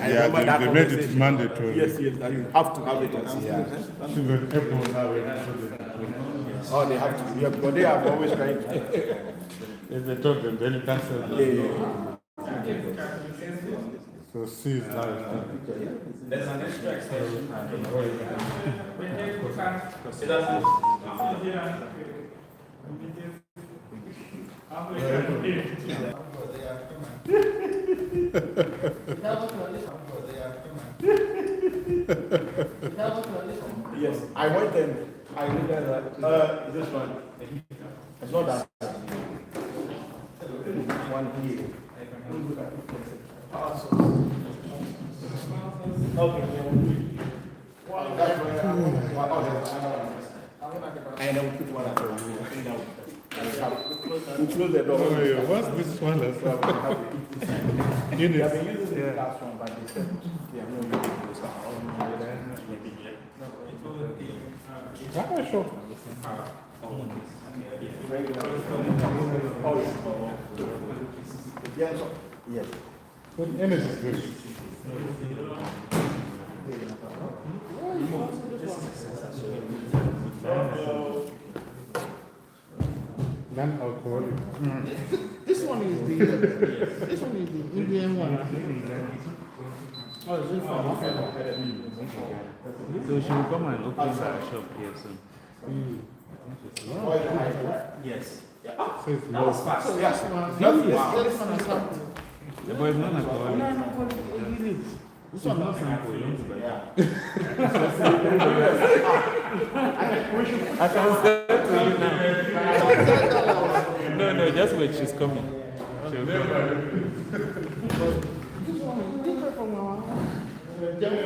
I remember that they made it mandatory. Yes, that you have to have it. Even Apple now, Oh, they have to. Yeah, but they have always tried. if they told them, then you can't sell them. So C is now. There's an extra extension. Yes, I went and I looked at that. This one. It's not that. One here. Okay. And then we put one at we close the door. Oh, yeah. What's this one? They have been using the last one, but they said they have no use this one. Sure. Yes. Yes. What energy is this? Non-alcoholic. This one is the Indian one. Oh, is it from Africa? So she will come and open a shop here soon. Yes. So it's That was fast. Yes. This one is sample. The boy is not alcoholic. This one not sample. I can say to you now. No, just wait, she's coming. She'll come. This one is different from our Just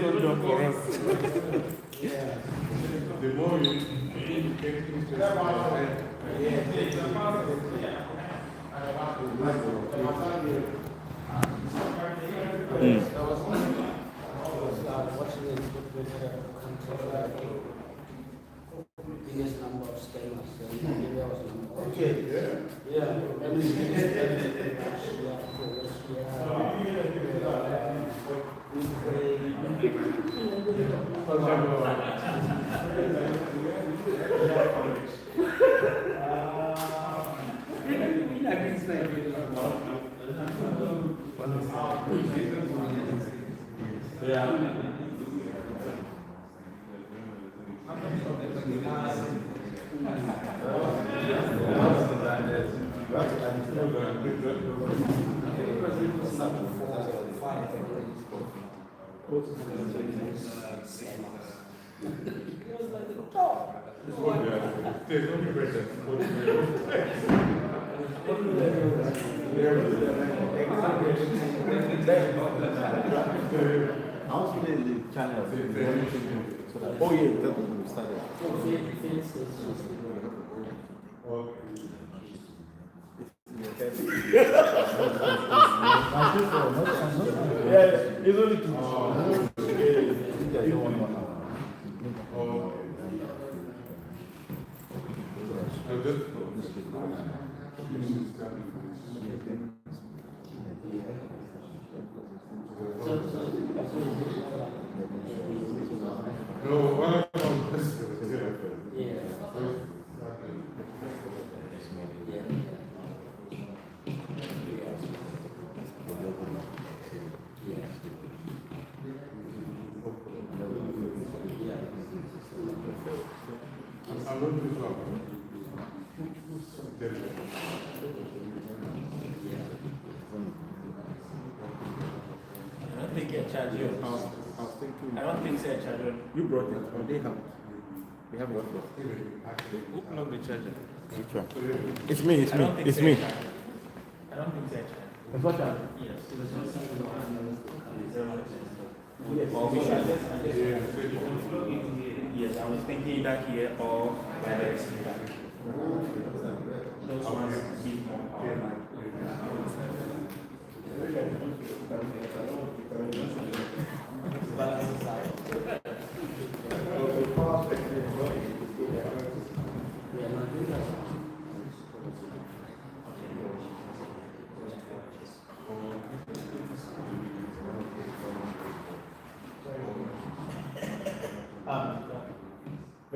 go down for us. the more you biggest number of scammers in the area was number one. Okay. Yeah. I was playing the channel. Oh, yeah, that's when we started. Yeah, it's only two. No, one of them is I'm going to swap. I don't think they're charging you. I was thinking. I don't think they're charging. You brought it. Or they have. We have it. Who plugged the charger? Which one? It's me, it's I me, don't think it's they're me. charging. I don't think they're charging. It's what time? Yes. Or we should yes, I was thinking that here or by the exit. Those ones give more power.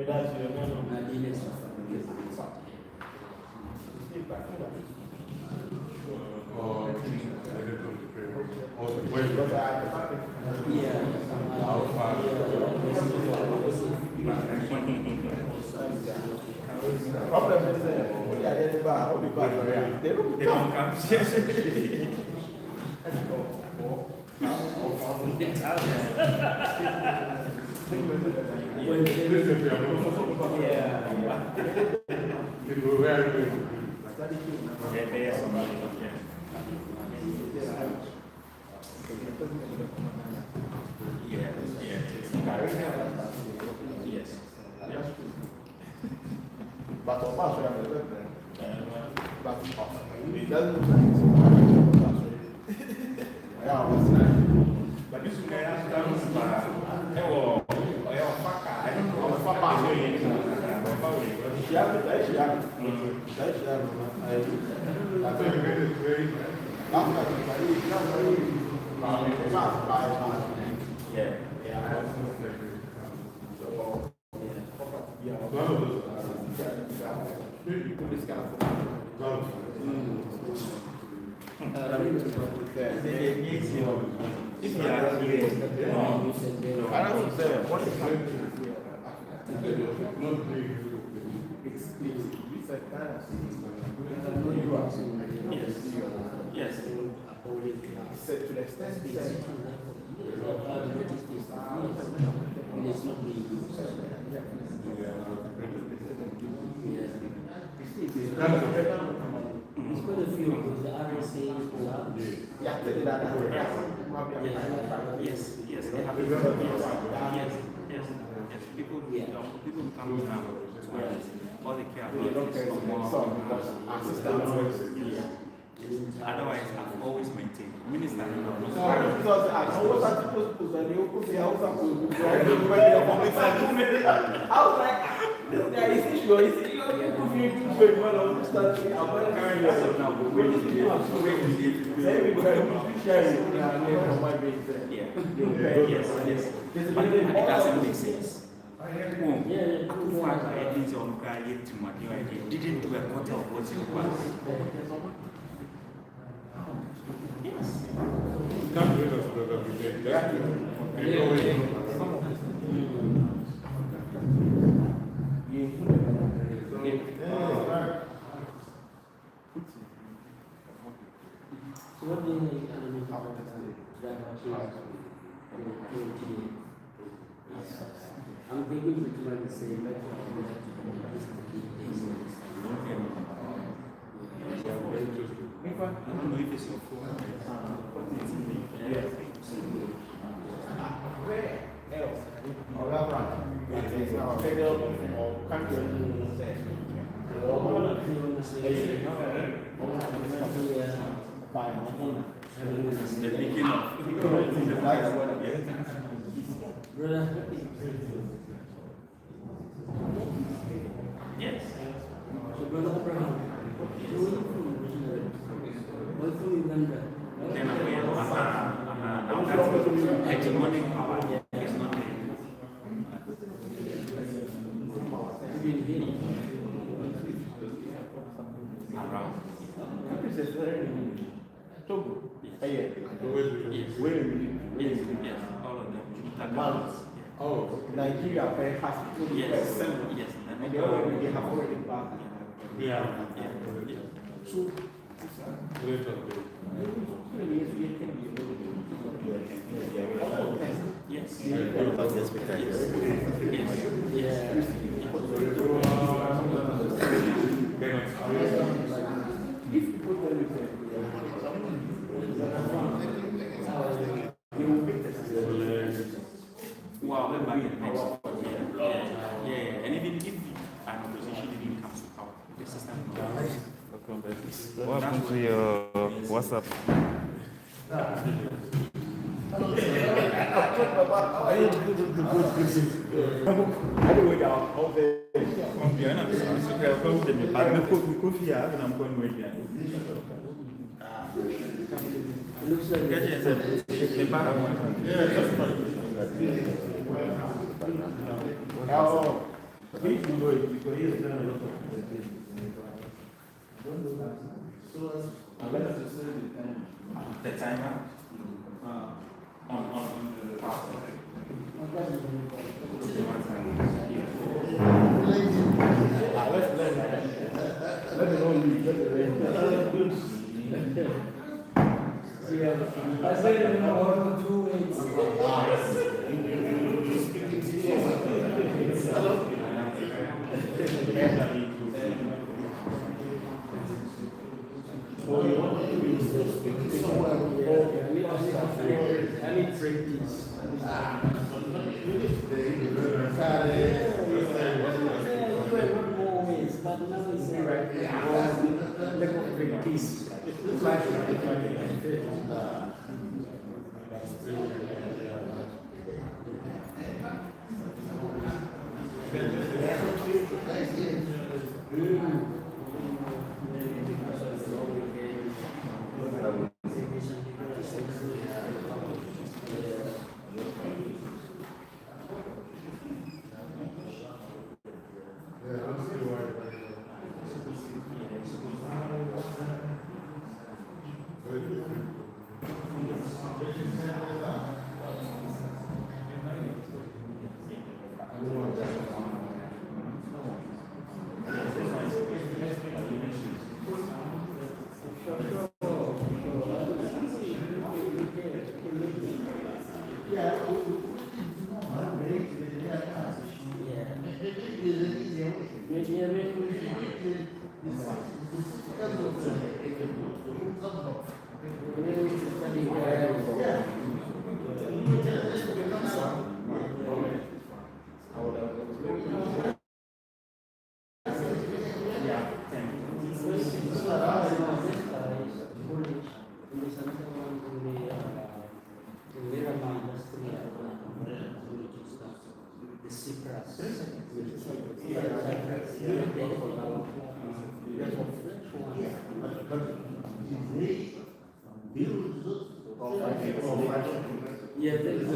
Problem is I'll be back. They don't come. But of course, we have a little bit. But it doesn't look nice. Yeah, what's nice? But this guy has done I don't know how far Yes. To the extent It's quite a few of the RSA Yes, yes, they have yes, yes. People come now. All they care about is more. Otherwise, I've always maintained. Minister, it doesn't make sense. Didn't do a quarter of what it was. Yes. Can't do that for every day. So what do you think? I'm thinking between the same, but I don't know if it's your phone. where else? Or rather, it's our federal or country. The beginning of yes. So Brother Abraham, what do you remember? Then now that's hegemonic power is not there. Around. Togo. Yes, yes, all of them. Mali. Oh, Nigeria has Yes, 2%. yes. And they already have already back. Yeah. So, Yes. Wow, we're back in next. Yeah. And even if an opposition even comes to power, the system will What happened to your WhatsApp? Looks like Oh, If you know it, because he has done a lot of presentations. So I'm going to say The timer on the password. let me know you get the range. I said in about 2 weeks. I need 3 keys. But now it's right level 3 keys. Yeah, the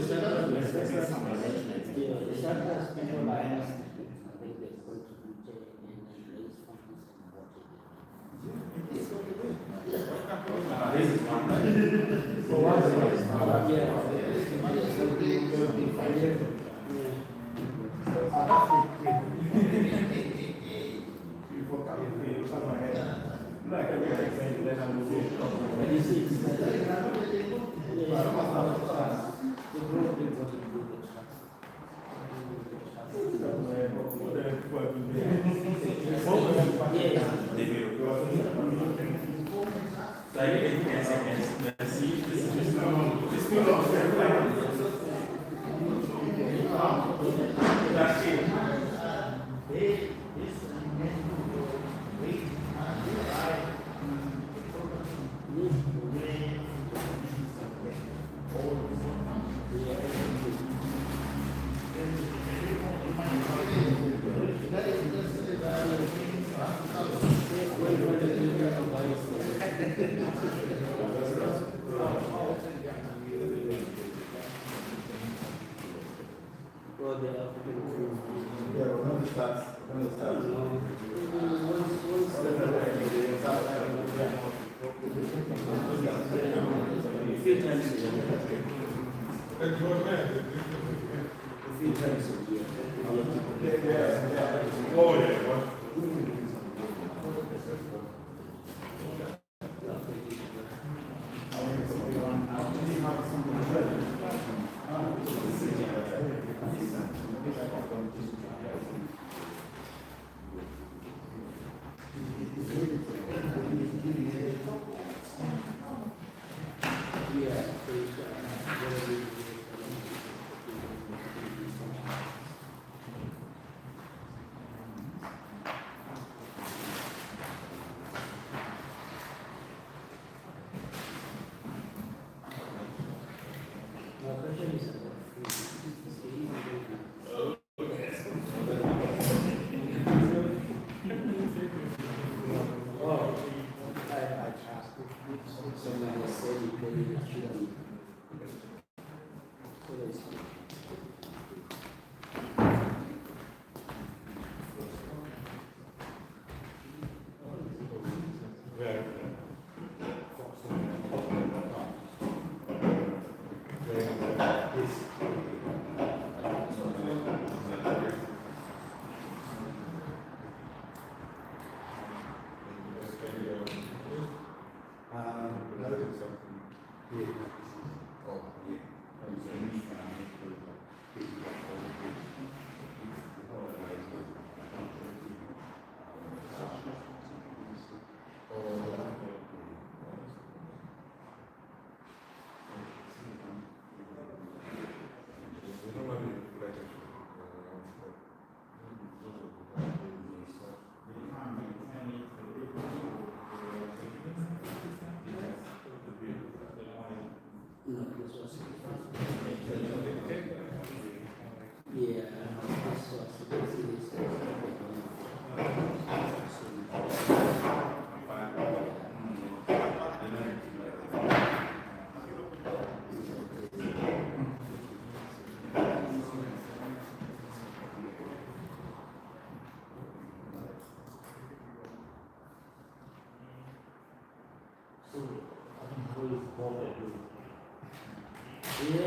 Yeah,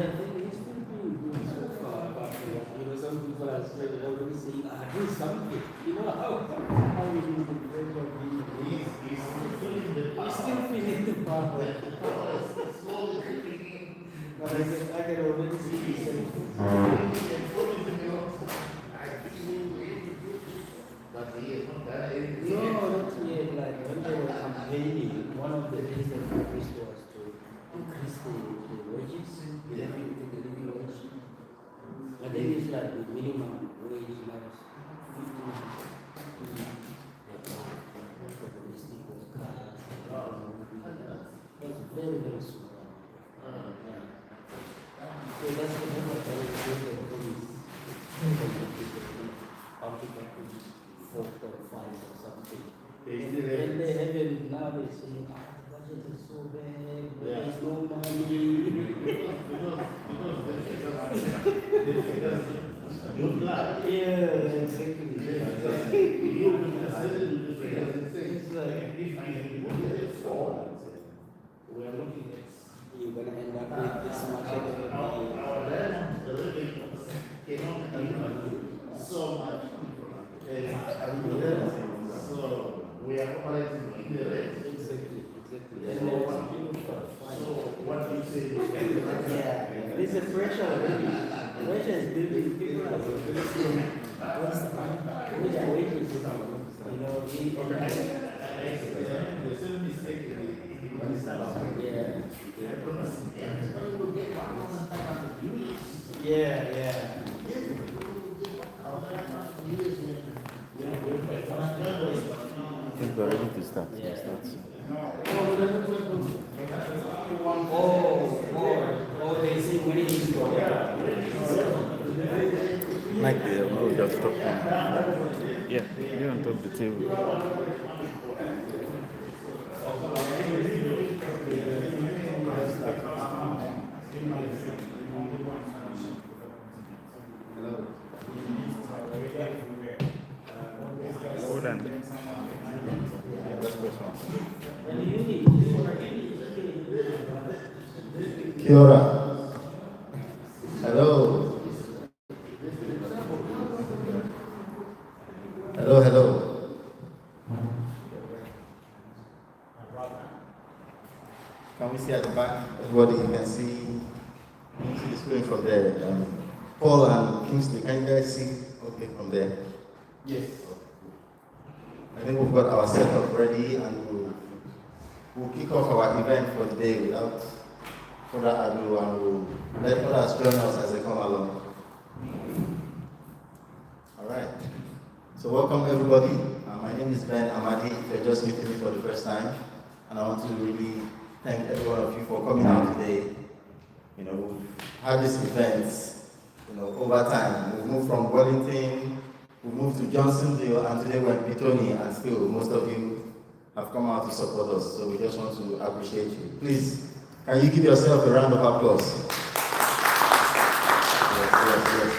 I think he's been doing good so far. But, some people are saying, already saying, do something. You know how we do the pressure of being. He's still feeling the power. But I can already see his No, not yet. Like when they were campaigning, one of the things that promised was to increase the wages, the living wage. I think it's like the minimum wage now is 15. It's very, very small. So that's the number that is good for police. Or 5 or something. And they have it now, they say, the budget is so bad, there's no money. Yeah, exactly. It's like, we're looking at, you're going to end up with this much of so much. So we are operating in the rate. exactly. So what do you say? Yeah, there's a pressure already. Pressure is building. People are building. What's the wages? The same mistake. Yeah. I think we're ready to start. Oh, they say when it is going. Mike, we'll just stop. Yeah, you're on top of the table. Hold on. Kia ora. Hello. Hello. Can we see at the back? Everybody, you can see the screen from there. Paul and Kingsley, can you guys see? Okay, from there. Yes. I think we've got our setup ready, and we'll kick off our event for today without further ado, and we'll let others join us as they come along. All right. So welcome everybody. My name is Ben Amadi. If you're just meeting me for the first time, and I want to really thank every one of you for coming out today. We've had these events, over time. We've moved from Wellington, we moved to Johnsonville, and today we're in Pitoni, and still most of you have come out to support us. So we just want to appreciate you. Please, can you give yourself a round of applause?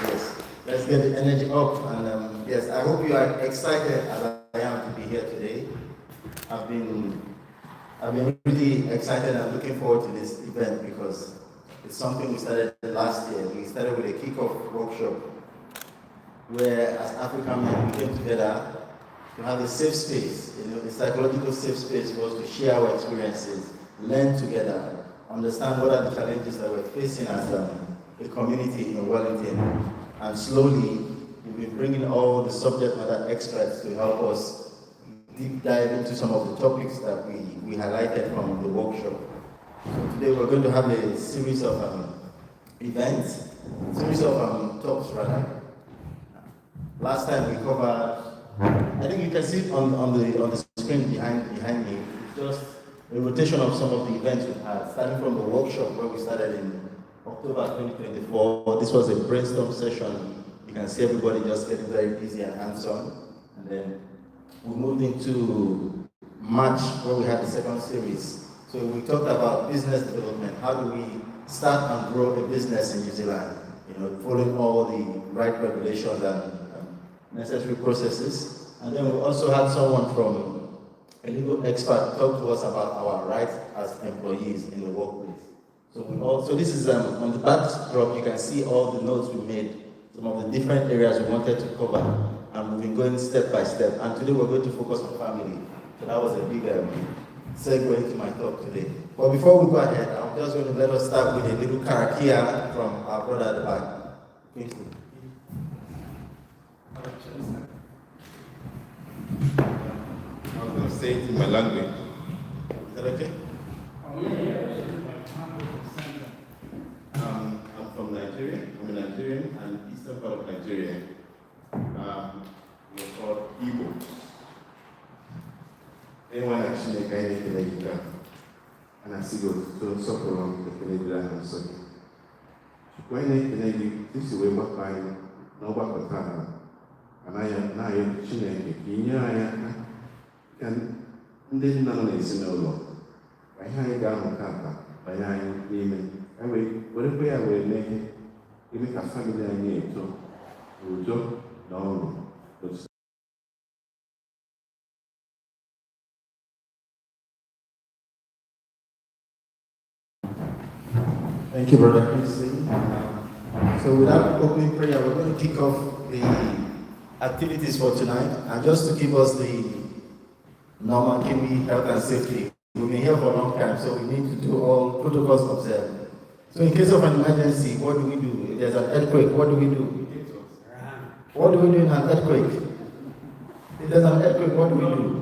Yes. Let's get the energy up, and yes, I hope you are excited as I am to be here today. I've been really excited and looking forward to this event because it's something we started last year. We started with a kickoff workshop where, as African men, we came together to have a safe space, a psychological safe space for us to share our experiences, learn together, understand what are the challenges that we're facing as a community in Wellington. And slowly, we've been bringing all the subject matter experts to help us deep dive into some of the topics that we highlighted from the workshop. So today we're going to have a series of talks rather. Last time we covered, I think you can see it on the screen behind me, just a rotation of some of the events we've had, starting from the workshop where we started in October 2024. This was a brainstorm session. You can see everybody just getting very busy and hands-on. And then we moved into March where we had the second series. So we talked about business development. How do we start and grow a business in New Zealand? Following all the right regulations and necessary processes. And then we also had someone from a legal expert talk to us about our rights as employees in the workplace. So this is on the backdrop. You can see all the notes we made, some of the different areas we wanted to cover, and we've been going step by step. And today we're going to focus on family. So that was a big segue into my talk today. But before we go ahead, I'm just going to let us start with a little karakia from our brother at the back. Thank you. I'm going to say it in my language. Is that okay? I'm from Nigeria. I'm a Nigerian, and eastern part of Nigeria. We're called Igbo. Anyone actually can anything like that? And I see go to suffer on the Canadian and so. When they can this is way back by no back at and I am now in Chile, and then none is no law. I hang down Kaka, by nine women. And we, whatever I will make it, even a family I need to, will joke, no. Thank you, Brother Christy. So without opening prayer, we're going to kick off the activities for tonight. And just to give us the normal Kiwi health and safety, we've been here for a long time, so we need to do all protocols observed. So in case of an emergency, what do we do? If there's an earthquake, what do we do? What do we do in an earthquake? If there's an earthquake, what do we do?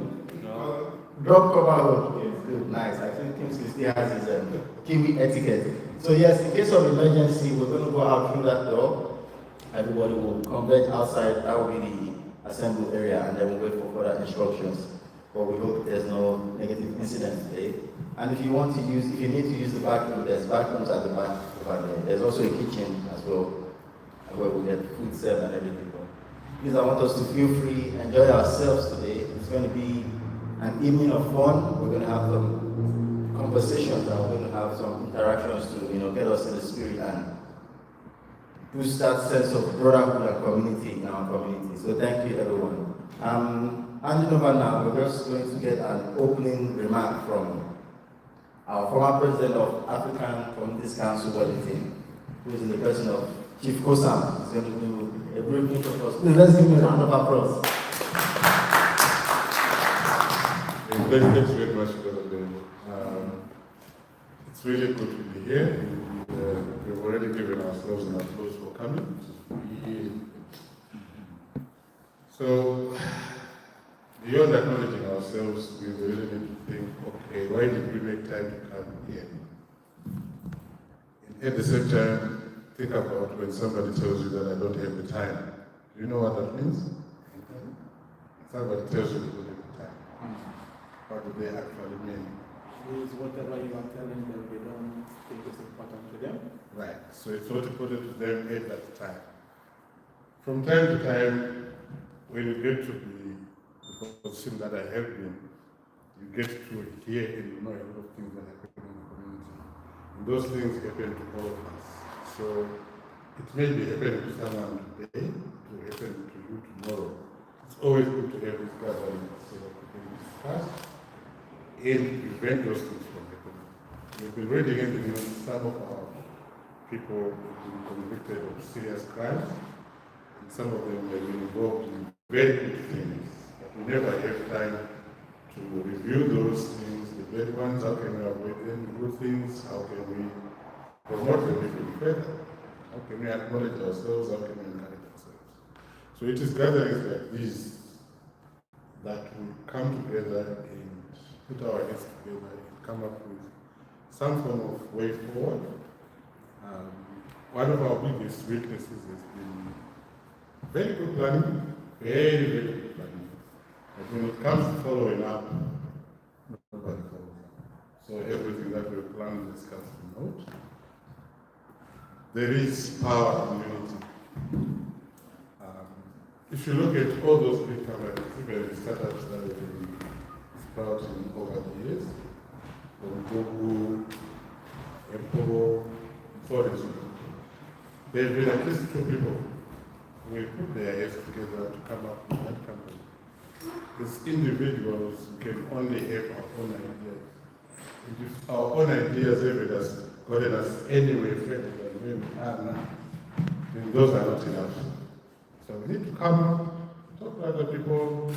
Drop cover. Yes, good, nice. I think Kingsley still has his Kiwi etiquette. So yes, in case of emergency, we're going to go out through that door. Everybody will converge outside. That will be the assembly area, and then we'll wait for further instructions. But we hope there's no negative incident today. And if you want to use, if you need to use the bathroom, there's bathrooms at the back over there. There's also a kitchen as well, where we get food served and everything. Please, I want us to feel free, enjoy ourselves today. It's going to be an evening of fun. We're going to have some conversations, and we're going to have some interactions to, get us in the spirit and boost that sense of brotherhood and community in our community. So thank you, everyone. Handing over now, we're just going to get an opening remark from our former president of African Communities Council, Wellington, who is in the person of Chief Kosam. He's going to do a brief intro for us. Please, let's give him a round of applause. Thanks very much, Brother Ben. It's really good to be here. We've already given ourselves an applause for coming. So, beyond acknowledging ourselves, we really need to think, okay, why did we make time to come here? And at the same time, think about when somebody tells you that I don't have the time. Do you know what that means? Somebody tells you they don't have the time. What do they actually mean? Is whatever you are telling them, they don't think it's important to them. Right. So it's not important to them at that time. From time to time, when you get to the position that I have been, you get to hear and you know a lot of things that happen in the community. And those things happen to all of us. So it may be happening to someone today, to happen to you tomorrow. It's always good to have this gathering so that we can discuss and prevent those things from happening. We've been reading in the news some of our people have been convicted of serious crimes, and some of them have been involved in very good things. But we never have time to review those things, the bad ones, how can we avoid them, the good things, how can we promote them even further, how can we acknowledge ourselves, how can we encourage ourselves. So it is gatherings like these that we come together and put our heads together and come up with some form of way forward. One of our biggest weaknesses has been very good planning, very, very good planning. But when it comes to following up, nobody follows up. So everything that we plan just comes to note. There is power in unity. If you look at all those big companies, even the startups that have been sprouting over the years, from Google, Apple, so on, there have been at least two people who put their heads together to come up with that company. As individuals, we can only have our own ideas. It is our own ideas if it has gotten us anywhere further than where we are now. Then those are not enough. So we need to come, talk to other people,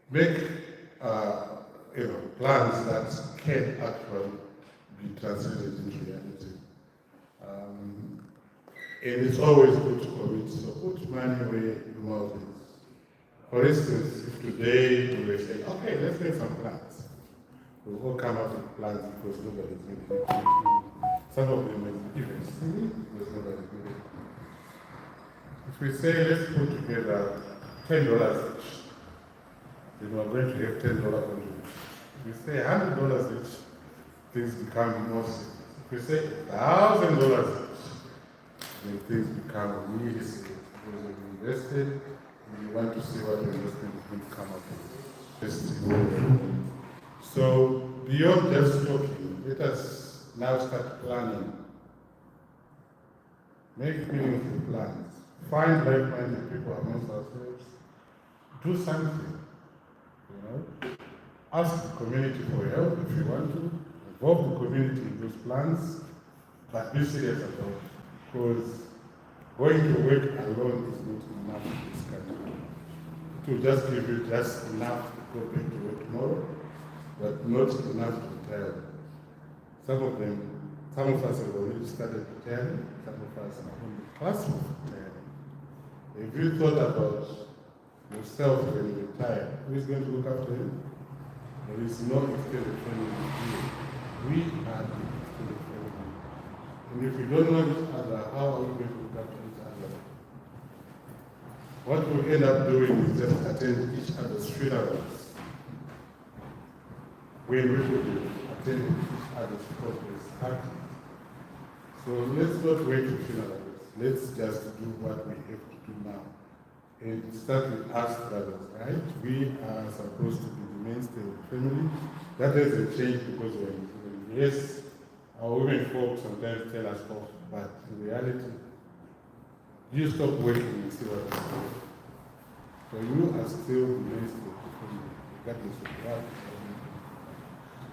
make plans that can actually be translated into reality. And it's always good to commit. So put money where your mouth is. For instance, if today we were saying, okay, let's make some plans. We will all come up with plans because nobody's going to make it. Some of them may even silly because nobody's going to. If we say, let's put together $10 each, then we're going to have $10 contribution. If we say $100 each, things become more serious. If we say $1,000 each, then things become really serious because we've invested and we want to see what the investment is going to come up with. Just so beyond just talking, let us now start planning. Make meaningful plans. Find like-minded people amongst ourselves. Do something. Ask the community for help if you want to. Involve the community in those plans, but be serious about it. Because going to work alone is not enough in this country. It will just give you just enough to go back to work tomorrow, but not enough to retire. Some of us have already started retiring, some of us are on the cusp of retiring. If you thought about yourself when you retire, who is going to look after you? There is no extended family here. We are the extended family. And if we don't know each other, how are we going to look after each other? What we end up doing is just attend each other's funerals. When we could attend each other's progress actions. So let's not wait for funerals. Let's just do what we have to do now. And start with us brothers, right? We are supposed to be the mainstay of the family. That doesn't change because yes, our women folk sometimes tell us off, but in reality, you stop working and see what is going. So you are still the mainstay of the family, regardless of what.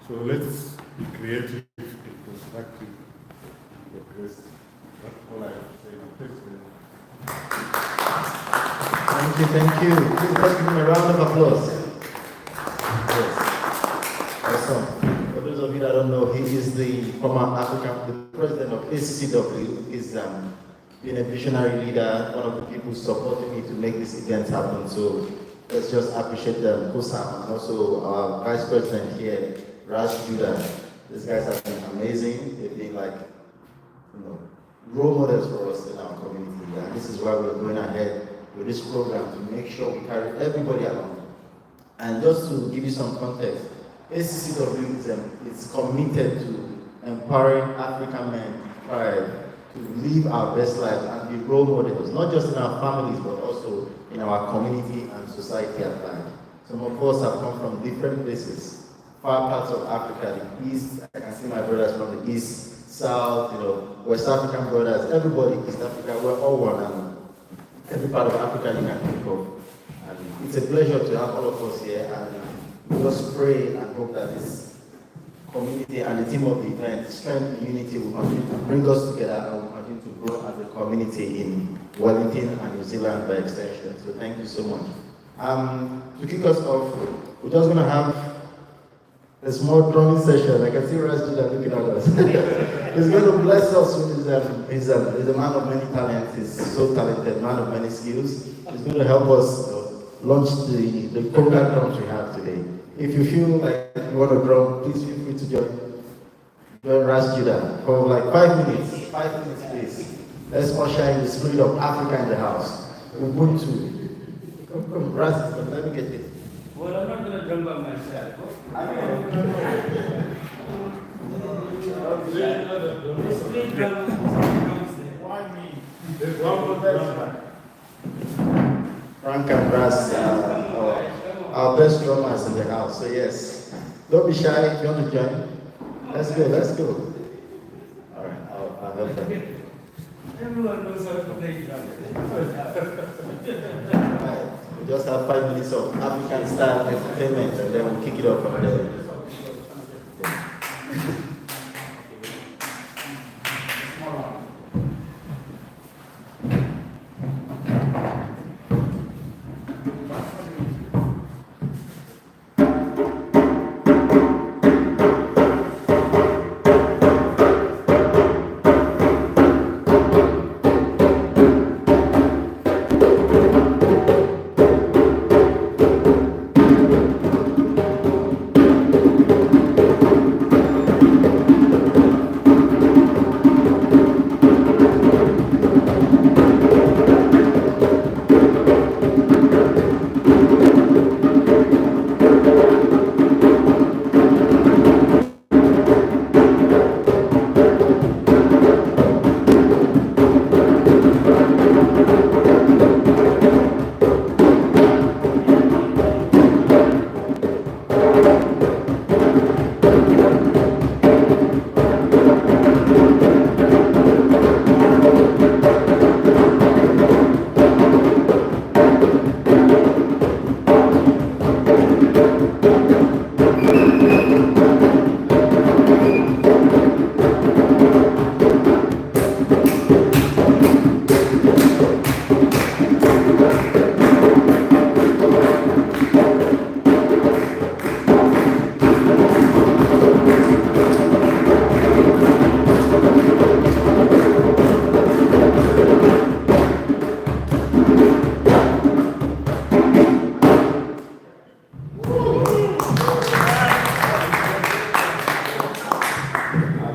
So let's be creative and constructive and progressive. That's all I have to say. Thanks very much. Thank you. Please let's give him a round of applause. Yes. Awesome. For those of you that don't know, he is the president of ACCW. He's been a visionary leader, one of the people supporting me to make this event happen. So let's just appreciate them, Kusam, and also our vice president here, Raj Judah. These guys have been amazing. They've been like, role models for us in our community. And this is why we're going ahead with this program to make sure we carry everybody along. And just to give you some context, ACCW is committed to empowering African men to live our best lives and be role models, not just in our families, but also in our community and society at large. Some of us have come from different places, far parts of Africa, the East. I can see my brothers from the East, South, West African brothers, everybody, East Africa, we're all one. And every part of Africa you can think of. And it's a pleasure to have all of us here, and we just pray and hope that this community and the team of the event, strength and unity, will continue to bring us together and will continue to grow as a community in Wellington and New Zealand by extension. So thank you so much. To kick us off, we're just going to have a small drumming session. I can see Raj looking at us. He's going to bless us with he's a man of many talents. He's so talented, man of many skills. He's going to help us launch the program drums we have today. If you feel like you want to drum, please feel free to join Raj Judah for like 5 minutes. 5 minutes, please. Let's usher in the spirit of Africa in the house. Ubuntu. Come, Raj, let me get it. Well, I'm not going to drum by myself. Why me? Frank and Raz are our best drummers in the house. So yes, don't be shy if you want to join. Let's go. All right, I'll help them. Everyone knows how to play drum. All right. We just have 5 minutes of African style entertainment and then we'll kick it off from there.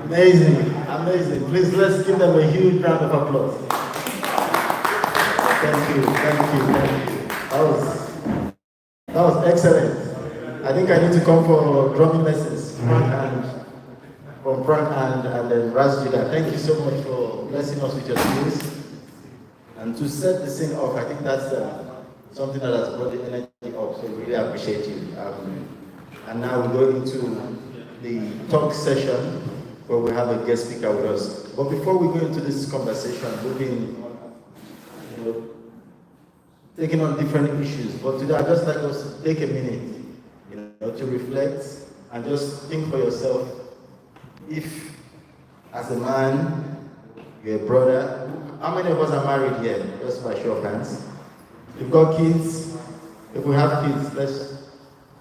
Amazing, amazing. Please let's give them a huge round of applause. Thank you, thank you, thank you. That was excellent. I think I need to come for drumming lessons from Frank and then Razjuda. Thank you so much for blessing us with your skills. And to set the scene off, I think that's something that has brought the energy up, so really appreciate you. And now we go into the talk session where we have a guest speaker with us. But before we go into this conversation, we've been taking on different issues. But today I'd just like us to take a minute to reflect and just think for yourself. If, as a man, you're a brother, how many of us are married here? Just by show of hands. You've got kids? If we have kids,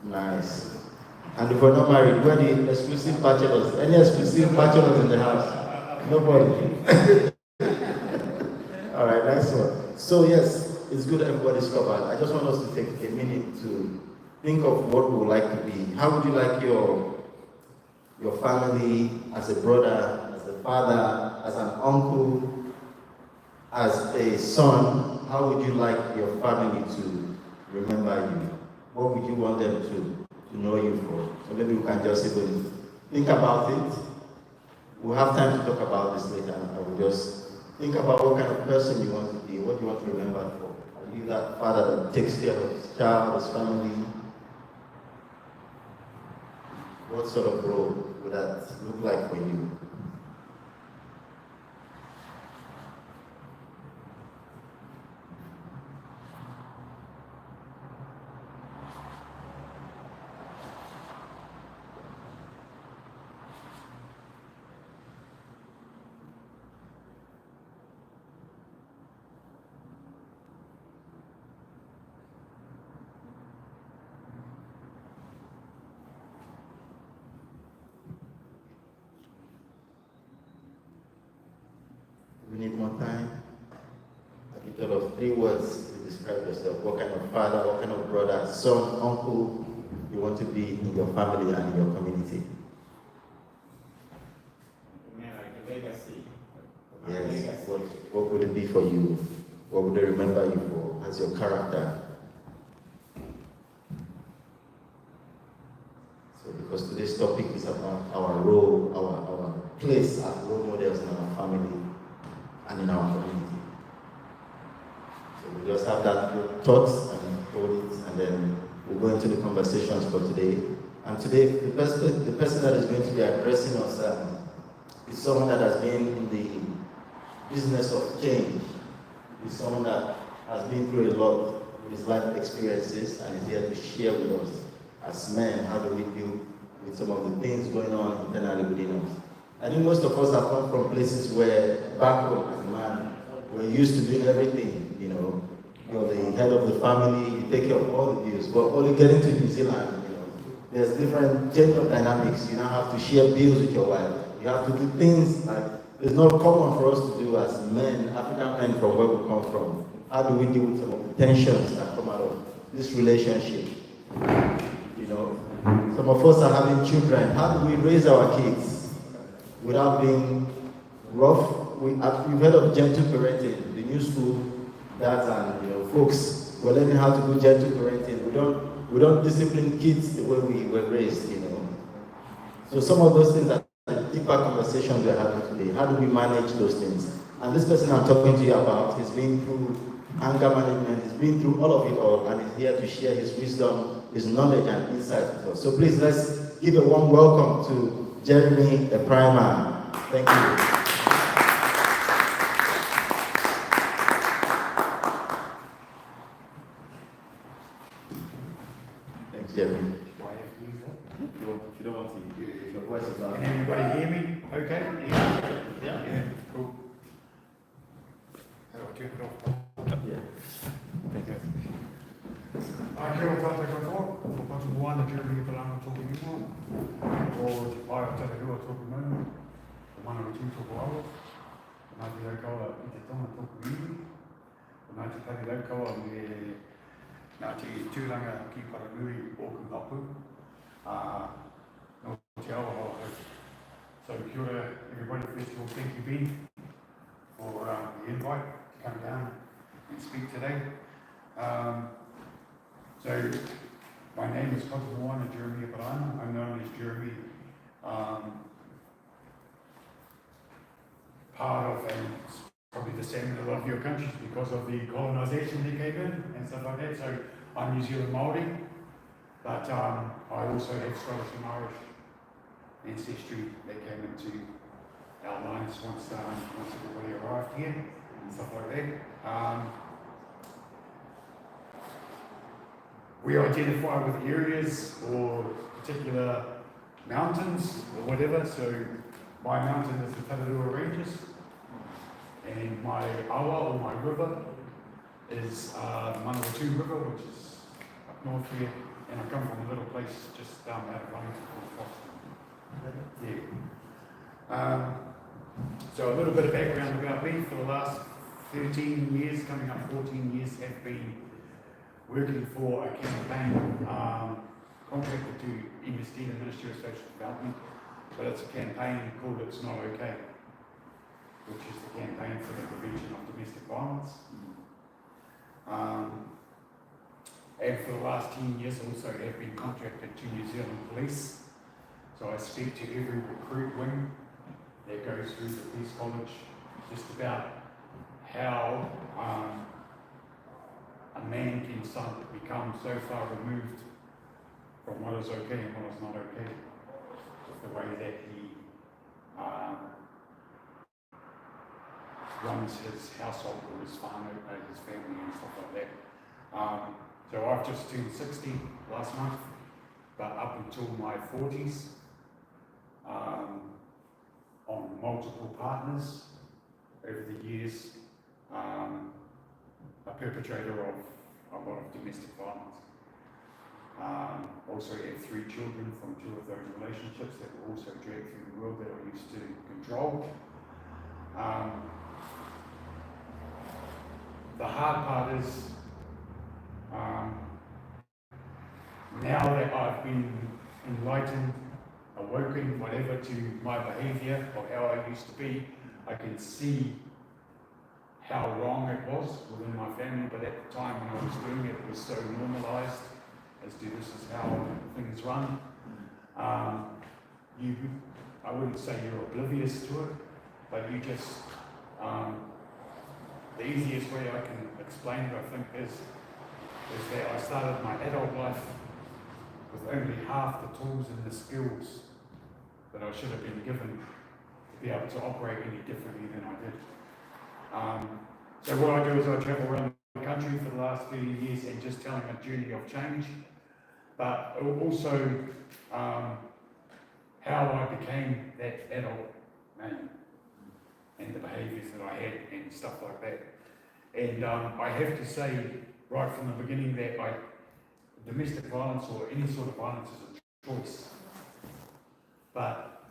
nice. And if we're not married, we're the exclusive bachelors. Any exclusive bachelors in the house? Nobody. All right, nice one. So yes, it's good that everybody's covered. I just want us to take a minute to think of what we would like to be. How would you like your family, as a brother, as a father, as an uncle, as a son? How would you like your family to remember you? What would you want them to know you for? So maybe we can just even think about it. We'll have time to talk about this later. I will just think about what kind of person you want to be, what you want to remember for. Are you that father that takes care of his child, his family? What sort of role would that look like for you? We need more time. I can tell us 3 words to describe yourself. What kind of father, what kind of brother, son, uncle you want to be in your family and in your community. Like a legacy. Yes. What would it be for you? What would they remember you for as your character? So because today's topic is about our role, our place as role models in our family and in our community. So we just have that thoughts and hold it, and then we'll go into the conversations for today. And today, the person that is going to be addressing us is someone that has been in the business of change. Is someone that has been through a lot. his life experiences and is here to share with us as men how do we deal with some of the things going on internally within us. I think most of us have come from places where back home as a man, we're used to doing everything, you're the head of the family, you take care of all the bills, but only getting to New Zealand, there's different gender dynamics. You now have to share bills with your wife. You have to do things like it's not common for us to do as men, African men from where we come from. How do we deal with some of the tensions that come out of this relationship? Some of us are having children. How do we raise our kids without being rough? You've heard of gentle parenting, the new school dads and folks. We're learning how to do gentle parenting. We don't discipline kids the way we were raised. So some of those things are the deeper conversations we're having today. How do we manage those things? And this person I'm talking to you about has been through anger management, he's been through all of it all, and is here to share his wisdom, his knowledge, and insights with us. So please, let's give a warm welcome to Jeremy, the primer. Thank you. Thanks, Jeremy. You don't want to, your voice is loud. Can everybody hear me? Okay? Yeah. Cool. How do I turn it off? Yeah. Kia ora tātou katoa, ko patu moana Jeremy Parama tōku ingoa, o te pai o Tarahua tōku maunu, o mana o tū tōku awa, o nā te raukawa I te tonga tōku iwi, o nā te tari raukawa me nā te tūranga ki Paranui o Kumapu, no te awa hoa hau. So kia ora everybody, first of all, thank you Ben for the invite to come down and speak today. So, my name is Katamoana Jeremy Parama. I'm known as Jeremy, part of, and it's probably the same in a lot of your countries because of the colonisation that came in and stuff like that. So, I'm New Zealand Māori, but I also have Scottish and Irish ancestry that came into our lines once everybody arrived here and stuff like that. We identify with areas or particular mountains or whatever. So my mountain is the Tararua Ranges, and my awa or my river is Manawatu River, which is up north here, and I come from a little place just out of Wellington called Foster. Yeah. So a little bit of background about me. For the last 13 years, coming up 14 years, have been working for a campaign contracted to MSD, the Ministry of Social Development, but it's a campaign called It's Not Okay, which is the campaign for the prevention of domestic violence. And for the last 10 years also have been contracted to New Zealand Police. So I speak to every recruit wing that goes through the police college just about how a man can become so far removed from what is okay and what is not okay with the way that he runs his household or his family and stuff like that. So I've just turned 60 last month, but up until my 40s, on multiple partners over the years, a perpetrator of a lot of domestic violence. Also had 3 children from 2 of those relationships that were also dragged through the world that I used to control. The hard part is, now that I've been enlightened, awoken, whatever, to my behaviour or how I used to be, I can see how wrong it was within my family, but at the time when I was doing it, it was so normalised as to this is how things run. I wouldn't say you're oblivious to it, but you just, the easiest way I can explain it, I think, is that I started my adult life with only half the tools and the skills that I should have been given to be able to operate any differently than I did. So what I do is I travel around the country for the last 30 years and just telling a journey of change, but also how I became that adult man and the behaviours that I had and stuff like that. And I have to say right from the beginning that domestic violence or any sort of violence is a choice. But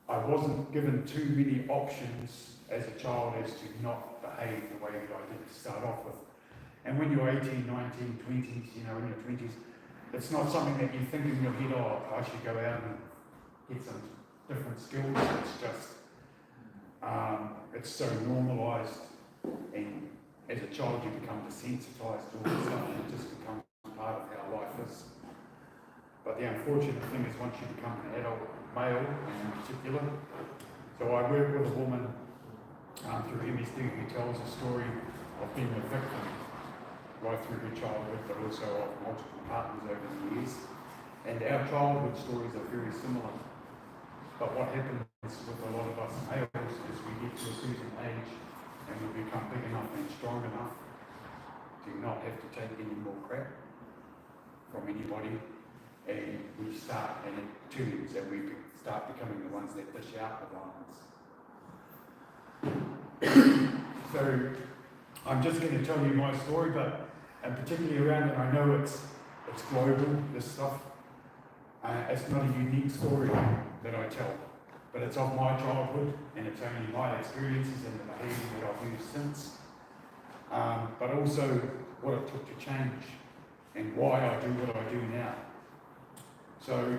I wasn't given too many options as a child as to not behave the way that I did to start off with. And when you're 18, 19, 20s, you know, in your 20s, it's not something that you think in your head, oh, I should go out and get some different skills. It's just, it's so normalised, and as a child you become desensitized to all this stuff, and it just becomes part of how life is. But the unfortunate thing is once you become an adult male in particular, so I work with a woman through MSD who tells a story of being a victim right through her childhood, but also of multiple partners over the years. And our childhood stories are very similar. But what happens with a lot of us males is we get to a certain age and we become big enough and strong enough to not have to take any more crap from anybody, and we start, and it turns, and we start becoming the ones that dish out the violence. So I'm just going to tell you my story, but and particularly around it, I know it's global, this stuff. It's not a unique story that I tell, but it's of my childhood, and it's only my experiences and the behaviour that I've used since, but also what it took to change and why I do what I do now. So,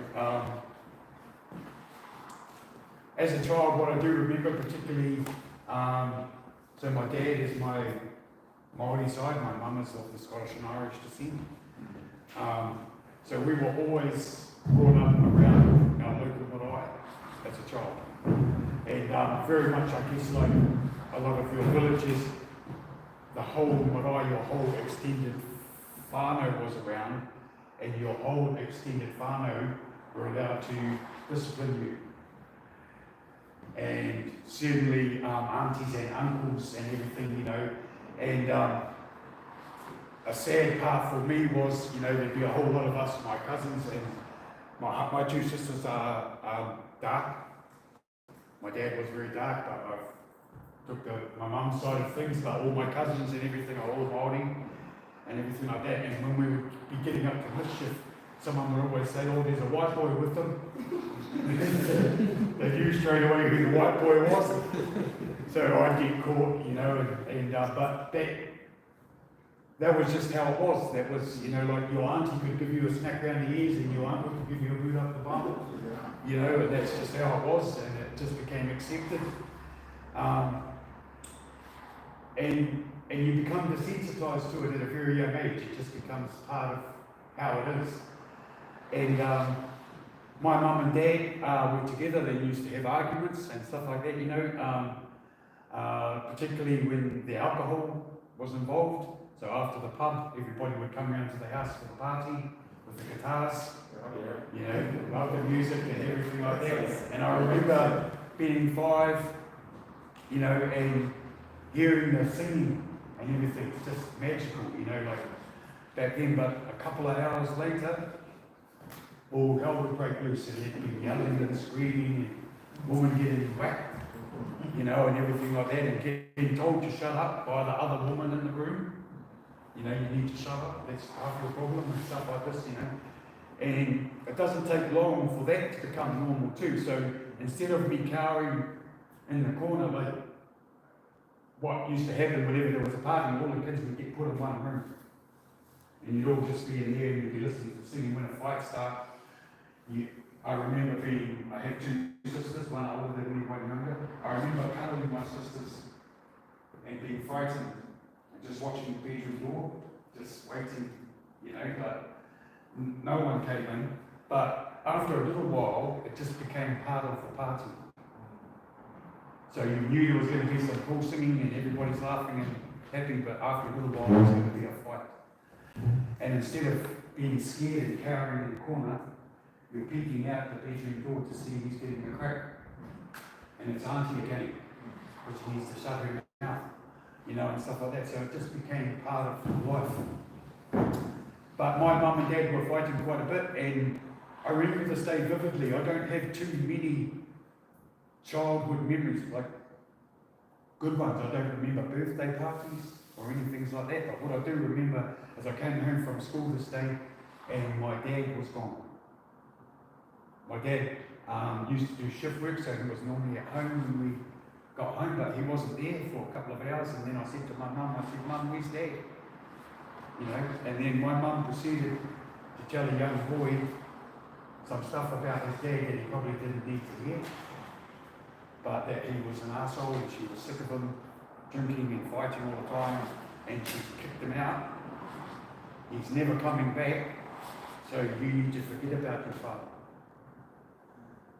as a child, what I do remember particularly, so my dad is my Māori side, my mum is of the Scottish and Irish descent. So we were always brought up around our local marae as a child. And very much, I guess, like a lot of your villages, the whole marae, your whole extended whānau was around, and your whole extended whānau were allowed to discipline you. And certainly aunties and uncles and everything, you know. And a sad part for me was, you know, there'd be a whole lot of us, my cousins, and my two sisters are dark. My dad was very dark, but I took my mum's side of things, but all my cousins and everything are all Māori and everything like that. And when we would be getting up to mischief, someone would always say, oh, there's a white boy with them. They knew straight away who the white boy was. So I'd get caught, you know, but that was just how it was. That was, you know, like your auntie could give you a smack round the ears and your uncle could give you a boot up the bum. You know, and that's just how it was, and it just became accepted. And you become desensitized to it at a very young age. It just becomes part of how it is. And my mum and dad were together. They used to have arguments and stuff like that, you know, particularly when the alcohol was involved. So after the pub, everybody would come round to the house for the party with the guitars, you know, welcome music and everything like that. And I remember being 5, you know, and hearing the singing and everything. It's just magical, you know, like back then. But a couple of hours later, all hell would break loose, and there'd be yelling and screaming and women getting whacked, you know, and everything like that, and getting told to shut up by the other woman in the room. You know, you need to shut up, that's half your problem, and stuff like this, you know. And it doesn't take long for that to become normal too. So instead of me cowering in the corner, like what used to happen whenever there was a party, all the kids would get put in one room. And you'd all just be in there and you'd be listening to singing. When a fight starts, I remember I had 2 sisters, one older than me, one younger. I remember cuddling my sisters and being frightened and just watching the bedroom door, just waiting, you know, but no one came in. But after a little while, it just became part of the party. So you knew there was going to be some cool singing and everybody's laughing and happy, but after a little while, there was going to be a fight. And instead of being scared and cowering in the corner, you're peeking out the bedroom door to see who's getting a crack. And it's Auntie again, which needs to shut her mouth. you know, and stuff like that. So it just became part of life. But my mum and dad were fighting quite a bit, and I remember this day vividly. I don't have too many childhood memories, like good ones. I don't remember birthday parties or anything like that. But what I do remember is I came home from school this day, and my dad was gone. My dad used to do shift work, so he was normally at home when we got home, but he wasn't there for a couple of hours. And then I said to my mum, Mum, where's Dad? You know, and then my mum proceeded to tell a young boy some stuff about his dad that he probably didn't need to hear, but that he was an arsehole and she was sick of him drinking and fighting all the time, and she kicked him out. He's never coming back, so you need to forget about your father.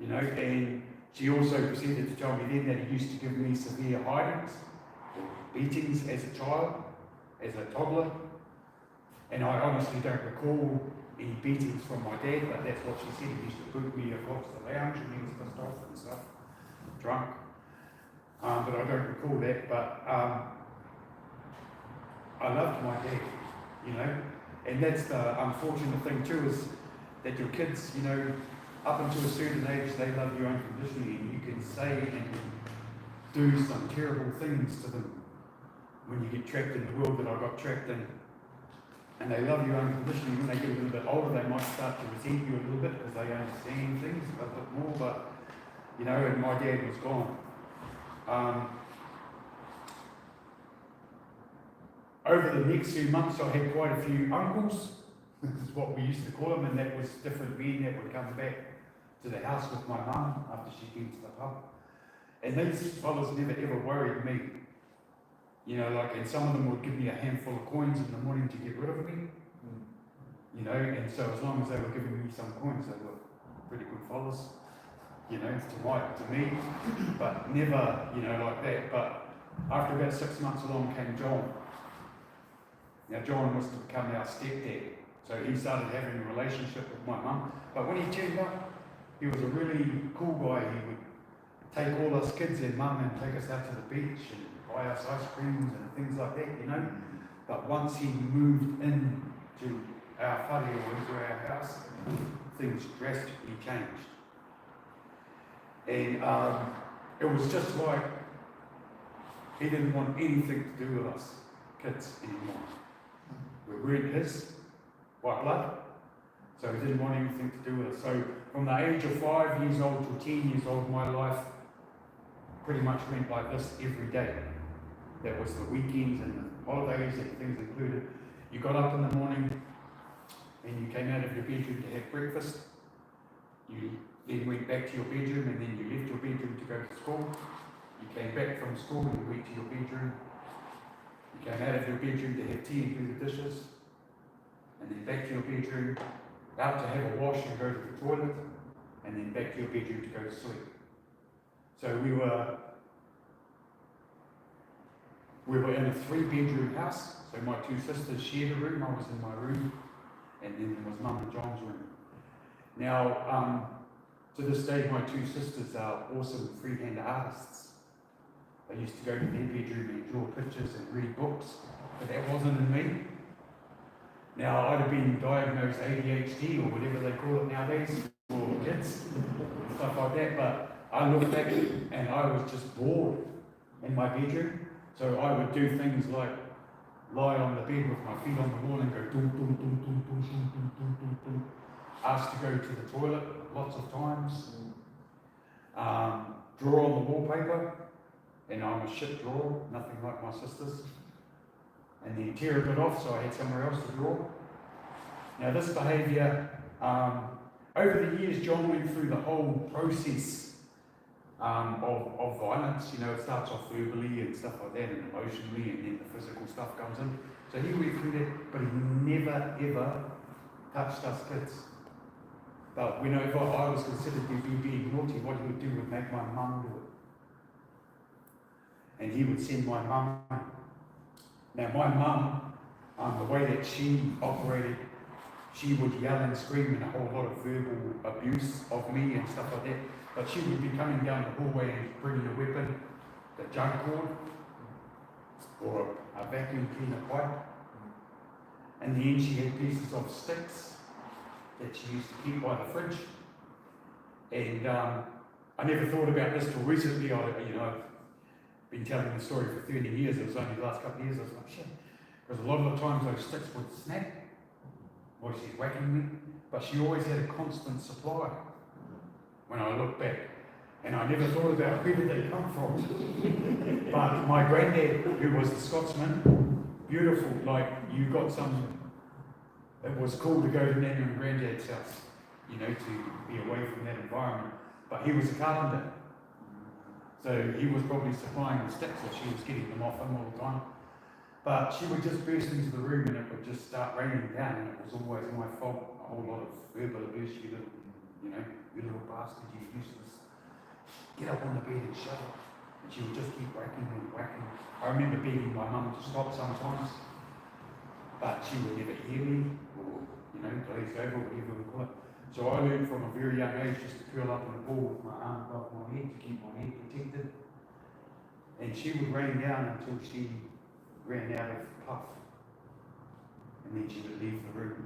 You know, and she also proceeded to tell me then that he used to give me severe hidings, beatings as a child, as a toddler. And I honestly don't recall any beatings from my dad, but that's what she said. He used to put me across the lounge and he was pissed off and stuff, drunk. But I don't recall that. But I loved my dad, you know. And that's the unfortunate thing too, is that your kids, you know, up until a certain age, they love you unconditionally, and you can say and do some terrible things to them when you get trapped in the world that I got trapped in. And they love you unconditionally. When they get a little bit older, they might start to resent you a little bit because they understand things a bit more. But, you know, and my dad was gone. Over the next few months, I had quite a few uncles. This is what we used to call them, and that was different men that would come back to the house with my mum after she'd been to the pub. And these fellas never ever worried me. You know, like, and some of them would give me a handful of coins in the morning to get rid of me. You know, and so as long as they were giving me some coins, they were pretty good fellas, you know, to me, but never, you know, like that. But after about 6 months along came John. Now John was to become our stepdad. So he started having a relationship with my mum. But when he turned up, he was a really cool guy. He would take all us kids and mum and take us out to the beach and buy us ice creams and things like that, you know. But once he moved in to our whare or into our house, things drastically changed. And it was just like he didn't want anything to do with us kids anymore. We weren't his white blood, so he didn't want anything to do with us. So from the age of 5 years old to 10 years old, my life pretty much went like this every day. That was the weekends and the holidays and things included. You got up in the morning and you came out of your bedroom to have breakfast. You then went back to your bedroom, and then you left your bedroom to go to school. You came back from school and you went to your bedroom. You came out of your bedroom to have tea and do the dishes, and then back to your bedroom, out to have a wash and go to the toilet, and then back to your bedroom to go to sleep. So we were in a 3-bedroom house, so my 2 sisters shared a room. I was in my room, and then there was Mum and John's room. Now, to this day, my 2 sisters are awesome freehand artists. They used to go to their bedroom and draw pictures and read books, but that wasn't in me. Now, I'd have been diagnosed ADHD or whatever they call it nowadays for kids, and stuff like that, but I look back and I was just bored in my bedroom, so I would do things like lie on the bed with my feet on the wall and go dum dum dum dum dum dum dum dum dum dum. Asked to go to the toilet lots of times. Draw on the wallpaper, and I'm a shit drawer, nothing like my sisters. And then tear a bit off so I had somewhere else to draw. Now this behaviour, over the years, John went through the whole process of violence. You know, it starts off verbally and stuff like that, and emotionally, and then the physical stuff comes in. So he went through that, but he never ever touched us kids. But whenever I was considered to be being naughty, what he would do would make my mum do it. And he would send my mum. Now my mum, the way that she operated, she would yell and scream and a whole lot of verbal abuse of me and stuff like that. But she would be coming down the hallway and bringing a weapon, the jump cord, or a vacuum cleaner pipe. And then she had pieces of sticks that she used to keep by the fridge. And I never thought about this till recently. I've been telling the story for 30 years. It was only the last couple of years I was like, shit. Because a lot of the times those sticks would snap while she's whacking me. But she always had a constant supply when I look back. And I never thought about where did they come from. But my granddad, who was the Scotsman, beautiful, like you got some, it was cool to go to Nana and Granddad's house, you know, to be away from that environment. But he was a carpenter. So he was probably supplying the sticks, or she was getting them off him all the time. But she would just burst into the room and it would just start raining down, and it was always my fault. A whole lot of verbal abuse, you little bastard, you useless. Get up on the bed and shut up. And she would just keep whacking and whacking. I remember begging my mum to stop sometimes, but she would never hear me, or, glaze over, whatever we call it. So I learned from a very young age just to curl up in a ball with my arm above my head to keep my head protected. And she would rain down until she ran out of puff. And then she would leave the room.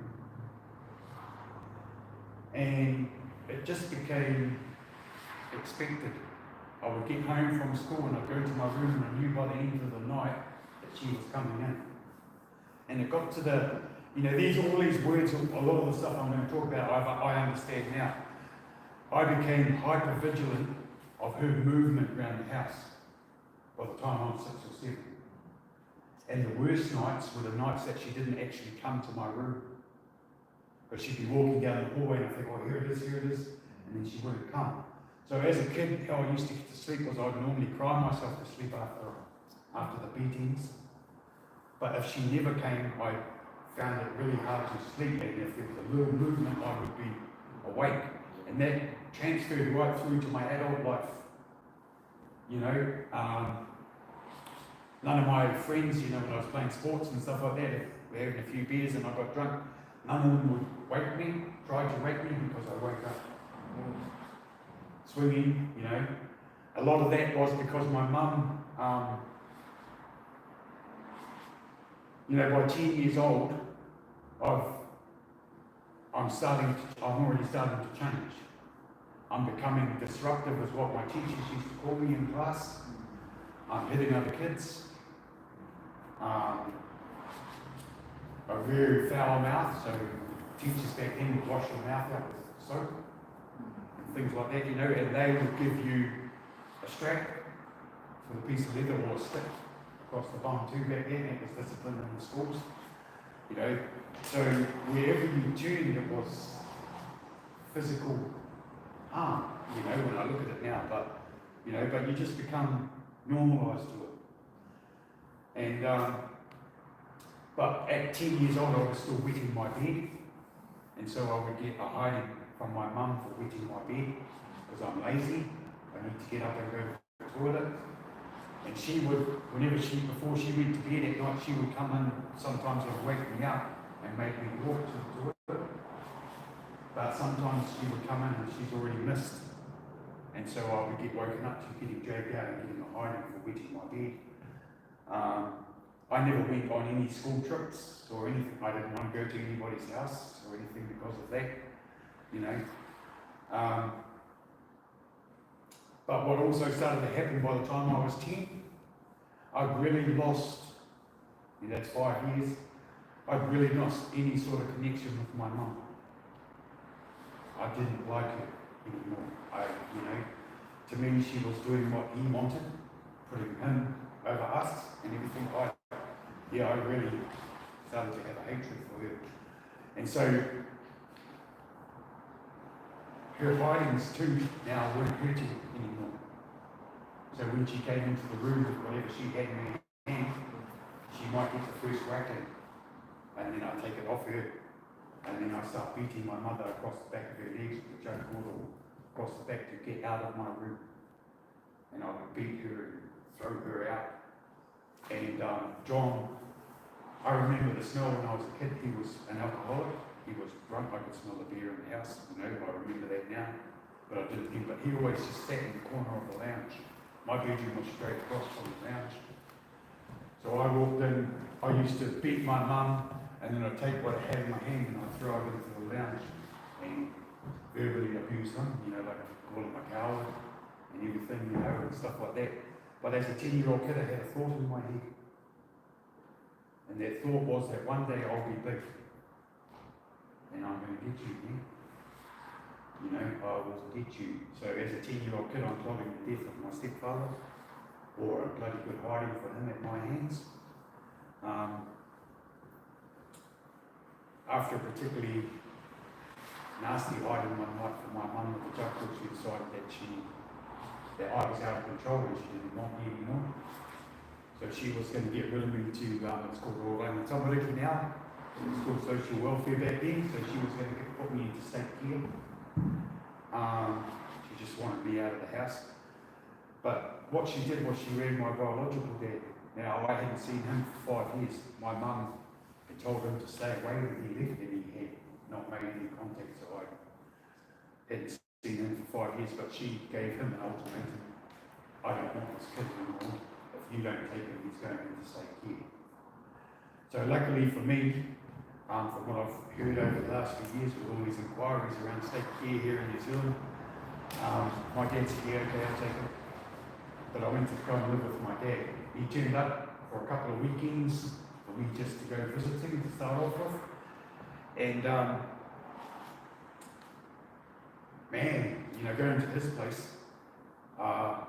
And it just became expected. I would get home from school and I'd go to my room and I knew by the end of the night that she was coming in. And it got to the, all these words, a lot of the stuff I'm going to talk about, I understand now. I became hyper vigilant of her movement around the house by the time I was 6 or 7. And the worst nights were the nights that she didn't actually come to my room. But she'd be walking down the hallway and I think, oh, here it is, and then she wouldn't come. So as a kid, how I used to get to sleep was I'd normally cry myself to sleep after the beatings. But if she never came, I found it really hard to sleep, and if there was a little movement, I would be awake. And that transferred right through to my adult life. None of my friends, when I was playing sports and stuff like that, if we're having a few beers and I got drunk, none of them would wake me, tried to wake me because I woke up swinging, A lot of that was because my mum, by 10 years old, I'm already starting to change. I'm becoming disruptive is what my teachers used to call me in class. I'm hitting other kids. A very foul mouth, so teachers back then would wash your mouth out with soap and things like that, and they would give you a strap with a piece of leather or a stick across the bum too back then. That was discipline in the schools, So wherever you turned, it was physical harm, when I look at it now, but you just become normalised to it. And but at 10 years old, I was still wetting my bed, and so I would get a hiding from my mum for wetting my bed because I'm lazy. I need to get up and go to the toilet. And she would, before she went to bed at night, she would come in sometimes and wake me up and make me walk to the toilet. But sometimes she would come in and she's already missed. And so I would get woken up to getting dragged out and getting a hiding for wetting my bed. I never went on any school trips or anything. I didn't want to go to anybody's house or anything because of that, But what also started to happen by the time I was 10, I really lost, that's 5 years, I'd really lost any sort of connection with my mum. I didn't like her anymore. To me, she was doing what he wanted, putting him over us and everything. I really started to have a hatred for her. And so, her hidings too now weren't hurting anymore. So when she came into the room with whatever she had in her hand, she might get the first whack in, and then I take it off her, and then I start beating my mother across the back of her legs with a chokehold or across the back to get out of my room. And I would beat her and throw her out. And John, I remember the smell when I was a kid. He was an alcoholic. He was drunk. I could smell the beer in the house. I remember that now. But I didn't think. But he always just sat in the corner of the lounge. My bedroom was straight across from the lounge. So So I walked in, I used to beat my mum, and then I'd take what I had in my hand and I'd throw it into the lounge and verbally abuse them, you know, like call them a coward and everything, you know, and stuff like that. But as a 10-year-old kid, I had a thought in my head. And that thought was that one day I'll be big. And I'm going to get you, man. You know, I will get you. So as a 10-year-old kid, I'm plotting the death of my stepfather, or a bloody good hiding for him at my hands. After a particularly nasty hiding one night from my mum with the juggle, she decided that I was out of control and she didn't want me anymore. So she was going to get rid of me to, it's called Royal Open Tamariki now. It was called social welfare back then, so she was going to put me into state care. She just wanted me out of the house. But what she did was she ran my biological dad. Now, I hadn't seen him for 5 years. My mum had told him to stay away when he left, and he had not made any contact, so I hadn't seen him for 5 years, but she gave him an ultimatum. I don't want this kid anymore. If you don't take him, he's going into state care. So luckily for me, from what I've heard over the last few years with all these inquiries around state care here in New Zealand, my dad said, yeah, okay, I'll take it. But I went to go and live with my dad. He turned up for a couple of weekends for me just to go visit him to start off with. And man, you know, going to his place, I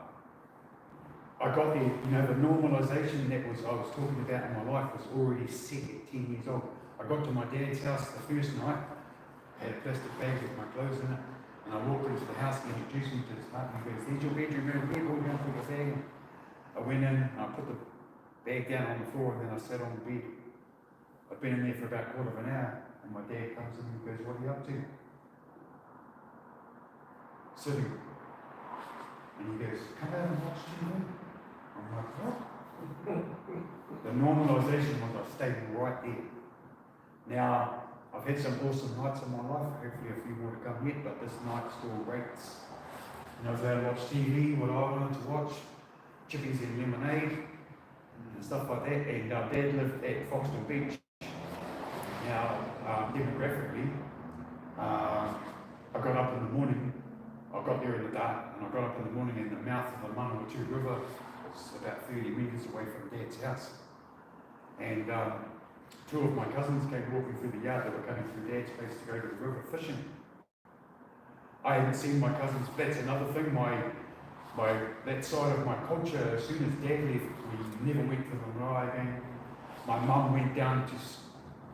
got there, you know, the normalisation that I was talking about in my life was already set at 10 years old. I got to my dad's house the first night, had a plastic bag with my clothes in it, and I walked into the house and he introduced me to his partner. He goes, there's your bedroom, go down for your bag. I went in, and I put the bag down on the floor, and then I sat on the bed. I've been in there for about a quarter of an hour, and my dad comes in and goes, what are you up to? Sitting. And he goes, come out and watch TV. I'm like, what? The normalisation was I stayed right there. Now, I've had some awesome nights in my life, hopefully a few more to come yet, but this night still rates. And I was able to watch TV, what I wanted to watch, chippies and lemonade, and stuff like that. And Dad lived at Foxton Beach. Now, demographically, I got up in the morning, I got there in the dark, and I got up in the morning in the mouth of the Manawatu River. It's about 30 metres away from Dad's house. And two of my cousins came walking through the yard. They were coming through Dad's place to go to the river fishing. I hadn't seen my cousins. That's another thing, that side of my culture, as soon as Dad left, we never went to the marae again. My mum went down to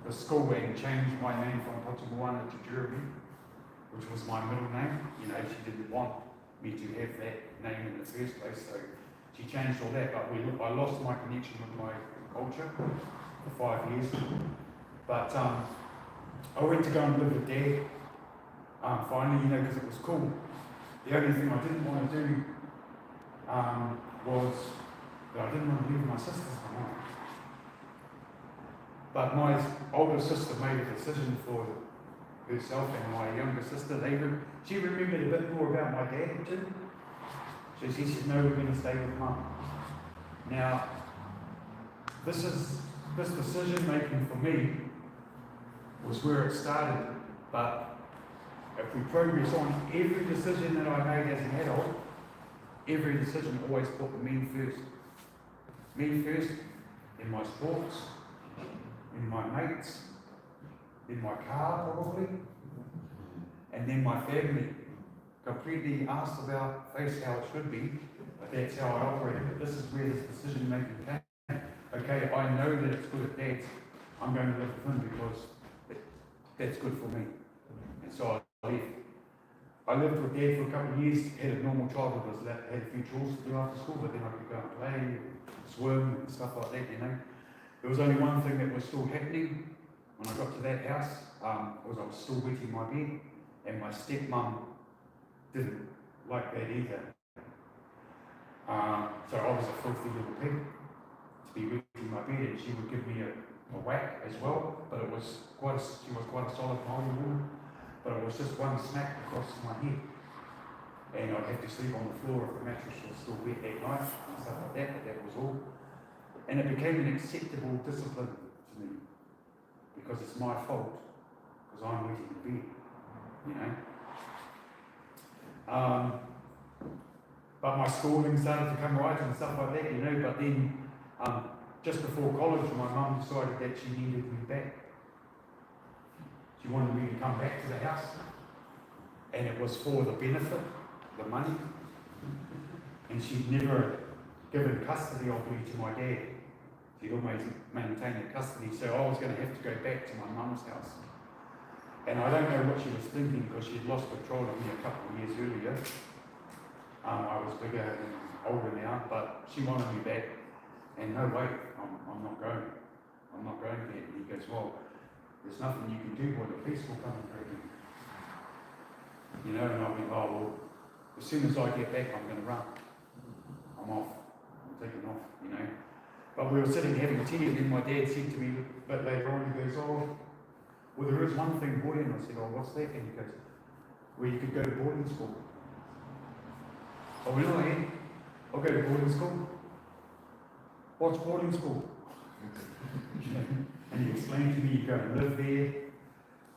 the school and changed my name from Potamoana to Jeremy, which was my middle name. You know, she didn't want me to have that name in the first place, so she changed all that. But I lost my connection with my culture for 5 years. But I went to go and live with Dad finally, you know, because it was cool. The only thing I didn't want to do was that I didn't want to leave my sisters behind. But my older sister made a decision for herself and my younger sister. She remembered a bit more about my dad too. So she said, no, we're going to stay with Mum. Now, this decision making for me was where it started. But if we progress on, every decision that I made as an adult, every decision always put me first. Me first in my sports, in my mates, in my car probably, and then my family. Completely asked about face how it should be, but that's how I operated. But this is where this decision making came. Okay, I know that it's good at Dad's. I'm going to live with him because that's good for me. And so I left. I lived with Dad for a couple of years, had a normal childhood, had a few chores to do after school, but then I could go and play, swim, and stuff like that, you know. There was only one thing that was still happening when I got to that house, was I was still wetting my bed, and my stepmom didn't like that either. So I was a filthy little pig to be wetting my bed, and she would give me a whack as well, but she was quite a solid moldy woman, but it was just one smack across my head. And I'd have to sleep on the floor if the mattress was still wet at night and stuff like that, but that was all. And it became an acceptable discipline to me because it's my fault because I'm wet in bed, you know. But my schooling started to come right and stuff like that, you know. But then, just before college, my mum decided that she needed me back. She wanted me to come back to the house, and it was for the benefit, the money. And she'd never given custody of me to my dad. She'd always maintained the custody, so I was going to have to go back to my mum's house. And I don't know what she was thinking because she'd lost control of me a couple of years earlier. I was bigger and older now, but she wanted me back. And no way, I'm not going. I'm not going there. And he goes, well, there's nothing you can do, the police will come and take you. You know, and I'll be, oh, well, as soon as I get back, I'm going to run. I'm off. I'm taking off, you know. But we were sitting having tea, and then my dad said to me, but later on, he goes, oh, well, there is one thing, boy. And I said, oh, what's that? And he goes, well, you could go to boarding school. Oh, really? I'll go to boarding school. What's boarding school? And he explained to me, you go and live there,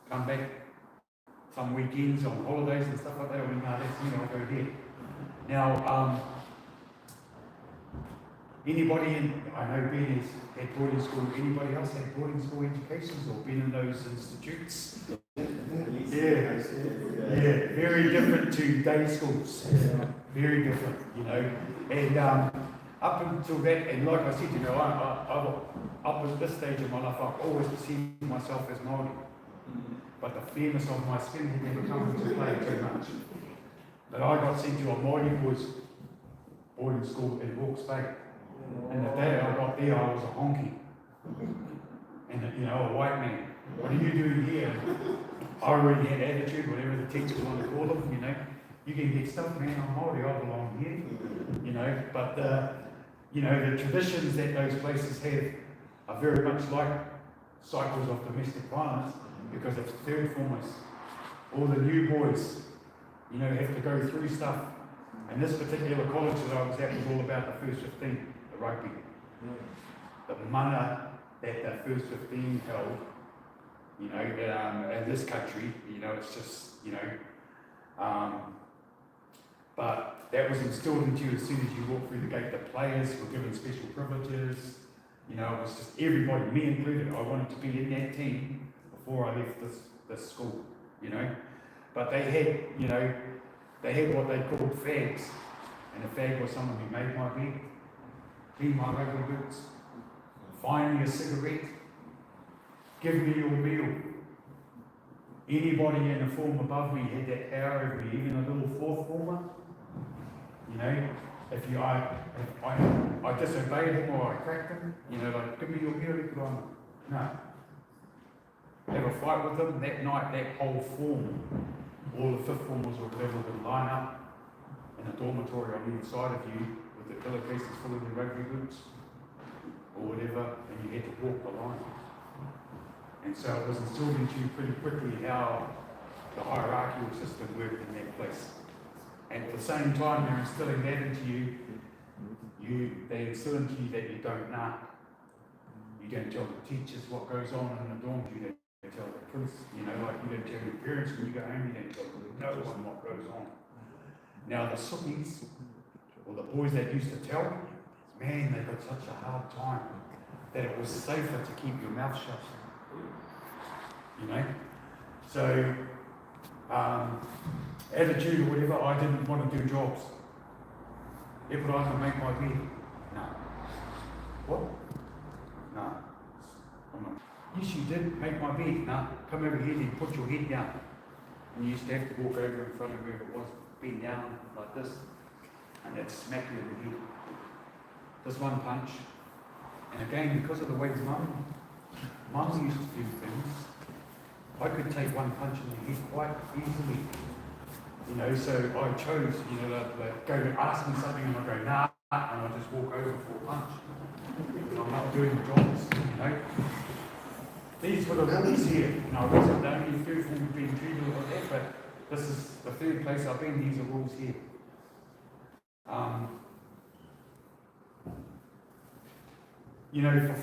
come back some weekends on holidays and stuff like that. I went, no, that's me, I'll go there. Now, anybody in, I know Ben has had boarding school, anybody else had boarding school educations or been in those institutes? Yeah, very different to day schools. Very different, you know. And up until that, and like I said, you know, up at this stage of my life, I've always perceived myself as Māori. But the fairness of my skin had never come into play too much. But I got sent to a Māori boys boarding school in Hawke's Bay. And the day I got there, I was a honky. And, you know, a white man. What are you doing here? I already had attitude, whatever the teachers want to call them, you know. You can get stuff, man, I'm Māori, I belong here, you know. But, you know, the traditions that those places have are very much like cycles of domestic violence because it's third foremost. All the new boys, you know, have to go through stuff. And this particular college that I was at was all about the first 15, the rugby. The mana that the first 15 held, you know, in this country, you know, it's just, you know, but that was instilled into you as soon as you walked through the gate. The players were given special privileges, you know, it was just everybody, me included. I wanted to be in that team before I left this school, you know. But they had, you know, they had what they called fags. And a fag was someone who made my bed, cleaned my rugby boots, find me a cigarette, give me your meal. Anybody in a form above me had that power over me, even a little fourth former. You know, if I disobeyed him or I cracked him, you know, like, give me your meal, he could on. No. Have a fight with them. That night, that whole form, all the fifth formers were leveled and line up in a dormitory on the inside of you with the pillowcases full of your rugby boots or whatever, and you had to walk the line. And so it was instilled into you pretty quickly how the hierarchical system worked in that place. And at the same time they're instilling that into you, they instill into you that you don't know. You don't tell the teachers what goes on in the dorms, you don't tell the police, you know, like you don't tell your parents when you go home, you don't tell no one what goes on. Now the sookies, or the boys that used to tell, man, they got such a hard time that it was safer to keep your mouth shut. You know? So, attitude or whatever, I didn't want to do jobs. If I can make my bed, no. What? No. I'm not. Yes, you did make my bed. No. Come over here and put your head down. And you used to have to walk over in front of wherever it was, bend down like this, and they'd smack you in the head. Just one punch. And again, because of the way Mum used to do things, I could take one punch in the head quite easily. You know, so I chose, you know, like go to ask me something and I go, nah, and I just walk over for a punch. Because I'm not doing the jobs, you know. These were the rules here. You know, I wasn't the only third form being treated like that, but this is the third place I've been, these are rules here. you know, for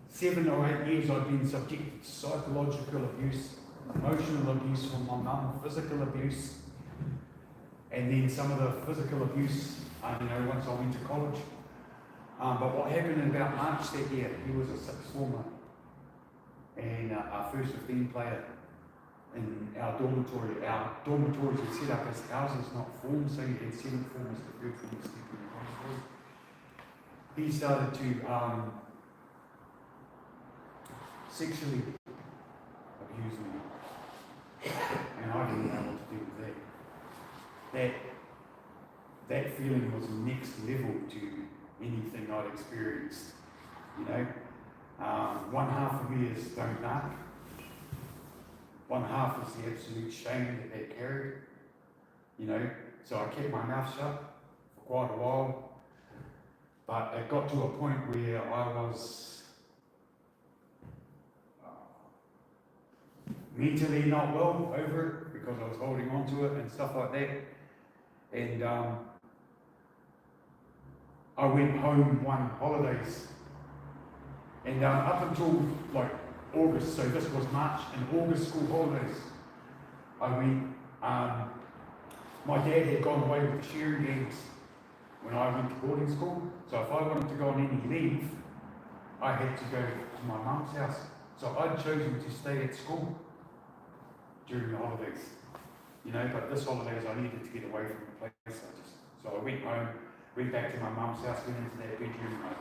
7 or 8 years I've been subjected to psychological abuse, emotional abuse from my mum, physical abuse, and then some of the physical abuse, you know, once I went to college. But what happened in about March that year, he was a sixth former and our first 15 player in our dormitory. Our dormitories were set up as houses, not forms, so you had 7th formers to 3rd formers sleeping in the dormitory. He started to sexually abuse me, and I didn't know what to do with that. That feeling was next level to anything I'd experienced, you know. One half of me is don't knock. One half is the absolute shame that they carried, you know. So I kept my mouth shut for quite a while, but it got to a point where I was mentally not well over it because I was holding on to it and stuff like that. And I went home one holidays, and up until like August, so this was March and August school holidays, I went, my dad had gone away with the shearing gangs when I went to boarding school, so if I wanted to go on any leave, I had to go to my mum's house. So I'd chosen to stay at school during the holidays, you know, but this holidays I needed to get away from the place. So I went home, went back to my mum's house, went into that bedroom, I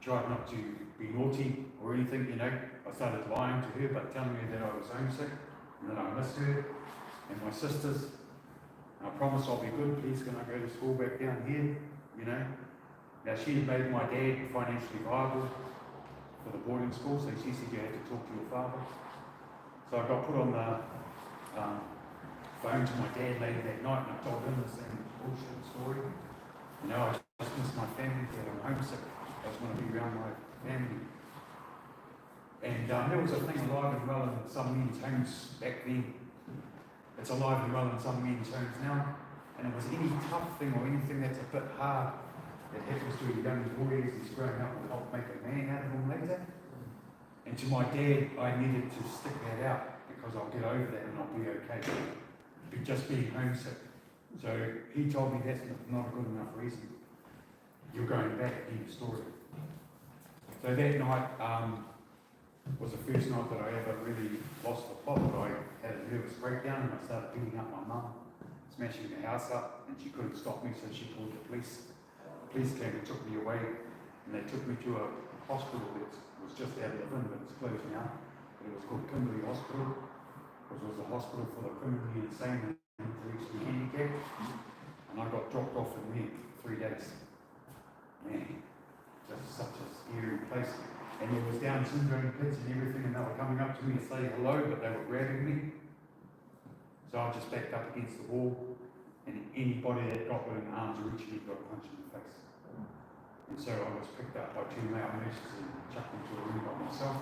tried not to be naughty or anything, you know. I started lying to her, but telling her that I was homesick and that I missed her and my sisters. And I promised I'll be good, please can I go to school back down here, you know. Now she had made my dad financially viable for the boarding school, so she said you had to talk to your father. So I got put on the phone to my dad later that night and I told him the same bullshit story. You know, I just miss my family, that I'm homesick. I just want to be around my family. And there was a thing alive and well in some men's homes back then. It's alive and well in some men's homes now. And it was any tough thing or anything that's a bit hard that happens to a young boy as he's growing up will help make a man out of him later. And to my dad, I needed to stick that out because I'll get over that and I'll be okay. But just being homesick. So he told me that's not a good enough reason. You're going back in the story. So that night was the first night that I ever really lost the plot. I had a nervous breakdown and I started beating up my mum, smashing the house up, and she couldn't stop me, so she called the police. The police came and took me away, and they took me to a hospital that was just out of the bin, but it's closed now. But it was called Kimberley Hospital, which was a hospital for the criminally insane and intellectually handicapped. And I got dropped off in there for 3 days. Man, just such a scary place. And there was Down syndrome kids and everything, and they were coming up to me to say hello, but they were grabbing me. So I just backed up against the wall, and anybody that got within arm's reach me got a punch in the face. And so I was picked up by 2 male nurses and chucked into a room by myself.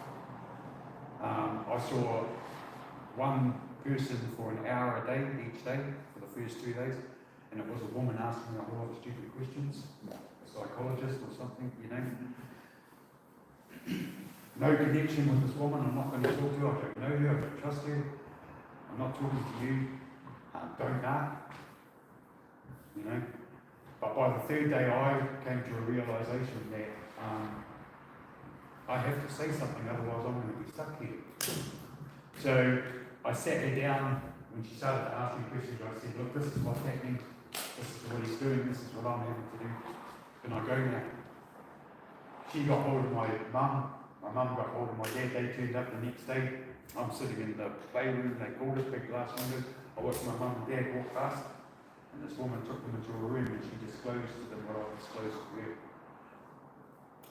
I saw one person for an hour a day, each day, for the first 2 days, and it was a woman asking me a whole lot of stupid questions, a psychologist or something, you know. No connection with this woman, I'm not going to talk to her, I don't know her, I don't trust her, I'm not talking to you, don't know, you know. But by the 3rd day I came to a realisation that I have to say something, otherwise I'm going to be stuck here. So I sat her down. When she started to ask me questions, I said, look, this is what's happening, this is what he's doing, this is what I'm having to do, can I go now? She got hold of my mum got hold of my dad, they turned up the next day. I'm sitting in the playroom, they called us, big glass windows. I watched my mum and dad walk past, and this woman took them into a room and she disclosed to them what I disclosed to her.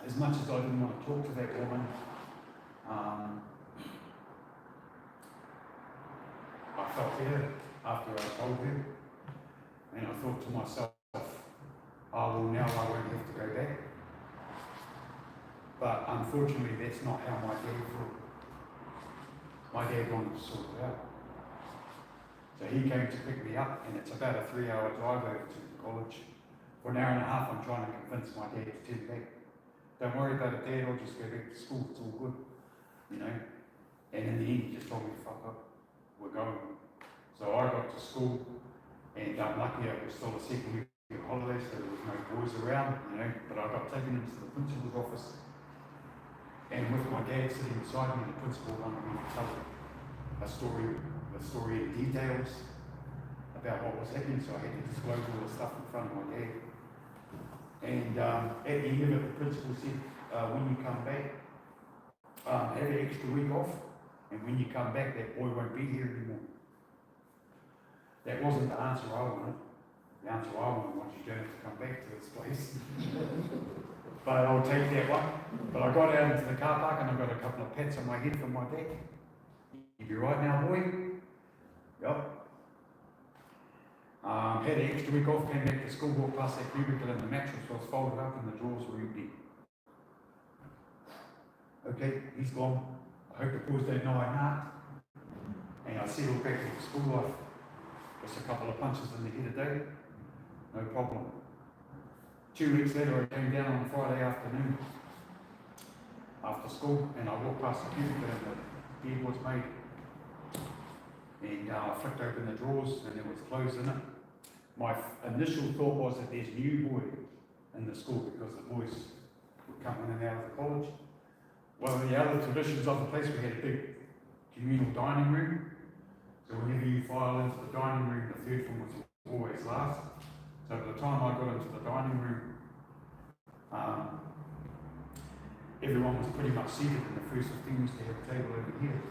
As much as I didn't want to talk to that woman, I felt better after I told her, and I thought to myself, oh well, now I won't have to go back. But unfortunately, that's not how my dad thought. My dad wanted to sort it out. So he came to pick me up, and it's about a 3-hour drive over to the college. For an hour and a half, I'm trying to convince my dad to turn back. don't worry about it, Dad, I'll just go back to school, it's all good, you know. And in the end, he just told me, fuck up, we're going. So I got to school, and luckily it was still a second week of holidays, so there was no boys around, you know, but I got taken into the principal's office, and with my dad sitting beside me, the principal wanted me to tell a story in details about what was happening, so I had to disclose all the stuff in front of my dad. And at the end of it, the principal said, when you come back, have an extra week off, and when you come back, that boy won't be here anymore. That wasn't the answer I wanted. The answer I wanted was you don't have to come back to this place. But I'll take that one. But I got out into the car park and I got a couple of pats on my head from my dad. You be right now, boy? Yep. Had an extra week off, came back to school, walked past that cubicle and the mattress was folded up and the drawers were empty. Okay, he's gone. I hope the boys don't know I'm not. And I settled back into school life. Just a couple of punches in the head a day, no problem. 2 weeks later, I came down on Friday afternoon after school and I walked past the cubicle and the bed was made. And I flicked open the drawers and there was clothes in it. My initial thought was that there's a new boy in the school because the boys would come in and out of the college. One of the other traditions of the place, we had a big communal dining room. So whenever you file into the dining room, the third one was always last. So by the time I got into the dining room, everyone was pretty much seated and the first 15 used to have a table over here.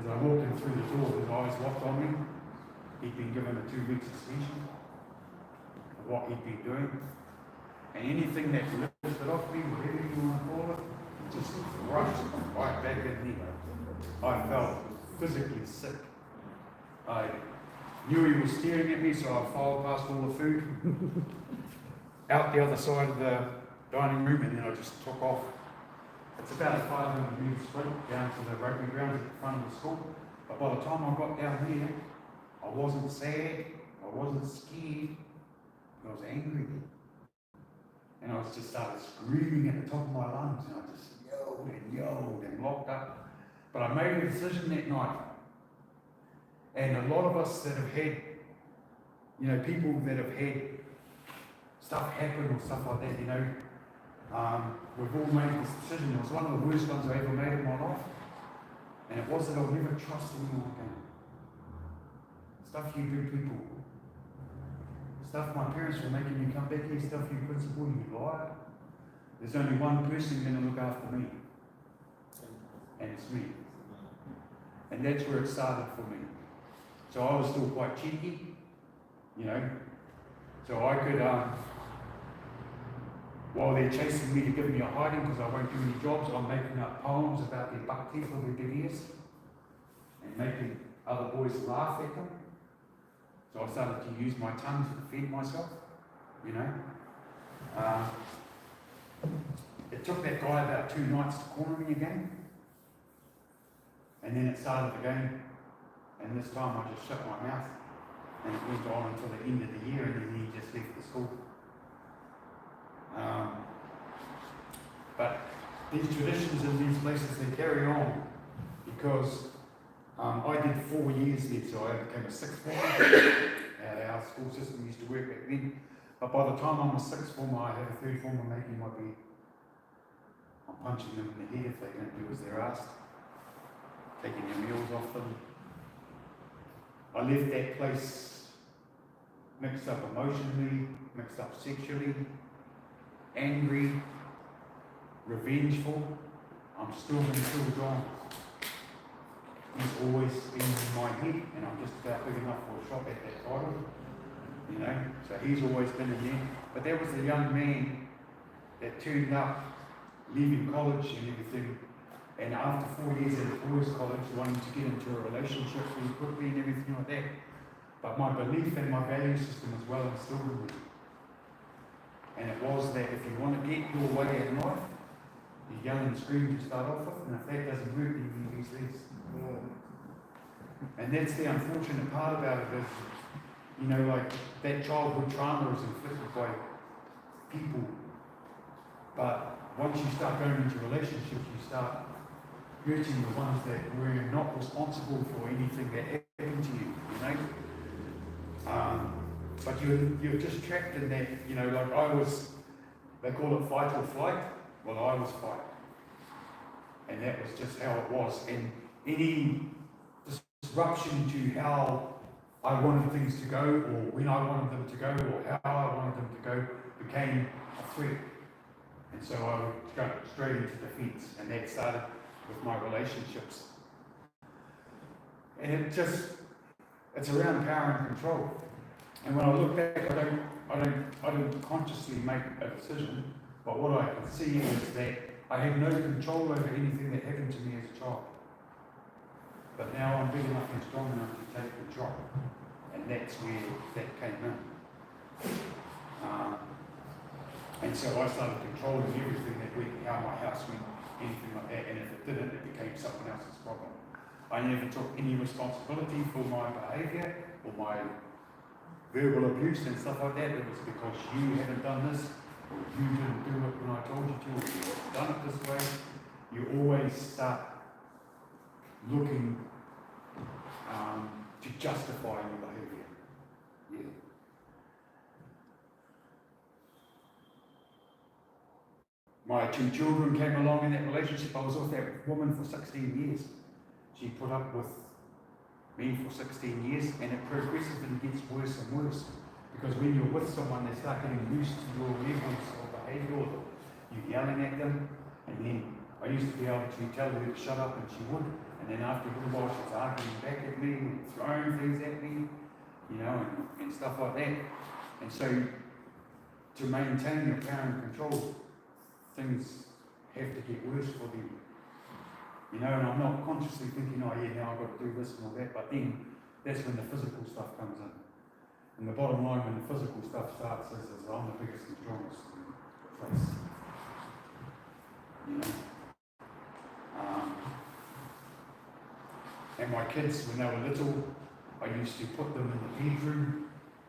As I walked in through the door, his eyes locked on me. He'd been given a 2-week suspension of what he'd been doing. And anything that lifted off me, whatever you want to call it, just rushed right back in there. I felt physically sick. I knew he was staring at me, so I filed past all the food out the other side of the dining room, and then I just took off. It's about a 500-metre sprint down to the rugby ground at the front of the school. But by the time I got down there, I wasn't sad, I wasn't scared, I was angry. And I just started screaming at the top of my lungs, and I just yelled and locked up. But I made a decision that night. And a lot of us that have had, you know, people that have had stuff happen or stuff like that, you know, we've all made this decision. It was one of the worst ones I ever made in my life. And it was that I'll never trust anyone again. Stuff you do, people. Stuff my parents were making me come back here, stuff you principal, you liar. There's only one person going to look after me. And it's me. And that's where it started for me. So I was still quite cheeky, you know. So I could, while they're chasing me to give me a hiding because I won't do any jobs, I'm making up poems about their buck teeth or their big ears and making other boys laugh at them. So I started to use my tongue to defend myself, you know. It took that guy about 2 nights to corner me again. And then it started again. And this time I just shut my mouth. And it went on until the end of the year, and then he just left the school. But these traditions in these places, they carry on because I did 4 years there, so I became a sixth former. Our school system used to work back then. But by the time I'm a sixth former, I had a third former making my bed. I'm punching them in the head if they don't do as they're asked, taking their meals off them. I left that place mixed up emotionally, mixed up sexually, angry, revengeful. I'm still going to kill John. He's always been in my head, and I'm just about big enough for a shot at that title, you know. So he's always been in there. But there was a young man that turned up, leaving college and everything, and after 4 years at a boys' college, wanting to get into a relationship really quickly and everything like that. But my belief and my value system was well instilled in me. And it was that if you want to get your way in life, you yell and scream to start off with, and if that doesn't work, then you use this. And that's the unfortunate part about it is, you know, like that childhood trauma is inflicted by people But once you start going into relationships, you start hurting the ones that were not responsible for anything that happened to you, you know? But you're just trapped in that, you know, like I was, they call it fight or flight. Well, I was fight. And that was just how it was. And any disruption to how I wanted things to go, or when I wanted them to go, or how I wanted them to go, became a threat. And so I would go straight into defense, and that started with my relationships. And it's around power and control. And when I look back, I don't consciously make a decision, but what I can see is that I had no control over anything that happened to me as a child. But now I'm big enough and strong enough to take control. And that's where that came in. And so I started controlling everything that went, how my house went, anything like that. And if it didn't, it became someone else's problem. I never took any responsibility for my behaviour or my verbal abuse and stuff like that. It was because you haven't done this, or you didn't do it when I told you to, or you haven't done it this way. You always start looking to justify your behaviour. Yeah. My 2 children came along in that relationship. I was with that woman for 16 years. She put up with me for 16 years, and it progressively gets worse and worse. Because when you're with someone, they start getting used to your levels of behaviour, you're yelling at them, and then I used to be able to tell her to shut up, and she would. And then after a little while, she's arguing back at me and throwing things at me, you know, and stuff like that. And so, to maintain your power and control, things have to get worse for them. You know, and I'm not consciously thinking, oh yeah, now I've got to do this and all that, but then that's when the physical stuff comes in. And the bottom line when the physical stuff starts is I'm the biggest and strongest place. You know? And my kids, when they were little, I used to put them in the bedroom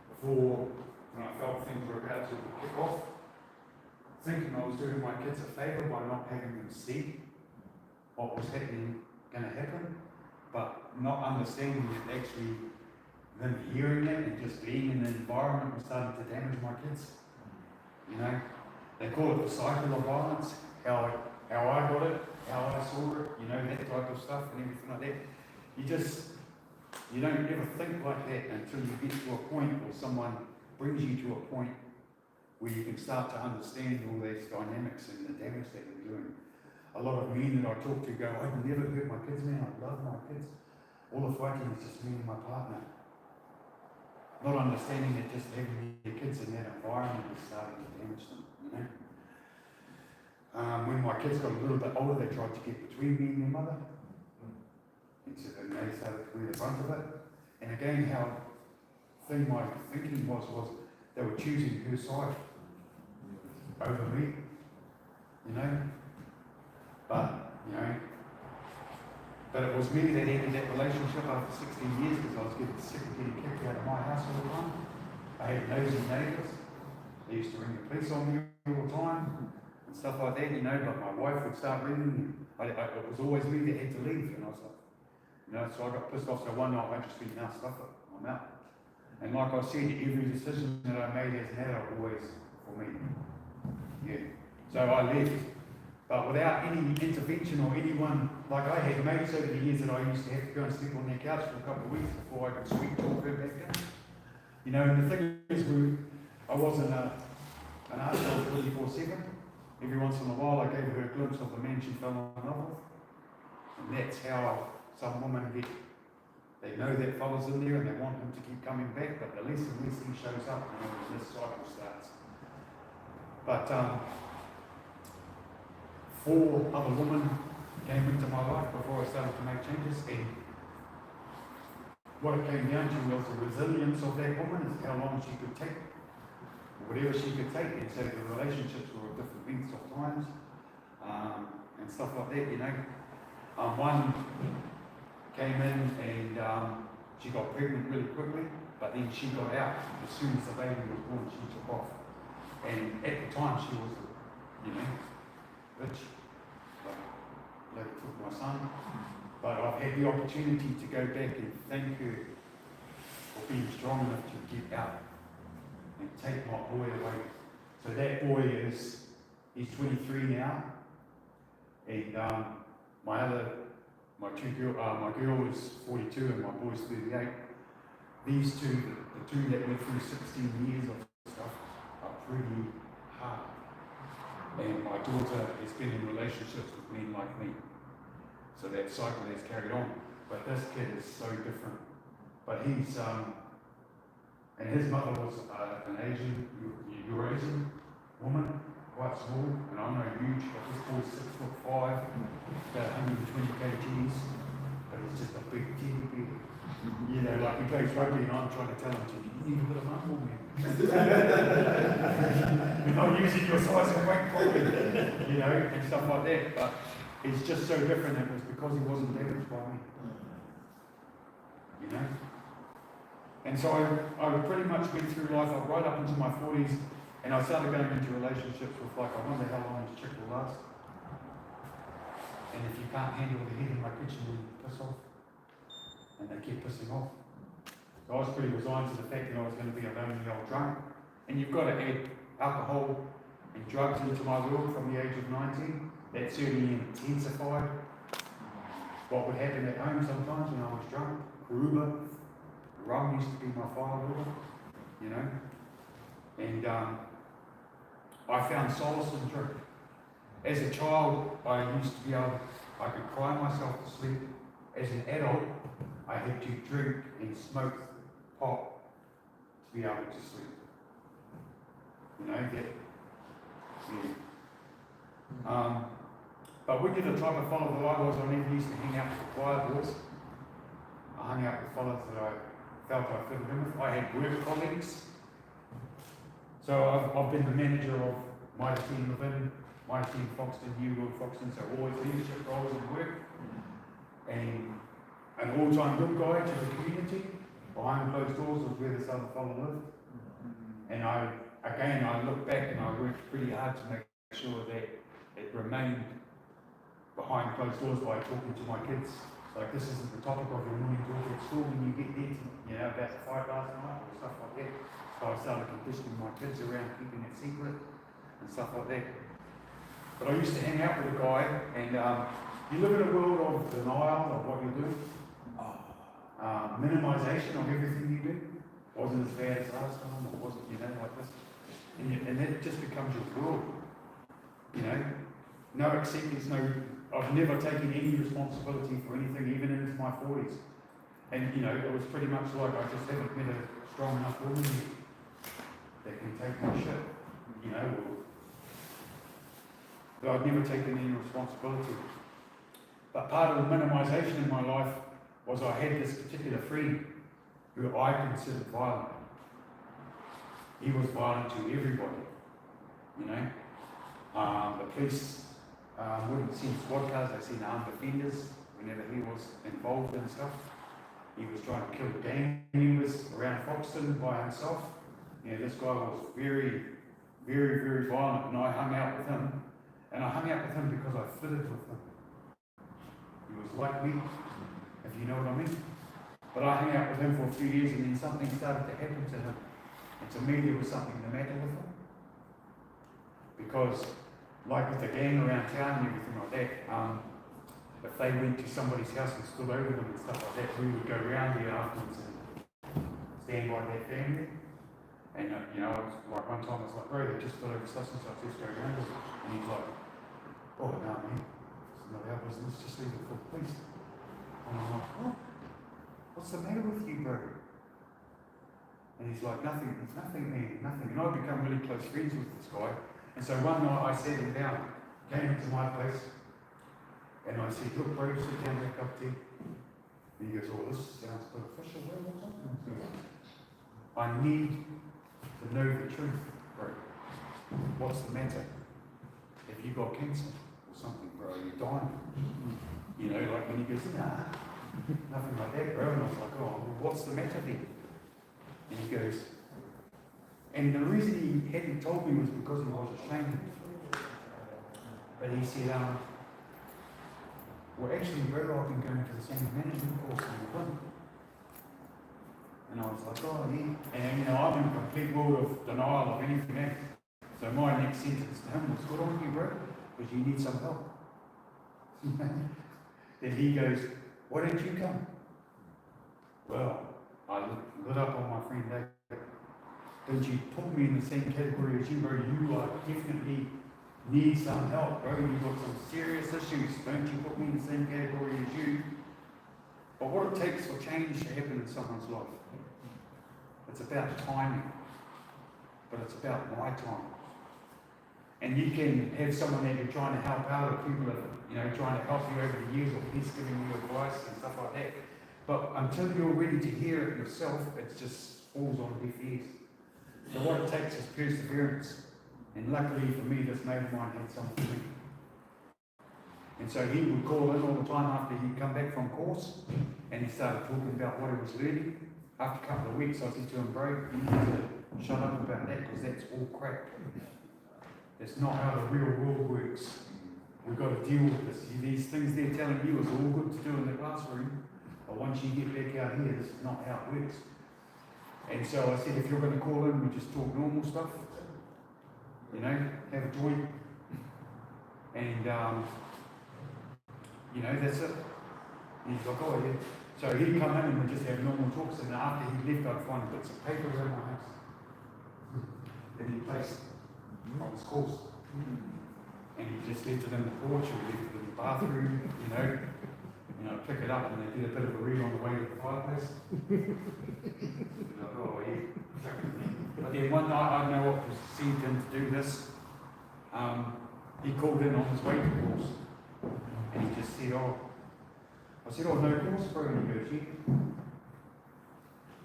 before, when I felt things were about to kick off, thinking I was doing my kids a favour by not having them see what was going to happen, but not understanding that actually them hearing it and just being in the environment was starting to damage my kids. You know, they call it the cycle of violence, how I got it, how I saw it, you know, that type of stuff and everything like that. You don't ever think like that until you get to a point or someone brings you to a point where you can start to understand all these dynamics and the damage that you're doing. A lot of men that I talk to go, I've never hurt my kids, man, I love my kids. All the fighting is just me and my partner. Not understanding that just having your kids in that environment is starting to damage them, you know. When my kids got a little bit older, they tried to get between me and their mother. And so then they started to wear the brunt of it. And again, my thinking was they were choosing her side over me, you know. But it was me that ended that relationship after 16 years because I was getting sick of getting kicked out of my house all the time. I had nosy neighbours. They used to ring the police on me all the time and stuff like that, you know, but my wife would start ringing and it was always me that had to leave, and I was like, you know, so I got pissed off, so one night I just went, now stuff it, I'm out. And like I said, every decision that I made as an adult always for me. Yeah. So I left. But without any intervention or anyone, like I had mates over the years that I used to have to go and sleep on their couch for a couple of weeks before I could sweet talk her back down. You know, and the thing is, I wasn't an arsehole 24/7. Every once in a while I gave her a glimpse of the man she fell in love with. And that's how some women they know that fella's in there and they want him to keep coming back, but the less and less he shows up, you know, when this cycle starts. But 4 other women came into my life before I started to make changes, and what it came down to was the resilience of that woman, is how long she could take, whatever she could take, and so the relationships were of different lengths of times, and stuff like that, you know. One came in and she got pregnant really quickly, but then she got out as soon as the baby was born. She took off, and at the time she was you know, which, like took my son, but I've had the opportunity to go back and thank her for being strong enough to get out and take my boy away. So that boy he's 23 now, and my girl is 42 and my boy's 38. These two, the two that went through 16 years of stuff, are pretty hard. And my daughter has been in relationships with men like me. So that cycle has carried on. But this kid is so different. But he's, and his mother was an Asian, Eurasian woman, quite small, and I'm no huge, but this boy's 6'5", about 120 kgs, but he's just a big teddy bear. You know, like he plays rugby and I'm trying to tell him to, you need a bit of muscle, man. You're not using your size and weight properly, you know, and stuff like that. But it's just so different. It was because he wasn't damaged by me, you know. And so I pretty much went through life right up into my 40s, and I started going into relationships with like, I wonder how long this chick will last. And if you can't handle the heat in my kitchen, you piss off. And they keep pissing off. So I was pretty resigned to the fact that I was going to be a lonely old drunk. And you've got to add alcohol and drugs into my world from the age of 19. That certainly intensified what would happen at home sometimes when I was drunk. Karuba, rum used to be my firewater, you know. And I found solace in drink. As a child, I used to be able, I could cry myself to sleep. As an adult, I had to drink and smoke pot to be able to sleep. You know, yeah. But wicked the type of fellow that I was, I never used to hang out with the choir boys. I hung out with fellows that I felt I fitted in with. I had work colleagues. So I've been the manager of Mitre 10 Levin, Mitre 10 Foxton, New World Foxton, so always leadership roles in work. And an all-time good guy to the community. Behind closed doors was where this other fellow lived. And I look back and I worked pretty hard to make sure that it remained behind closed doors by talking to my kids. Like, this isn't the topic of your morning talk at school when you get there, you know, about the fight last night or stuff like that. So I started conditioning my kids around keeping it secret and stuff like that. But I used to hang out with a guy, and you live in a world of denial of what you do, minimization of everything you do. Wasn't as bad as last time, or wasn't, you know, like this. And that just becomes your world. You know, no acceptance, I've never taken any responsibility for anything, even into my 40s. And, you know, it was pretty much like I just haven't met a strong enough woman yet that can take my shit, you know. But I've never taken any responsibility. But part of the minimization in my life was I had this particular friend who I considered violent. He was violent to everybody, you know. The police wouldn't send squad cars, they sent armed defenders whenever he was involved in stuff. He was trying to kill gang members around Foxton by himself. You know, this guy was very, very, very violent, and I hung out with him. And I hung out with him because I fitted with him. He was like me, if you know what I mean. But I hung out with him for a few years, and then something started to happen to him. And to me, there was something the matter with him. Because, like with the gang around town and everything like that, if they went to somebody's house and stood over them and stuff like that, we would go around there afterwards and stand by their family. And, you know, I was, like one time I was like, bro, they just stood over such and such, let's go around with it. And he's like, oh, no, man, it's not our business, just leave it for the police. And I'm like, oh, what's the matter with you, bro? And he's like, nothing, it's nothing, man, nothing. And I've become really close friends with this guy. And so one night I sat him down, came into my place, and I said, look, bro, sit down, have a cup of tea. And he goes, oh, this sounds a bit official. Well, what's up? I need to know the truth, bro. What's the matter? Have you got cancer or something, bro? Are you dying? You know, like when he goes, nah, nothing like that, bro. And I was like, oh, well, what's the matter then? And he goes, and the reason he hadn't told me was because he was ashamed. But he said, well, actually, bro, I've been going to the same management course in the Wind. And I was like, oh, yeah. And, you know, I'm in complete world of denial of anything else. So my next sentence to him was, good on you, bro, because you need some help. Then he goes, why don't you come? Well, I lit up on my friend Dave. Don't you put me in the same category as you, bro? You definitely need some help, bro. You've got some serious issues. Don't you put me in the same category as you. But what it takes for change to happen in someone's life, it's about timing, but it's about my time. And you can have someone that you're trying to help out, or people that, you know, trying to help you over the years, or he's giving you advice and stuff like that. But until you're ready to hear it yourself, it just falls on deaf ears. So what it takes is perseverance. And luckily for me, this mate of mine had some for me. And so he would call in all the time after he'd come back from course, and he started talking about what he was learning. After a couple of weeks, I said to him, bro, you need to shut up about that, because that's all crap. It's not how the real world works. We've got to deal with this. These things they're telling you is all good to do in the classroom, but once you get back out here, this is not how it works. And so I said, if you're going to call in, we just talk normal stuff. You know, have a joint. And, you know, that's it. And he's like, oh yeah. So he'd come in and we'd just have normal talks, and after he left, I'd find bits of paper around my house. Then he placed on his course. And he just left it in the porch, or left it in the bathroom, you know, pick it up and they did a bit of a read on the way to the fireplace. Like, oh yeah. But then one night, I don't know what proceeded him to do this. He called in on his way to course. And he just said, oh, I said, oh, no course, bro. And he goes, yeah.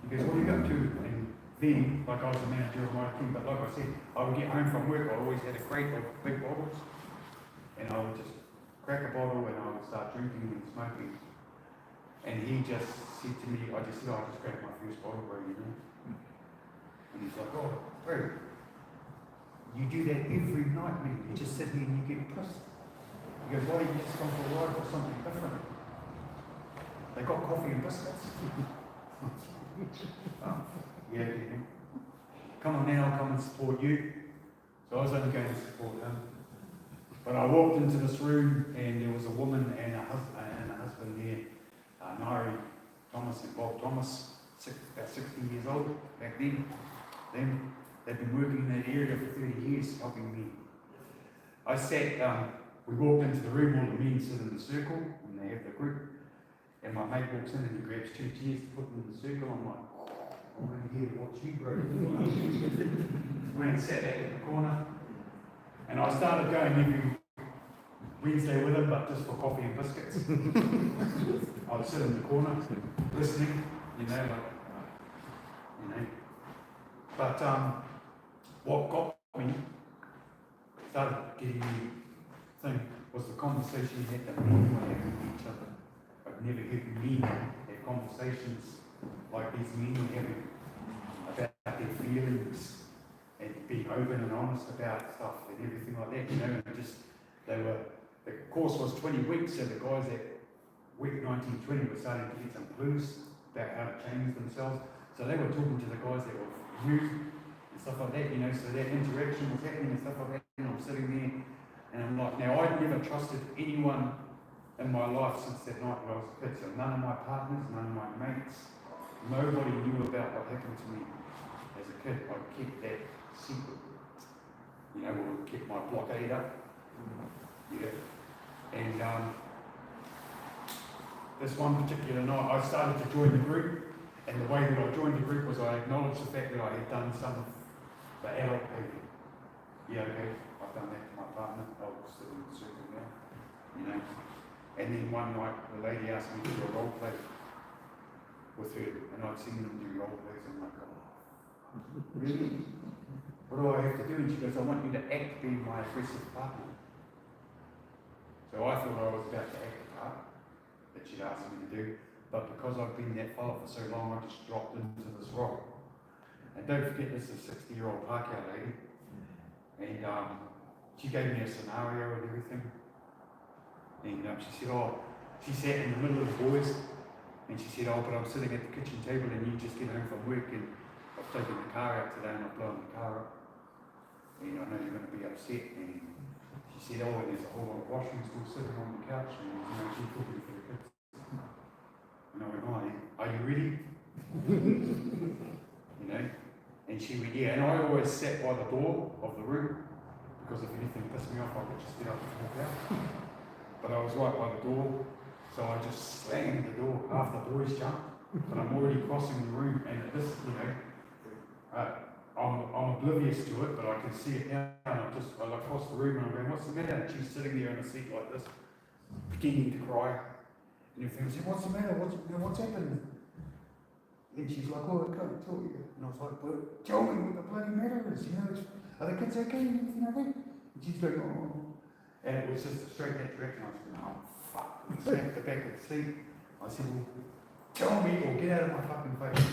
He goes, what are you up to? And then, like, I was the manager of my team, but like I said, I would get home from work, I always had a crate of big bottles, and I would just crack a bottle and I would start drinking and smoking. And he just said to me, I just cracked my first bottle, bro, you know. And he's like, oh, bro, you do that every night, man. You just sit here and you get pissed. He goes, why don't you just come for a ride for something different? They got coffee and biscuits. Oh, yeah, come on now, I'll come and support you. So I was only going to support him. But I walked into this room and there was a woman and a husband there, Nari Thomas and Bob Thomas, about 60 years old back then. They've been working in that area for 30 years, helping me. I sat, we walked into the room, all the men sit in the circle, and they have the group. And my mate walks in and he grabs 2 chairs to put them in the circle. I'm like, I'm going here to watch you, bro. Went and sat back in the corner. And I started going every Wednesday with him, but just for coffee and biscuits. I would sit in the corner, listening, you know. But what got me, started getting me thing, was the conversation that the men were having with each other. I've never heard men have conversations like these men were having about their feelings and being open and honest about stuff and everything like that, you know. And just, the course was 20 weeks, so the guys at week 19, 20 were starting to get some clues about how to change themselves. So they were talking to the guys that were new and stuff like that, you know, so that interaction was happening and stuff like that, and I'm sitting there and I'm like, now I'd never trusted anyone in my life since that night when I was a kid, so none of my partners, none of my mates, nobody knew about what happened to me as a kid. I kept that secret, you know, or kept my blockade up, yeah, and this one particular night I started to join the group. And the way that I joined the group was I acknowledged the fact that I had done some of the adult behavior. Yeah, okay, I've done that to my partner. I'll sit in the circle now, you know. And then one night, the lady asked me to do a role play with her, and I'd seen them do role plays, and I'm like, oh, really? What do I have to do? And she goes, I want you to act being my aggressive partner. So I thought I was about to act a part that she'd asked me to do. But because I've been that fella for so long, I just dropped into this rock. And don't forget, this is a 60-year-old parkour lady. And she gave me a scenario and everything. And she said, oh, she sat in the middle of the boys, and she said, oh, but I'm sitting at the kitchen table and you just get home from work and I've taken the car out today and I've blown the car up. And I know you're going to be upset. And she said, oh, and there's a whole lot of washing still sitting on the couch and she's cooking for the kids. And I went, oh, are you ready? You know? And she went, yeah. And I always sat by the door of the room because if anything pissed me off, I could just get up and walk out. But I was right by the door, so I just slammed the door. Half the boys jumped, but I'm already crossing the room, and at this, you know, I'm oblivious to it, but I can see it now. And I cross the room and I'm going, what's the matter? And she's sitting there in a seat like this, pretending to cry. And everything. I said, what's the matter? What's happened? And she's like, oh, I can't tell you. And I was like, but tell me what the bloody matter is. You know, are the kids okay? And everything like that. And she's like, oh. And it was just a straight that direction. I was going, oh, fuck. And snapped the back of the seat. I said, well, tell me or get out of my fucking face.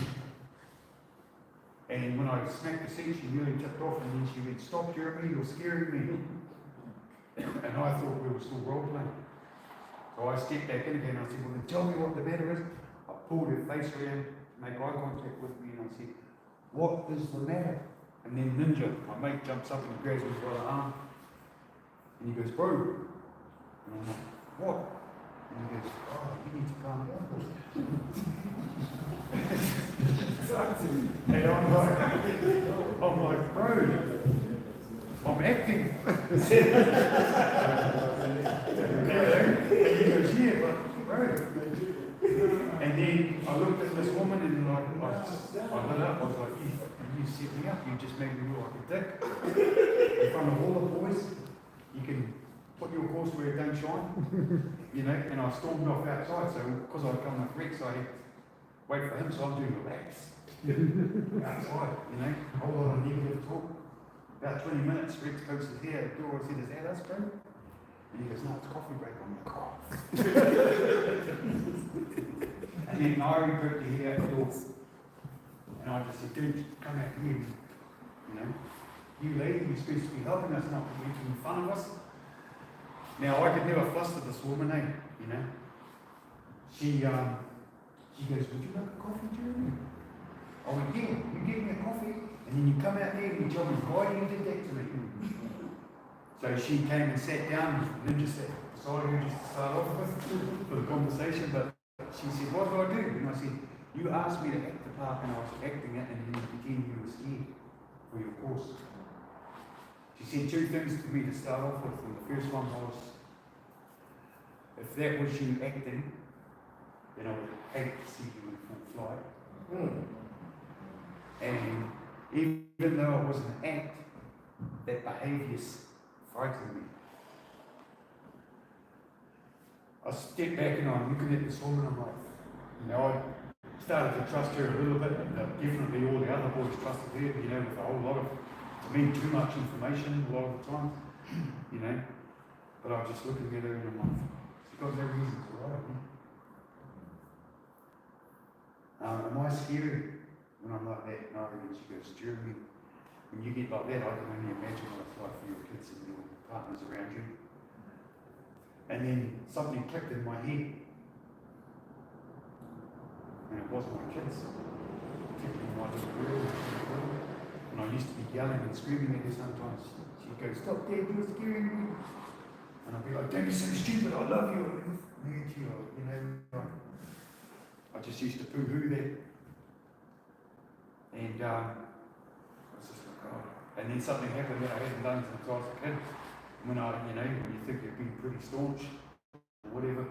And when I smacked the seat, she nearly tipped off, and then she went, stop, Jeremy, you're scaring me. And I thought we were still role playing. So I stepped back in again, and I said, well, then tell me what the matter is. I pulled her face around, made eye contact with me, and I said, what is the matter? And then Ninja, my mate, jumps up and grabs me by the arm. And he goes, bro. And I'm like, what? And he goes, oh, you need to calm down. And I'm like, bro, I'm acting. And he goes, yeah, but bro. And then I looked at this woman and I lit up. I was like, you set me up. You just made me look like a dick. In front of all the boys, you can put your course where it don't shine. You know, and I stormed off outside. So because I'd come with Rex, I had to wait for him. So I'm doing relax. Outside, you know, a whole lot of negative talk. About 20 minutes, Rex pokes his head at the door. I said, is that us, bro? And he goes, no, it's coffee break. I'm like, oh. And then Nairi poked her head out the door. And I just said, dude, come out here. You know, you lady, you're supposed to be helping us, not making fun of us. Now, I could never fluster this woman, eh? You know. She goes, would you like a coffee, Jeremy? I went, yeah, you give me a coffee, and then you come out there and you tell me why you did that to me. So she came and sat down, and Ninja sat beside her just to start off with for the conversation, but she said, what do I do? And I said, you asked me to act the part, and I was acting it, and then you pretend you were scared for your course. She said two things to me to start off with, and the first one was, if that was you acting, then I would hate to see you in full flight. And even though it was an act, that behaviour frightened me. I stepped back and I'm looking at this woman, I'm like, you know, I started to trust her a little bit, and definitely all the other boys trusted her, you know, with a whole lot of, to me, too much information a lot of the time, you know. But I was just looking at her and I'm like, she's got no reason to lie. Am I scary when I'm like that? No, and she goes, Jeremy, when you get like that, I can only imagine what it's like for your kids and your partners around you. And then something clicked in my head. And it wasn't my kids, particularly my little girl. And I used to be yelling and screaming at her sometimes. She'd go, stop, Dad, you're scaring me. And I'd be like, don't be so stupid, I love you. You know, I just used to poo-hoo that. And I was just like, oh. And then something happened that I hadn't done since I was a kid. When when you think you've been pretty staunch or whatever,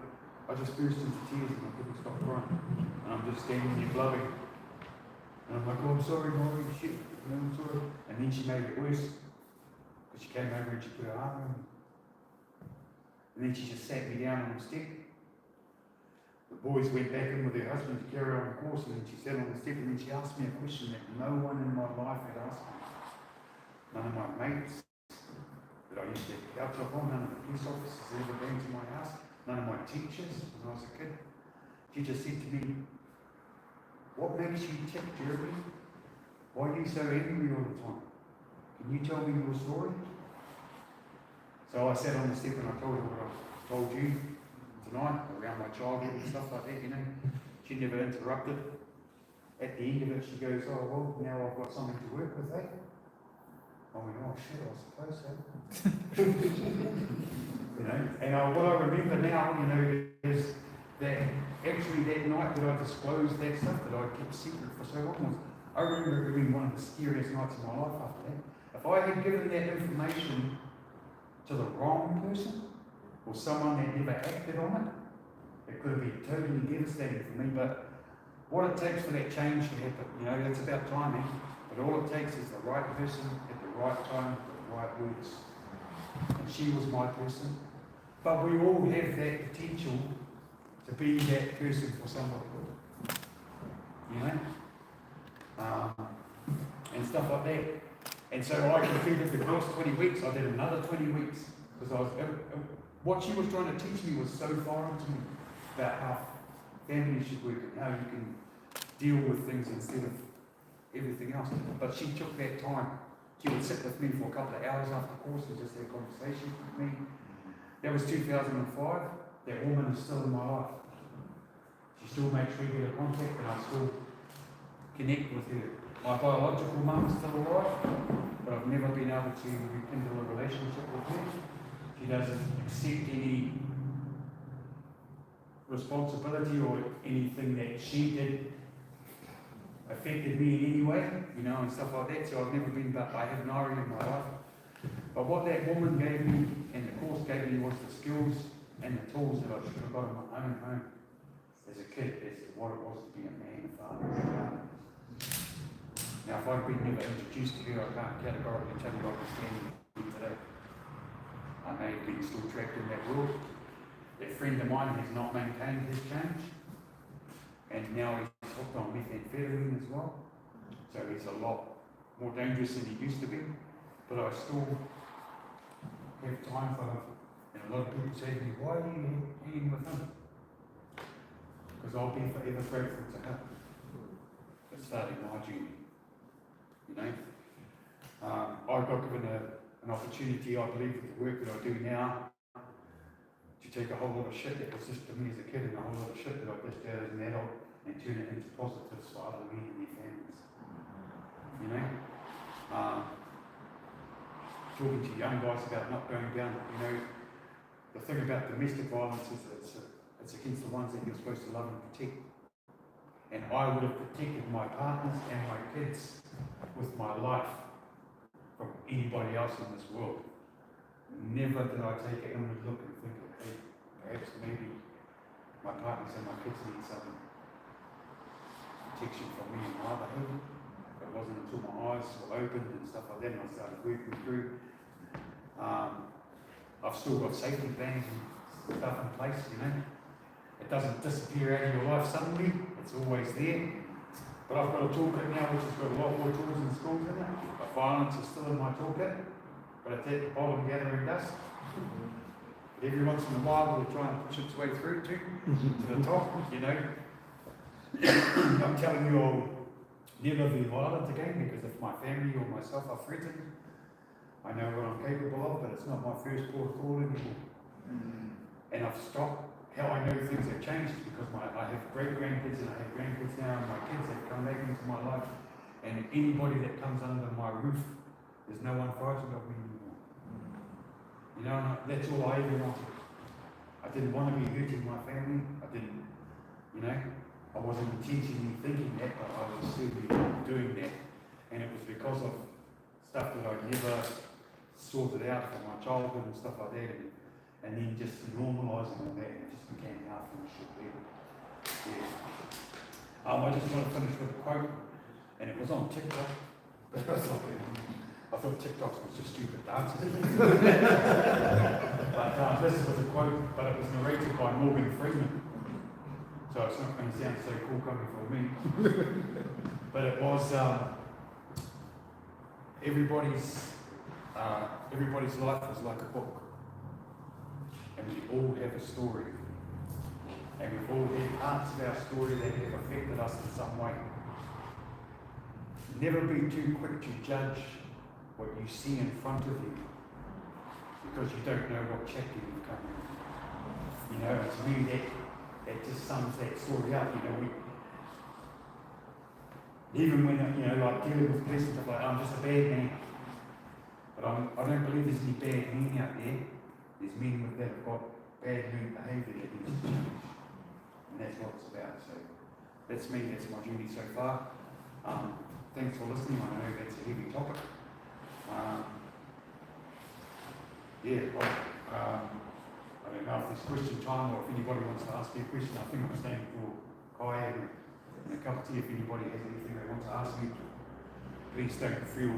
I just burst into tears and I couldn't stop crying. And I'm just standing there blubbing. And I'm like, oh, I'm sorry, Maury, shit, I'm sorry. And then she made it worse. Because she came over and she put her arm around me. And then she just sat me down on the step. The boys went back in with their husband to carry on the course, and then she sat on the step, and then she asked me a question that no one in my life had asked me. None of my mates that I used to couch up on, none of the police officers that ever been to my house, none of my teachers when I was a kid. She just said to me, what makes you tick, Jeremy? Why are you so angry all the time? Can you tell me your story? So I sat on the step and I told her what I told you tonight around my childhood and stuff like that, you know. She never interrupted. At the end of it, she goes, oh, well, now I've got something to work with, eh? I went, oh, shit, I suppose so. You know, and what I remember now, you know, is that actually that night that I disclosed that stuff that I kept secret for so long was, I remember it being one of the scariest nights of my life after that. If I had given that information to the wrong person, or someone that never acted on it, it could have been totally devastating for me, but what it takes for that change to happen, you know, it's about timing, but all it takes is the right person at the right time, with the right words. And she was my person. But we all have that potential to be that person for somebody, you know? And stuff like that. And so I completed the course 20 weeks, I did another 20 weeks, because I was, what she was trying to teach me was so foreign to me, about how family should work and how you can deal with things instead of everything else. But she took that time. She would sit with me for a couple of hours after course and just have conversations with me. That was 2005. That woman is still in my life. She still makes regular contact and I still connect with her. My biological mum is still alive, but I've never been able to rekindle a relationship with her. She doesn't accept any responsibility or anything that she did affected me in any way, you know, and stuff like that. So I've never been, but I have Nari in my life. But what that woman gave me and the course gave me was the skills and the tools that I should have got in my own home as a kid, as to what it was to be a man, a father, a father. Now, if I'd been never introduced to her, I can't categorically tell you what I'm standing here today. I may have been still trapped in that world. That friend of mine has not maintained his change, and now he's hooked on methamphetamine as well. So he's a lot more dangerous than he used to be, but I still have time for him. And a lot of people say to me, why are you hanging with him? Because I'll be forever grateful to him for starting my journey. You know? I got given an opportunity, I believe, with the work that I do now, to take a whole lot of shit that was just to me as a kid and a whole lot of shit that I dished out as an adult and turn it into positives for other men and their families. You know? Talking to young guys about not going down, you know, the thing about domestic violence is that it's against the ones that you're supposed to love and protect. And I would have protected my partners and my kids with my life from anybody else in this world. Never did I take an inward look and think, hey, perhaps maybe my partners and my kids need some protection from me and my other. It wasn't until my eyes were opened and stuff like that and I started working through. I've still got safety plans and stuff in place, you know. It doesn't disappear out of your life suddenly, it's always there. But I've got a toolkit now which has got a lot more tools in schools in it. But violence is still in my toolkit, but it's at the bottom gathering dust. But every once in a while we'll try and push its way through to the top, you know. I'm telling you I'll never be violent again because if my family or myself are threatened, I know what I'm capable of, but it's not my first port of call anymore. And I've stopped. How I know things have changed because I have great-grandkids and I have grandkids now and my kids have come back into my life. And anybody that comes under my roof, there's no one frightened of me anymore. You know, and that's all I ever wanted. I didn't want to be hurting my family. I didn't, you know, I wasn't intentionally thinking that, but I was certainly doing that. And it was because of stuff that I never sorted out from my childhood and stuff like that. And then just normalising all that, it just became hard for me to live. Yeah. I just want to finish with a quote, and it was on TikTok. I thought TikTok was just stupid dances. But this was a quote, but it was narrated by Morgan Freeman. So it's not going to sound so cool coming from me. But it was everybody's life is like a book. And we all have a story. And we've all had parts of our story that have affected us in some way. Never be too quick to judge what you see in front of you because you don't know what chapter you've come in. You know, and to me that just sums that story up. You know, even when, you know, like dealing with police and stuff like, I'm just a bad man. But I don't believe there's any bad men out there. There's men that have got bad mood behaviour that needs to change. And that's what it's about. So that's me, that's my journey so far. Thanks for listening. I know that's a heavy topic. I don't know if there's question time or if anybody wants to ask me a question. I think I'm staying for Kai and a cup of tea. If anybody has anything they want to ask me, please don't feel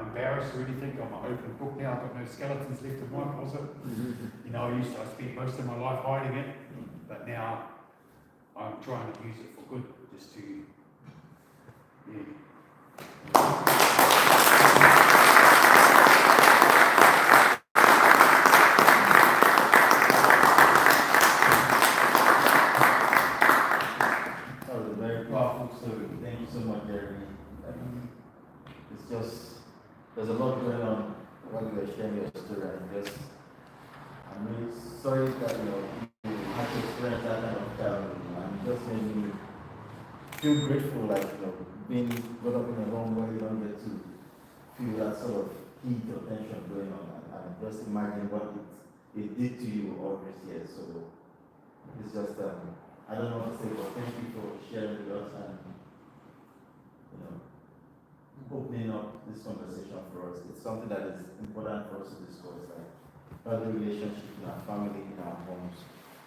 embarrassed or anything. I'm an open book now. I've got no skeletons left in my closet. You know, I spent most of my life hiding it, but now I'm trying to use it for good, just to, That was a very powerful story. Thank you so much, Jeremy. It's just, there's a lot going on while you were sharing your story, and just, I'm really sorry that, you know, you had to experience that kind of childhood, and it just made me feel grateful, like, you know, being brought up in a home where you don't get to feel that sort of heat or tension going on, and just imagine what it did to you all these years. So it's just, I don't know what to say, but thank you for sharing with us and, you know, opening up this conversation for us. It's something that is important for us to discuss, like family relationships in our family, in our homes.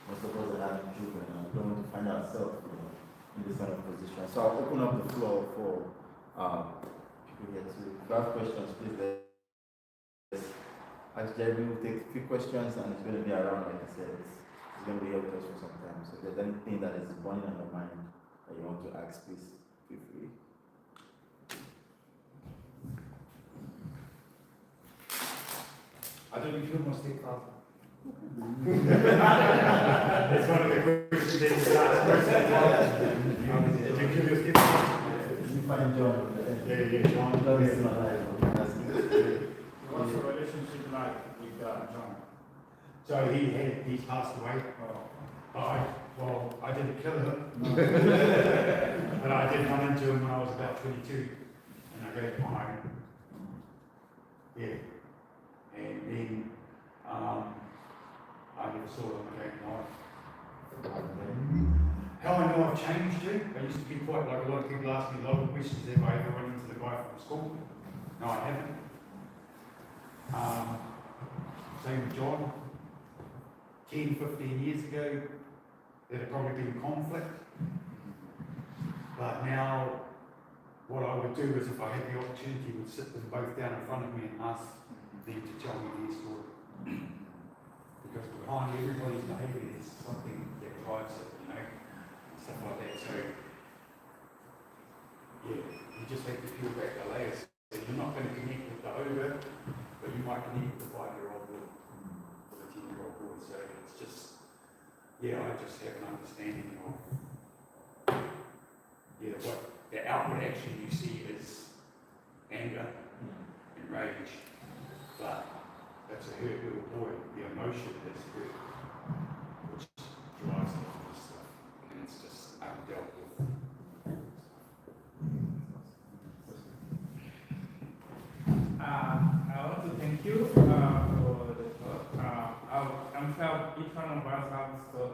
Most of us are having children and we don't want to find ourselves, you know, in this kind of position. So I'll open up the floor for people here to, if you have questions, please let's ask Jeremy. We'll take a few questions and it's going to be around, like I said, it's going to be here with us for some time. So if there's anything that is burning on your mind that you want to ask, please feel free. I don't feel my stepfather. That's one of the questions that is asked. Did you kill your stepfather? You find John. Yeah, John. Love is my life. That's good. What's your relationship like with John? So he's passed away. I didn't kill him. But I did run into him when I was about 22. And I gave him my own. Yeah. And then I never saw him again in life. How I know I've changed too. I used to be quite like a lot of people ask me a lot of questions. Have I ever run into the guy from school? No, I haven't. Same with John. 10, 15 years ago, there had probably been conflict. But now, what I would do is if I had the opportunity, would sit them both down in front of me and ask them to tell me their story. Because behind everybody's behaviour there's something that drives it, you know, stuff like that. So, yeah, you just have to peel back the layers. So you're not going to connect with the ogre, but you might connect with the 5-year-old boy or the 10-year-old boy. So it's just, yeah, I just have an understanding of, yeah, what the outward action you see is anger and rage. But that's a hurt little boy. The emotion is hurt, which drives a lot of this stuff, and it's just undealt with. I want to thank you for the talk. I'm sure each one of us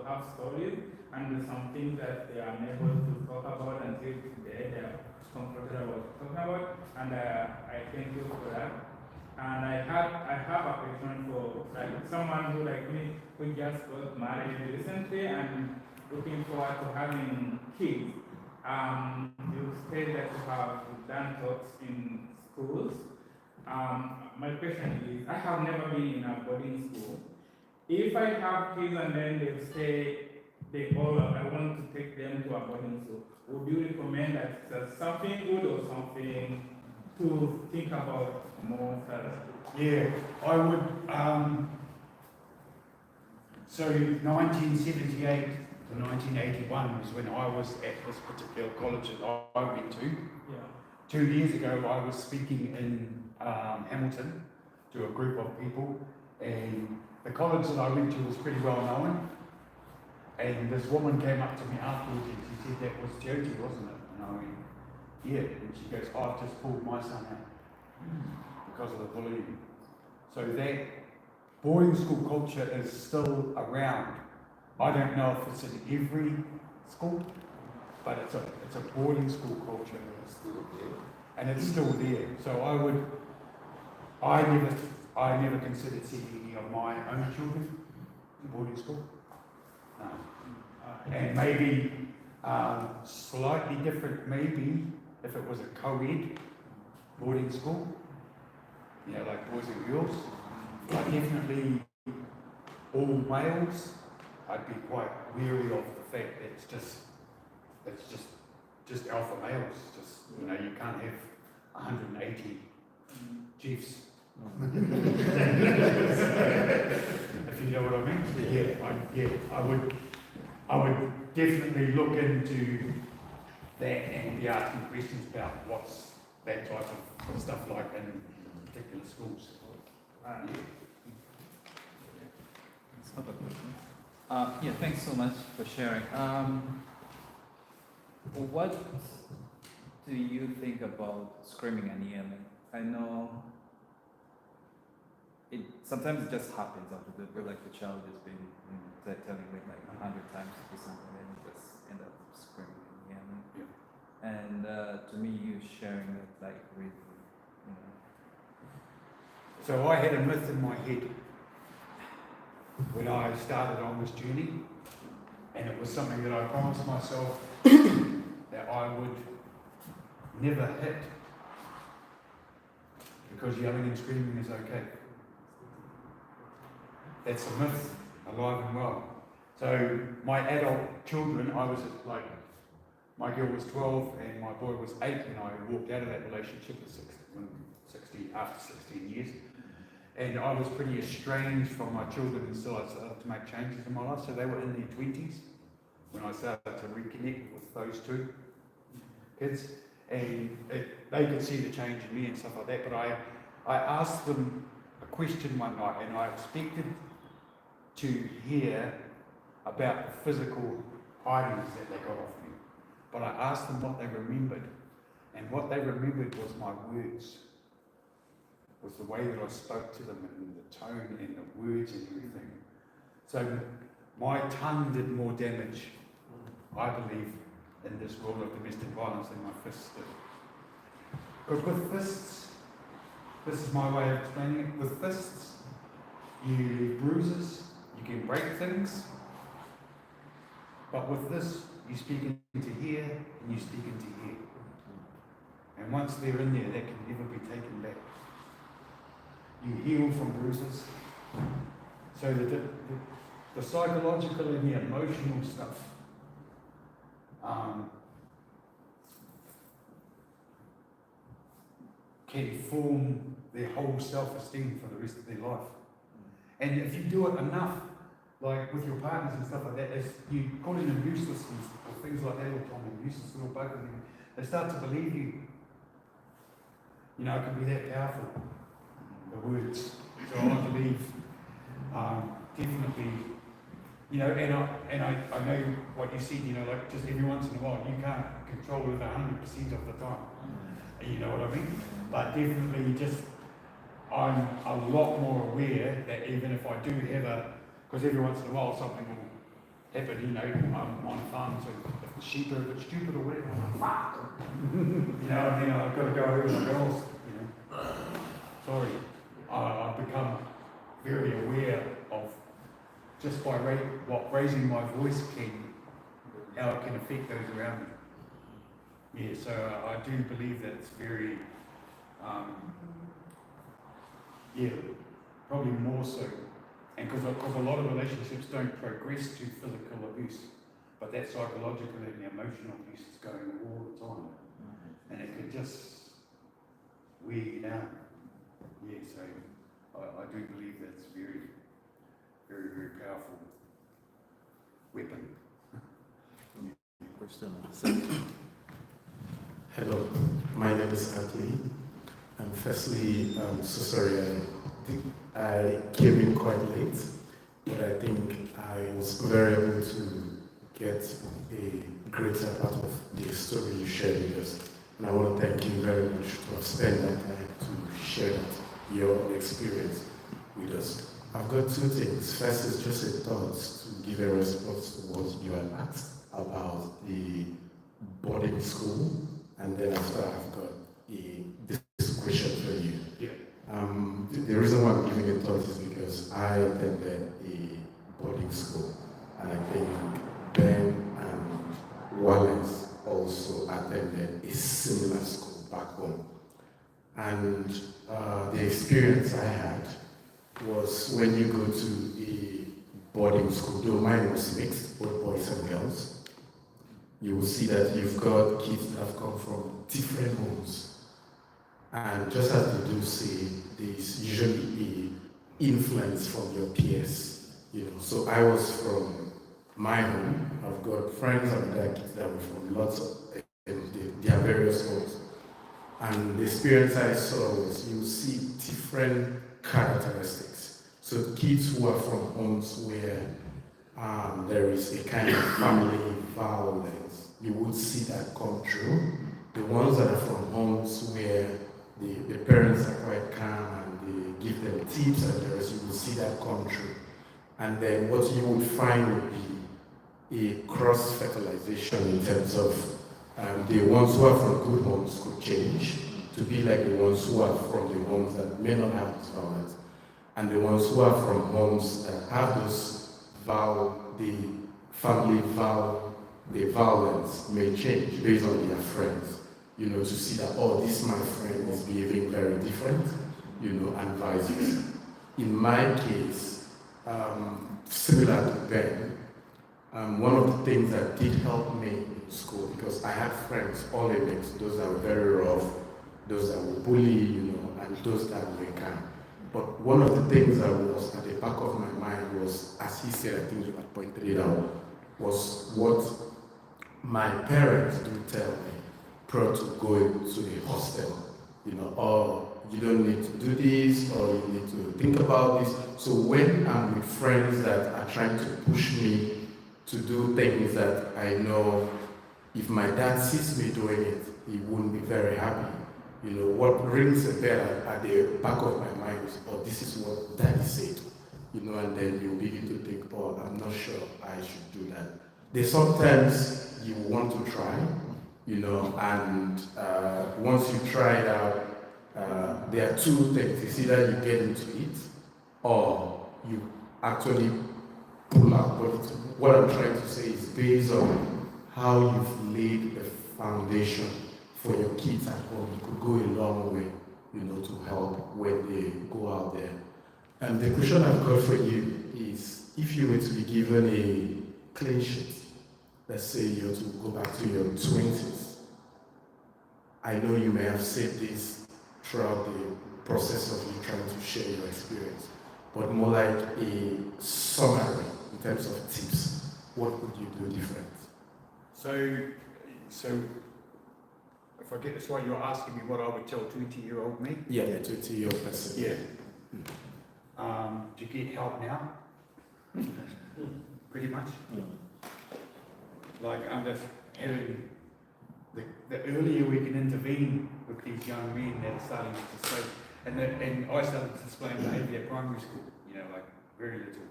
have stories and some things that they are unable to talk about until today they are comfortable talking about, and I thank you for that. And I have a question for like someone who like me who just got married recently and looking forward to having kids. You said that you have done talks in schools. My question is, I have never been in a boarding school. If I have kids and then they say I want to take them to a boarding school, would you recommend that it's something good or something to think about more further? Yeah, I would. So 1978 to 1981 was when I was at this particular college that I went to. Yeah. 2 years ago, I was speaking in Hamilton to a group of people, And the college that I went to was pretty well known. And this woman came up to me afterwards and she said, that was Jyoti, wasn't it? And I went, yeah. And she goes, I've just pulled my son out because of the bullying. So that boarding school culture is still around. I don't know if it's in every school, but it's a boarding school culture. And it's still there. So I never considered sending any of my own children to boarding school. No. And maybe slightly different, maybe if it was a co-ed boarding school, you know, like boys and girls, but definitely all males, I'd be quite weary of the fact that it's just alpha males. Just, you know, you can't have 180 chiefs. If you know what I mean? I would definitely look into that and be asking questions about what's that type of stuff like in particular schools. Yeah, thanks so much for sharing. What do you think about screaming and yelling? I know sometimes it just happens out of the blue, like the child has been telling me like 100 times to do something and you just end up screaming and yelling. Yeah. And to me, you sharing it like with, you know. So I had a myth in my head when I started on this journey, and it was something that I promised myself that I would never hit, because yelling and screaming is okay. That's a myth, alive and well. So my adult children, I was like, my girl was 12 and my boy was 8, and I walked out of that relationship after 16 years. And I was pretty estranged from my children until I started to make changes in my life. So they were in their 20s when I started to reconnect with those two kids. And they could see the change in me and stuff like that. But I asked them a question one night, and I expected to hear about the physical items that they got off me. But I asked them what they remembered. And what they remembered was my words. Was the way that I spoke to them, and the tone and the words and everything. So my tongue did more damage, I believe, in this world of domestic violence than my fists did. Because with fists, this is my way of explaining it, with fists, you leave bruises, you can break things, but with this, you speak into here, and you speak into here. And once they're in there, that can never be taken back. You heal from bruises. So the psychological and the emotional stuff can form their whole self-esteem for the rest of their life. And if you do it enough, like with your partners and stuff like that, as you calling them useless or things like that, or calling them useless little bugger, they start to believe you. You know, it can be that powerful. The words. So I believe definitely, you know, and I know what you said, you know, like just every once in a while, you can't control it 100% of the time. You know what I mean? But definitely just, I'm a lot more aware that even if I do have because every once in a while something will happen, you know, I'm on a farm, so if the sheep are a bit stupid or whatever, I'm like, fuck! You know what I mean? I've got to go over to the girls, you know. Sorry. I've become very aware of, just by raising my voice how it can affect those around me. Yeah, so I do believe that it's very, probably more so. And because a lot of relationships don't progress to physical abuse, but that psychological and emotional abuse is going all the time. And it can just wear you down. Yeah, so I do believe that's very, very, very powerful weapon. Hello, my name is Anthony. I'm firstly so sorry I came in quite late, but I think I was very able to get a greater part of the story you shared with us. And I want to thank you very much for spending that time to share your experience with us. I've got two things. First is just a thought to give a response to what you had asked about the boarding school, and then after I've got this question for you. Yeah. The reason why I'm giving a thought is because I attended a boarding school, and I think Ben and Wallace also attended a similar school back home. And the experience I had was when you go to a boarding school, though mine was mixed, both boys and girls, you will see that you've got kids that have come from different homes. And just as they do say, there's usually a influence from your peers. So I was from my home. I've got friends and other kids that were from lots of their various homes. And the experience I saw was you see different characteristics. So kids who are from homes where there is a kind of family violence, you would see that come true. The ones that are from homes where the parents are quite calm and they give them tips and the rest, you will see that come true. And then what you would find would be a cross-fertilization in terms of the ones who are from good homes could change to be like the ones who are from the homes that may not have this violence. And the ones who are from homes that have those the violence may change based on their friends. To see that, this my friend is behaving very different, and vice versa. In my case, similar to Ben, one of the things that did help me in school, because I had friends, all a mix, those that were very rough, those that were bully, and those that were calm. But one of the things that was at the back of my mind was, as he said, I think you had pointed it out, was what my parents do tell me prior to going to the hostel, you don't need to do this, or you need to think about this. So when I'm with friends that are trying to push me to do things that I know if my dad sees me doing it, he wouldn't be very happy. What rings a bell at the back of my mind is, this is what daddy said. And then you begin to think, I'm not sure I should do that. There's sometimes you want to try, and once you try it out, there are two things. It's either you get into it, or you actually pull out. But what I'm trying to say is based on how you've laid the foundation for your kids at home, it could go a long way, to help when they go out there. And the question I've got for you is, if you were to be given a clean sheet, let's say you're to go back to your 20s, I know you may have said this throughout the process of you trying to share your experience, but more like a summary in terms of tips, what would you do different? So if I get this right, you're asking me what I would tell 20-year-old me? Yeah, 20-year-old person. Yeah. To get help now? Pretty much. Like, I'm just having the earlier we can intervene with these young men that are starting to say, and I started to explain behaviour at primary school, like very little.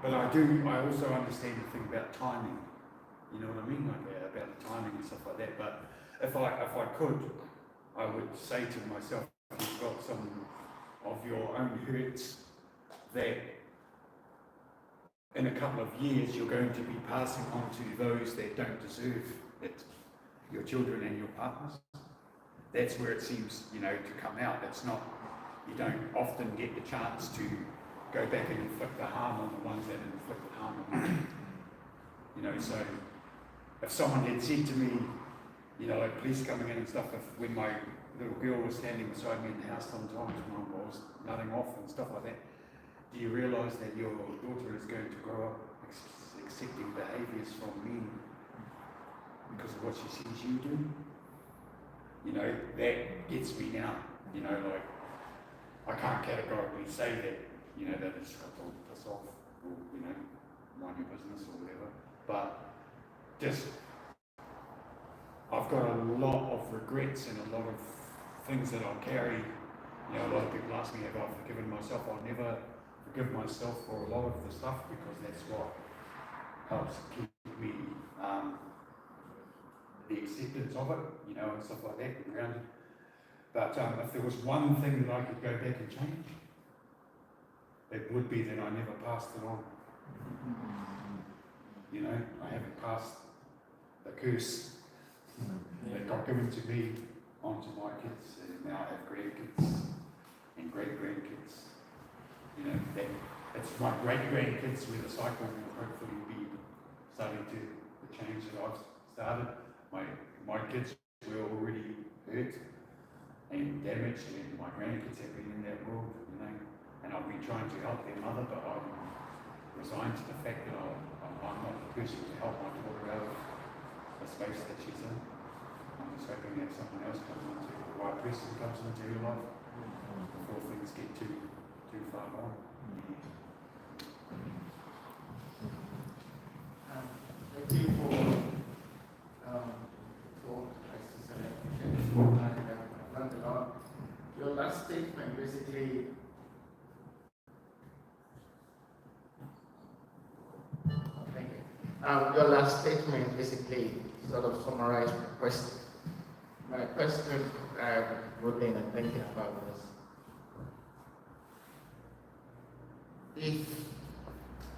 But I also understand the thing about timing, you know what I mean, like about the timing and stuff like that. But if I could, I would say to myself, you've got some of your own hurts that in a couple of years you're going to be passing on to those that don't deserve it, your children and your partners. That's where it seems, to come out. It's not, you don't often get the chance to go back and inflict the harm on the ones that inflicted harm on you. So if someone had said to me, like police coming in and stuff, when my little girl was standing beside me in the house sometimes when I was nutting off and stuff like that, do you realise that your daughter is going to grow up accepting behaviours from men because of what she sees you do? That gets me now, like I can't categorically say that, you know, that it's got to piss off or, you know, mind your business or whatever. But just, I've got a lot of regrets and a lot of things that I'll carry. You know, a lot of people ask me have I forgiven myself. I'll never forgive myself for a lot of the stuff because that's what helps keep me the acceptance of it, you know, and stuff like that, and grounded. But if there was one thing that I could go back and change, it would be that I never passed it on. You know, I haven't passed the curse that got given to me onto my kids, and now I have grandkids and great-grandkids. You know, that it's my great-grandkids where the cycle will hopefully be starting to the change that I've started. My kids were already hurt and damaged, and my grandkids have been in that world, you know, and I've been trying to help their mother, but I'm resigned to the fact that I'm not the person to help my daughter out of the space that she's in. I'm just hoping that someone else comes into, the right person comes into your life before things get too far gone. Thank you for your last statement basically thank you. Your last statement basically sort of summarized my question. My question would be thinking about was if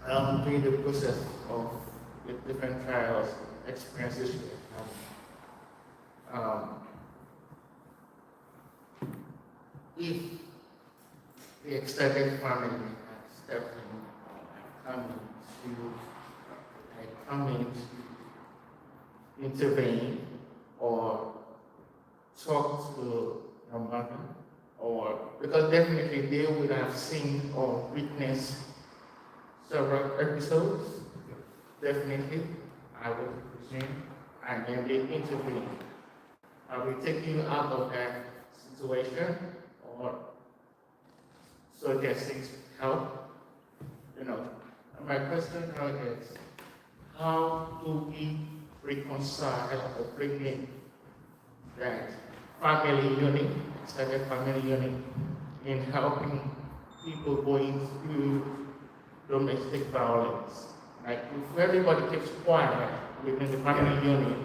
during the process of the different trials, experiences you have, if the extended family had stepped in, come in to intervene or talk to your mother, or because definitely they would have seen or witnessed several episodes, definitely, I would presume, and then they intervene. I will take you out of that situation, or suggesting help. You know, my question now is, how do we reconcile or bring in that family unit, extended family unit, in helping people going through domestic violence? Like, if everybody keeps quiet within the family unit,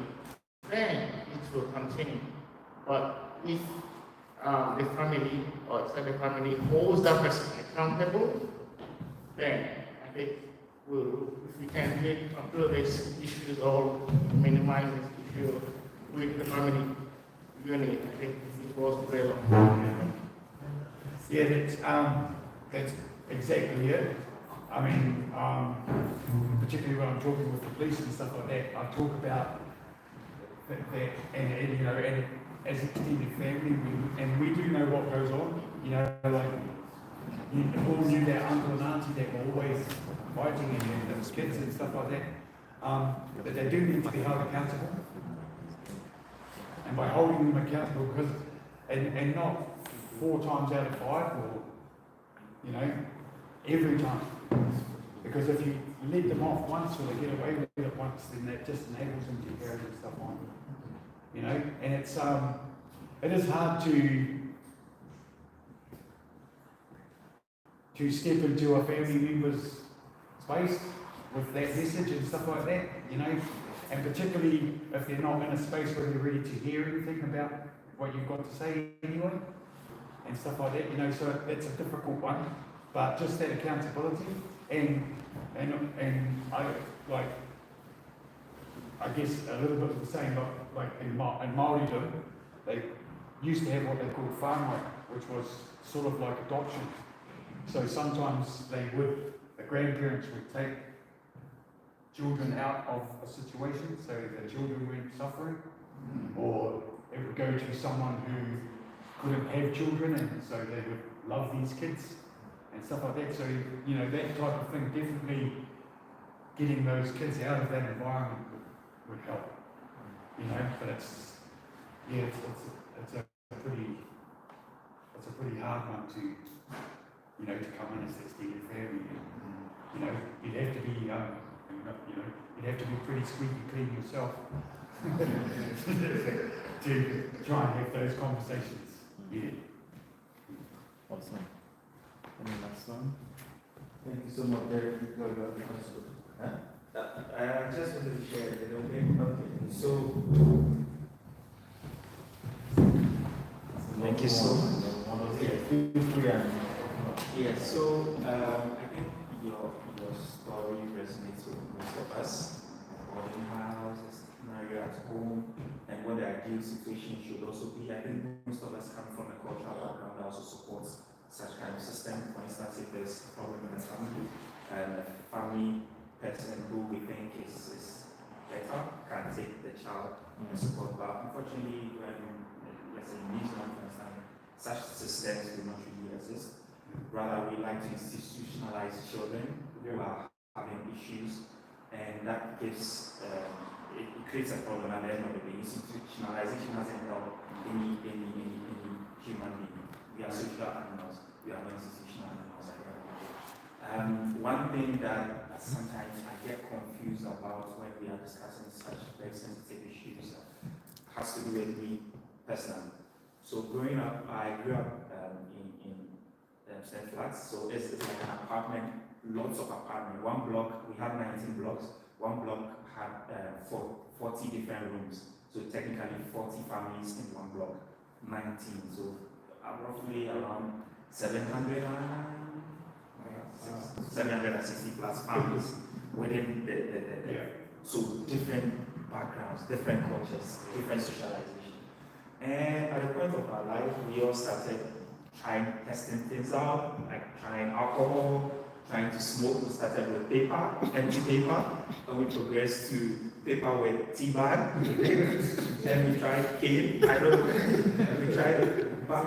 then it will continue. But if the family or extended family holds that person accountable, then I think if we can really control these issues or minimize this issue with the family unit, I think it was very long. Yeah, that's exactly it. I mean, particularly when I'm talking with the police and stuff like that, I talk about that and you know, and as extended family, we do know what goes on. You know, like you all knew that uncle and auntie that were always fighting and those kids and stuff like that. But they do need to be held accountable, and by holding them accountable, because and not 4 times out of 5, or you know, every time. Because if you let them off once or they get away with it once, then that just enables them to carry this stuff on. You know, and it is hard to step into a family member's space with that message and stuff like that, you know, and particularly if they're not in a space where they're ready to hear anything about what you've got to say anyway, and stuff like that, you know, so it's a difficult one, but just that accountability and I guess a little bit of the same, like in Māoridom, they used to have what they called whānau, which was sort of like adoption. So sometimes the grandparents would take children out of a situation so the children weren't suffering, or it would go to someone who couldn't have children and so they would love these kids and stuff like that. So, you know, that type of thing, definitely getting those kids out of that environment would help, you know, but it's a it's a pretty hard one to, you know, to come in as the extended family. You know, you'd have to be, you know, you'd have to be pretty squeaky clean yourself to try and have those conversations. Yeah. Awesome. And the last one? Thank you so much, Derek. I just wanted to share a little bit. Okay. So, thank you so much. Feel free and Yeah, so I think your story resonates with most of us. Boarding house, scenario at home, and what the ideal situation should also be. I think most of us come from a cultural background that also supports such kind of system. For instance, if there's a problem in a family, and a family person who we think is better can take the child and support. But unfortunately, when let's say in New Zealand, for instance, such systems do not really exist. Rather, we like to institutionalize children who are having issues, and that gives it creates a problem at the end of the day. Institutionalization hasn't helped any human being. We are social animals. We are not institutional animals. One thing that sometimes I get confused about when we are discussing such very sensitive issues has to do with me personally. So growing up, I grew up in St. Flats, so it's like an apartment, lots of apartments. One block, we had 19 blocks. One block had 40 different rooms. So technically 40 families in one block, 19. So roughly around 760 plus families within the so different backgrounds, different cultures, different socialization. And at the point of our life, we all started testing things out, like trying alcohol, trying to smoke. We started with paper, empty paper, and we progressed to paper with tea bag, and we tried cane, I don't know, and we tried it. But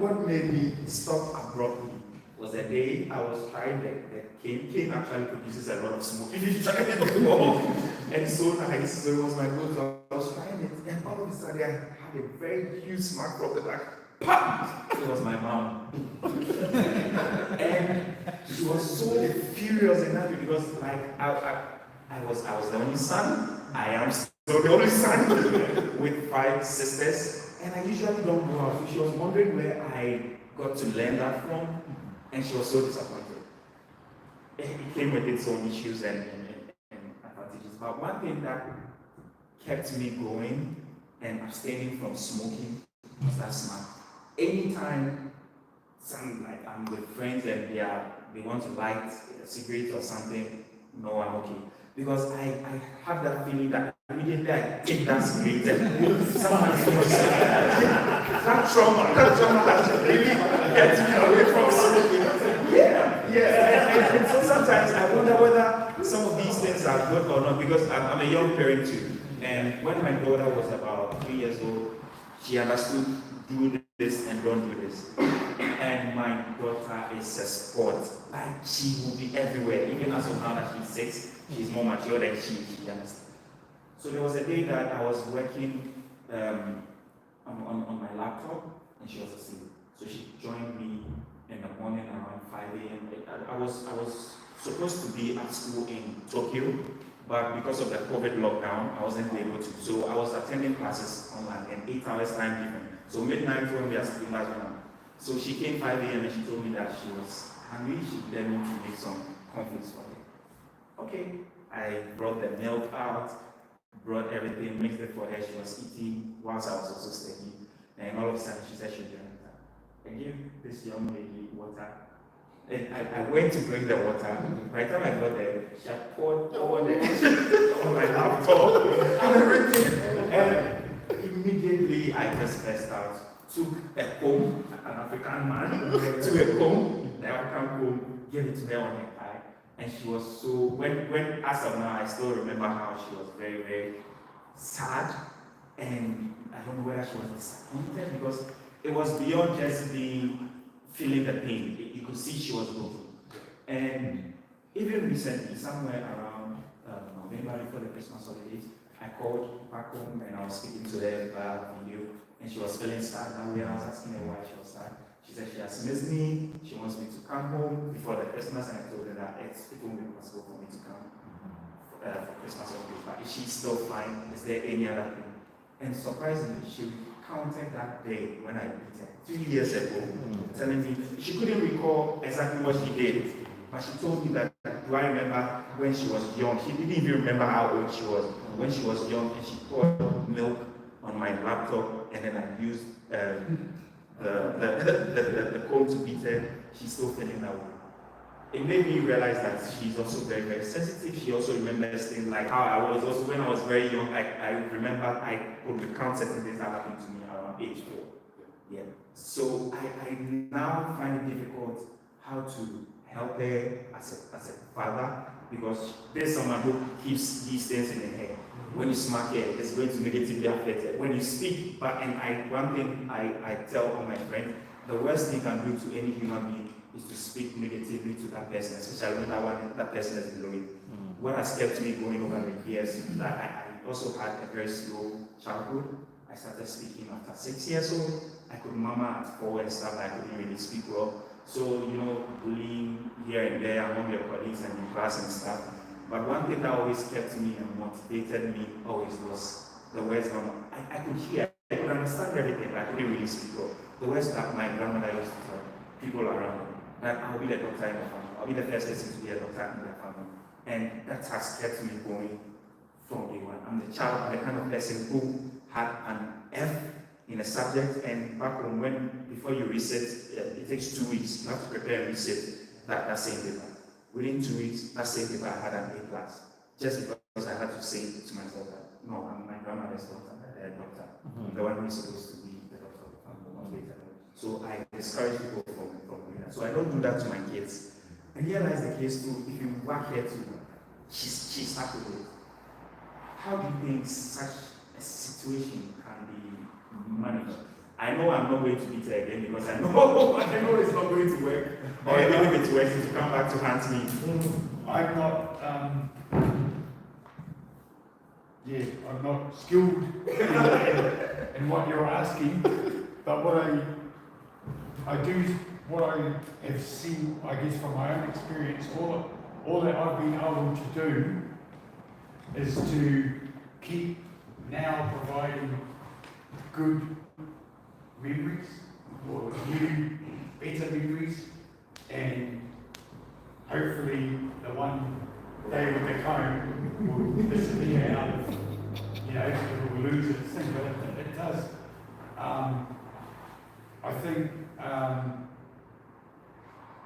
what made me stop abruptly was the day I was trying the cane. Cane actually produces a lot of smoke if you try it before. And so nice, so it was my go-to. I was trying it, and all of a sudden I had a very huge smack from the back. Pop! It was my mom. And she was so furious and happy because like I was the only son. I am still the only son with 5 sisters. And I usually don't go out. So she was wondering where I got to learn that from. And she was so disappointed. It came with its own issues and advantages. But one thing that kept me going and abstaining from smoking was that smack. Anytime I'm with friends and they want to light a cigarette or something, no, I'm okay. Because I have that feeling that immediately I take that cigarette and someone that trauma that really gets me away from smoking. Yeah. And so sometimes I wonder whether some of these things are good or not, because I'm a young parent too. And when my daughter was about 3 years old, she understood do this and don't do this. And my daughter is a sport. Like she will be everywhere. Even as of now that she's 6, she's more mature than she understands. So there was a day that I was working on my laptop and she was asleep. So she joined me in the morning around 5 a.m. I was supposed to be at school in Tokyo, but because of the COVID lockdown, I wasn't able to. So I was attending classes online in 8 hours time different. So midnight when we are sleeping last one. So she came 5 a.m. and she told me that she was hungry. She let me to make some cornflakes for her. Okay, I brought the milk out, brought everything, mixed it for her. She was eating whilst I was also studying. And all of a sudden she said she drank that. I gave this young lady water. And I went to bring the water. By the time I got there, she had poured all the on my laptop and everything. And immediately I just burst out, took a comb, an African man, took a comb, the African comb, gave it to her on her eye. And she was so, when as of now, I still remember how she was very, very sad. And I don't know whether she was disappointed because it was beyond just feeling the pain. You could see she was broken. And even recently, somewhere around November before the Christmas holidays, I called back home and I was speaking to them via video and she was feeling sad. And when I was asking her why she was sad, she said she has missed me, she wants me to come home before the Christmas, and I told her that it won't be possible for me to come for Christmas or Christmas. But is she still fine? Is there any other thing? And surprisingly, she recounted that day when I beat her 2 years ago, telling me she couldn't recall exactly what she did, but she told me that, do I remember when she was young? She didn't even remember how old she was. When she was young, and she poured milk on my laptop, and then I used the comb to beat her. She's still feeling that way. It made me realize that she's also very, very sensitive. She also remembers things like how I was also, when I was very young, I remember I could recount certain things that happened to me around age 4. Yeah. So I now find it difficult how to help her as a father, because there's someone who keeps these things in her head. When you smack her, it's going to negatively affect her. When you speak, one thing I tell all my friends, the worst thing you can do to any human being is to speak negatively to that person, especially when that person is below you. What has kept me going over the years is that I also had a very slow childhood. I started speaking after 6 years old. I could murmur at 4 and stuff. I couldn't really speak well. So, bullying here and there among your colleagues and in class and stuff. But one thing that always kept me and motivated me always was the words I could hear. I could understand everything, but I couldn't really speak well. The words that my grandmother used to tell people around me, that I'll be the doctor in the family. I'll be the first person to be a doctor in the family. And that has kept me going from day one. I'm the child, I'm the kind of person who had an F in a subject, and back home, before you reset, it takes 2 weeks. You have to prepare and reset that same paper. Within 2 weeks, that same paper I had an A+. Just because I had to say to myself that, no, I'm my grandmother's doctor. I'm the one who is supposed to be the doctor of the family. So I discourage people from doing that. So I don't do that to my kids. I realize the case too, if you work here too, she's happy with it. How do you think such a situation can be managed? I know I'm not going to beat her again because I know it's not going to work. Or even if it works, to come back to haunt me. I'm not, I'm not skilled in what you're asking, but what I have seen, I guess from my own experience, all that I've been able to do is to keep now providing good memories, or new, better memories, and hopefully the one day when they come will disappear out of, it will lose its thing, but it does. I think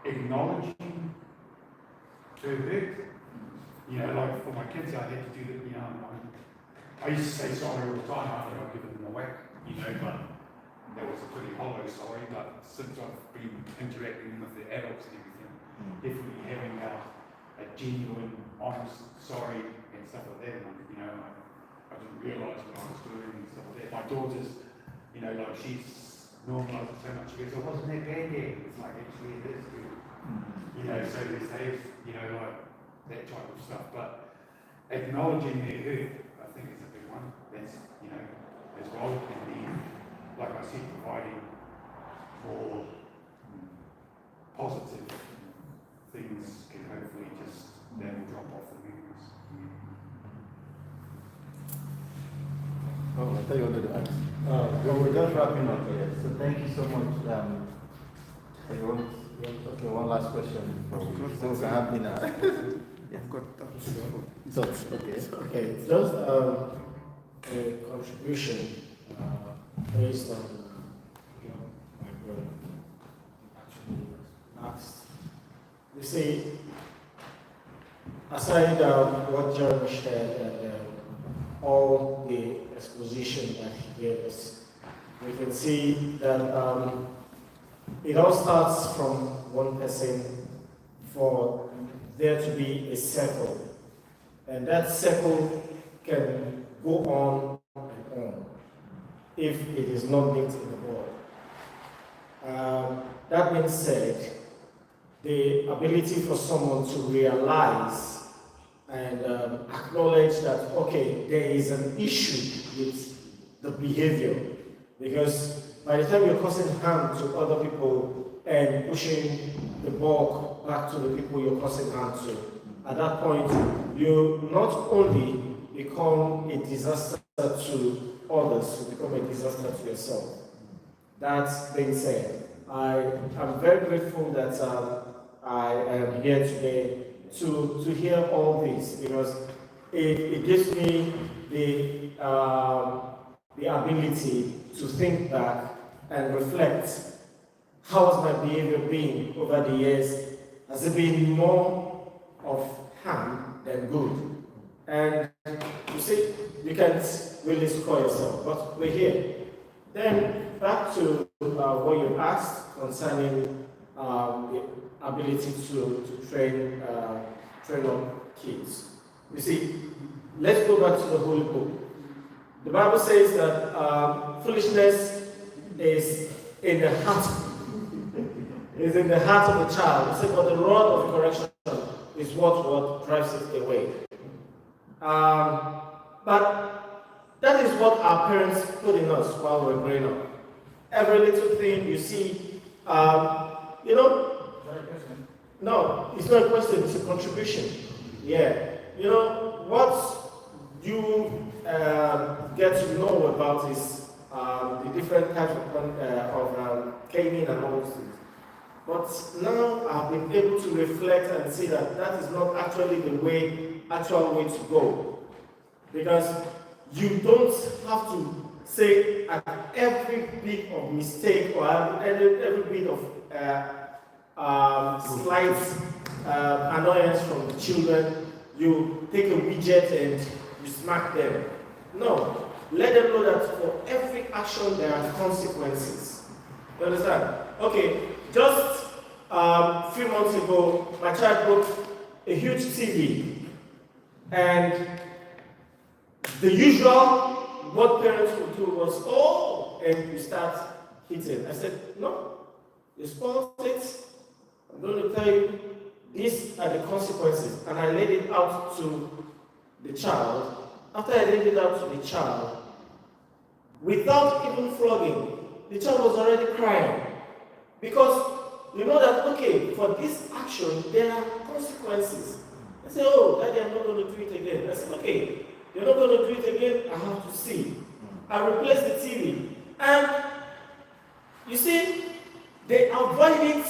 acknowledging to hurt, like for my kids, I had to do that, I used to say sorry all the time after I'd given them a whack, but that was a pretty hollow sorry, but since I've been interacting with the adults and everything, definitely having a genuine, honest sorry and stuff like that, I didn't realise what I was doing and stuff like that. My daughter's, she's normalised it so much, she goes, it wasn't that bad yet. It's like, actually it is good. So there's that type of stuff, but acknowledging their hurt, I think is a big one. That's, as well, and then, like I said, providing more positive things can hopefully just, that will drop off the memories. Oh, I thought you wanted to ask. We're just wrapping up here. So thank you so much. Everyone, okay, one last question from you. So we can have dinner. Yeah, I've got thoughts. Okay, just a contribution based on my brother actually asked. You see, aside what Jeremy shared and all the exposition that he gave us, we can see that it all starts from one person for there to be a circle, and that circle can go on and on if it is not linked in the board. That being said, the ability for someone to realize and acknowledge that, okay, there is an issue with the behavior Because by the time you're causing harm to other people and pushing the bulk back to the people you're causing harm to, at that point, you not only become a disaster to others, you become a disaster to yourself. That being said, I am very grateful that I am here today to hear all this, because it gives me the ability to think back and reflect. How has my behavior been over the years? Has it been more of harm than good? And you see, you can't really score yourself, but we're here. Then back to what you asked concerning the ability to train up kids. You see, let's go back to the Holy Book. The Bible says that foolishness is in the heart of the child. It says, but the rod of correction is what drives it away. But that is what our parents put in us while we were growing up. Every little thing you see, no, it's not a question, it's a contribution. Yeah. You know, what you get to know about is the different types of gaming and all those things. But now I've been able to reflect and see that that is not actually the actual way to go. Because you don't have to say at every bit of mistake or every bit of slight annoyance from the children, you take a widget and you smack them. No, let them know that for every action there are consequences. You understand? Okay, just a few months ago, my child broke a huge TV, and the usual what parents would do was, oh, and you start hitting. I said, no, you spoiled it. I'm going to tell you, these are the consequences. And I laid it out to the child. After I laid it out to the child, without even flogging, the child was already crying. Because you know that, okay, for this action, there are consequences. I said, oh, Daddy, I'm not going to do it again. I said, okay, you're not going to do it again, I have to see. I replaced the TV. And you see, they avoid it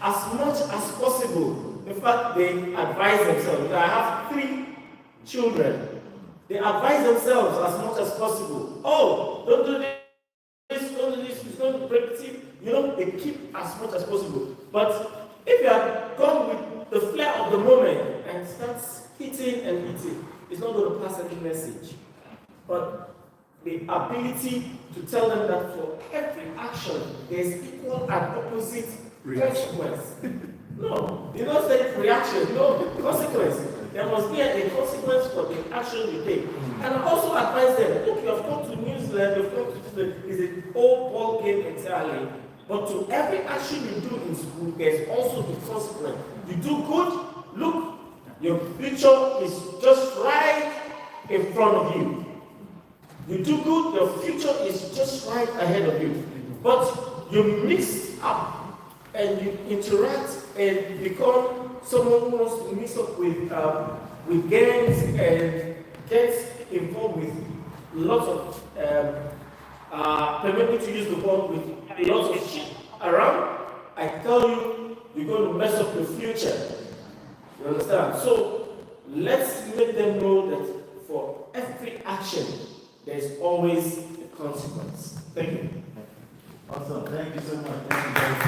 as much as possible. In fact, they advise themselves. I have 3 children. They advise themselves as much as possible. Oh, don't do this, don't do this, it's going to break the TV. You know, they keep as much as possible. But if you are gone with the flair of the moment and starts hitting and hitting, it's not going to pass any message. But the ability to tell them that for every action, there's equal and opposite consequence. No, you don't say reaction, no, consequence. There must be a consequence for the action you take. And I also advise them, look, you have come to New Zealand, you've come to it's an old ball game entirely. But to every action you do in school, there's also the consequence. You do good, look, your future is just right in front of you. You do good, your future is just right ahead of you. But you mix up and you interact and become someone who wants to mix up with gangs and gets involved with lots of, permit me to use the word, with lots of shit around. I tell you, you're going to mess up your future. You understand? So let's make them know that for every action, there's always a consequence. Thank you. Awesome. Thank you so much. Thank you very much.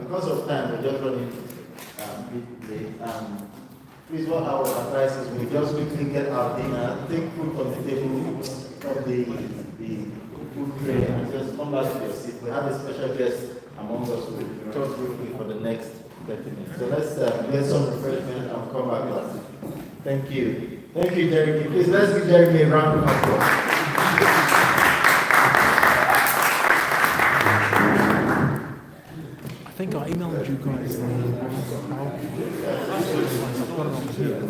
Because of time, we're just running late. Please, what our advice is, we just quickly get our dinner, take food from the table of the food tray, and just come back to your seat. We have a special guest among us who will talk briefly for the next 30 minutes. So let's get some refreshment and come back to us. Thank you. Thank you, Jeremy. Please, let's give Jeremy a round of applause. I think I emailed you guys. I've got it on here.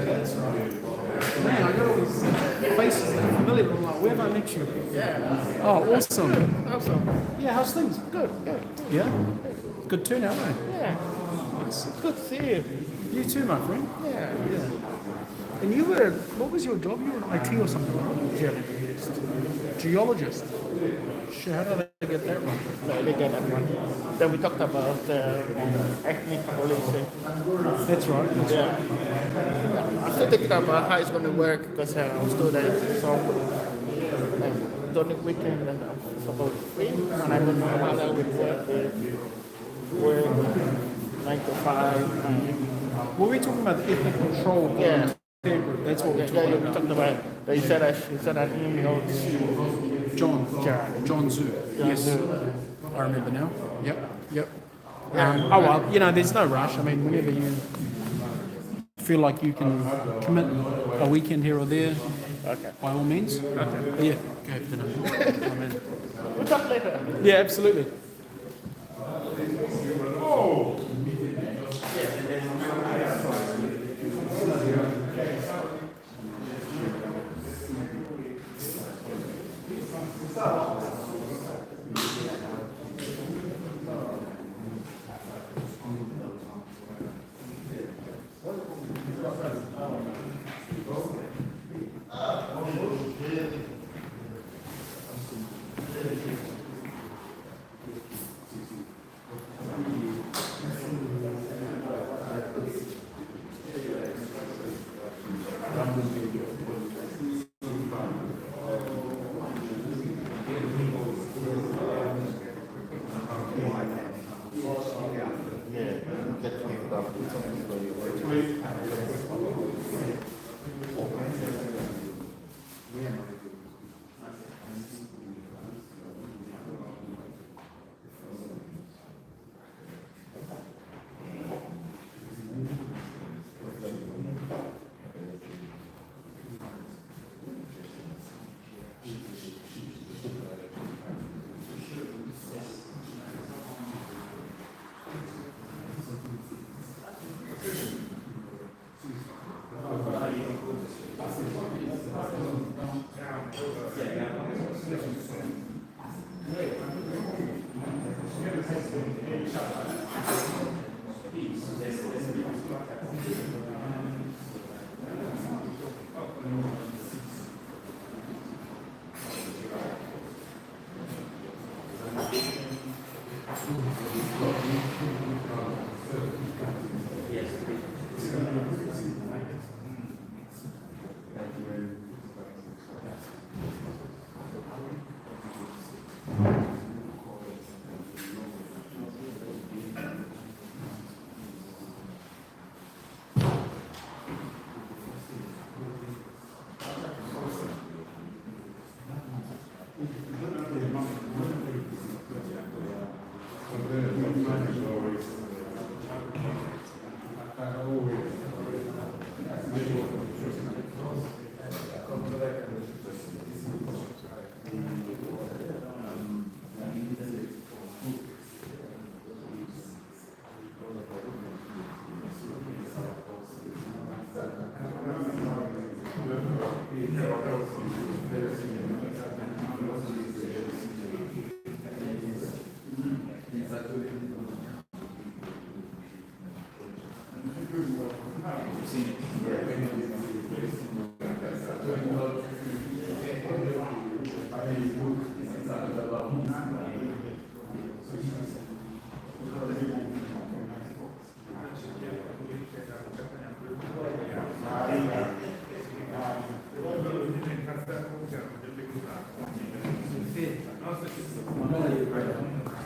That's right. Man, I got all these faces that are familiar. I'm like, where have I met you? Yeah. Oh, awesome. Also, Yeah, how's things? good, good. Yeah? Good turnout, eh? Yeah. Nice. Good to see you. You too, my friend. Yeah. Yeah. And you were, what was your job? You were in IT or something, right? Geologist. Geologist. Sure, how did I get that wrong? No, they get that one. Then we talked about ethnic policing. That's right. That's Yeah. I'm still thinking about how it's going to work because I'm a student. So during the weekend, and I'm supposed to free, and I don't know how that would work. Work 9 to 5. Were we talking about the ethnic control? Yeah. That's what we're Yeah, talking we about. talked about. He said an email to John Zhu. Yes. Zhu. I remember now. Yep. Oh well, you know, there's no rush. I mean, whenever you feel like you can commit a weekend here or there, Okay. by all means. Okay. Yeah. Go for dinner. I mean, We'll talk later. yeah, absolutely.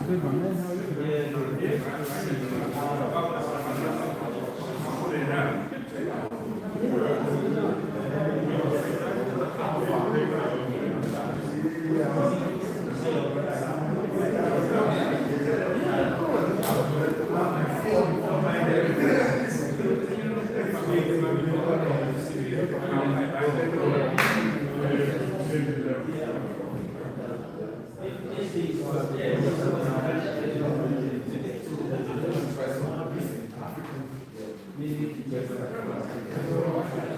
Good one, man. How are you? Yeah.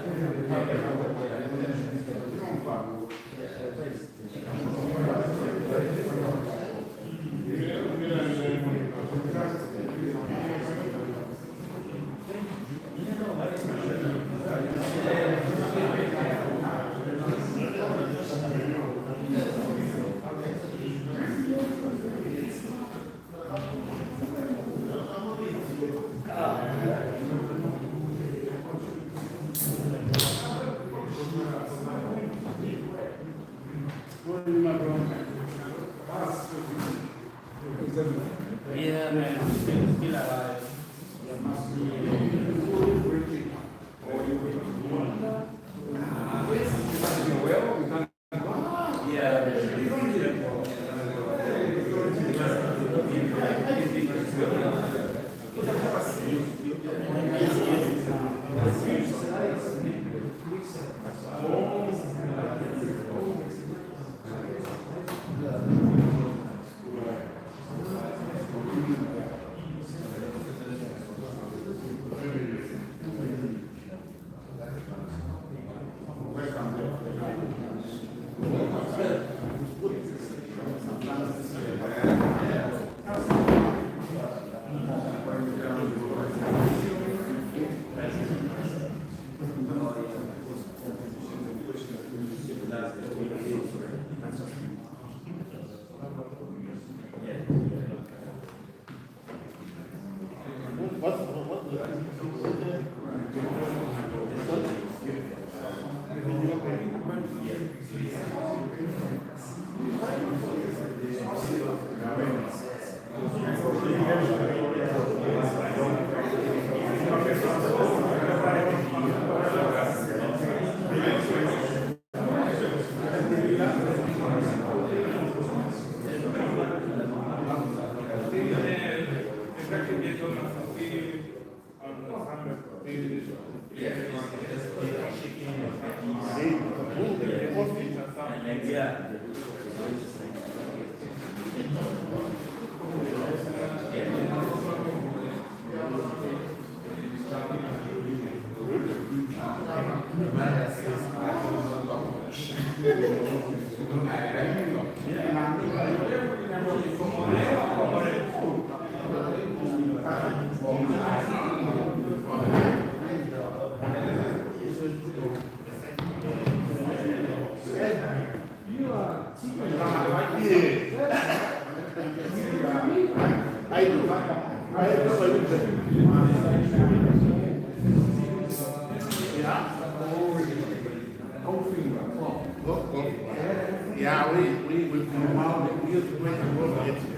Yeah, we come out and we have to bring the world into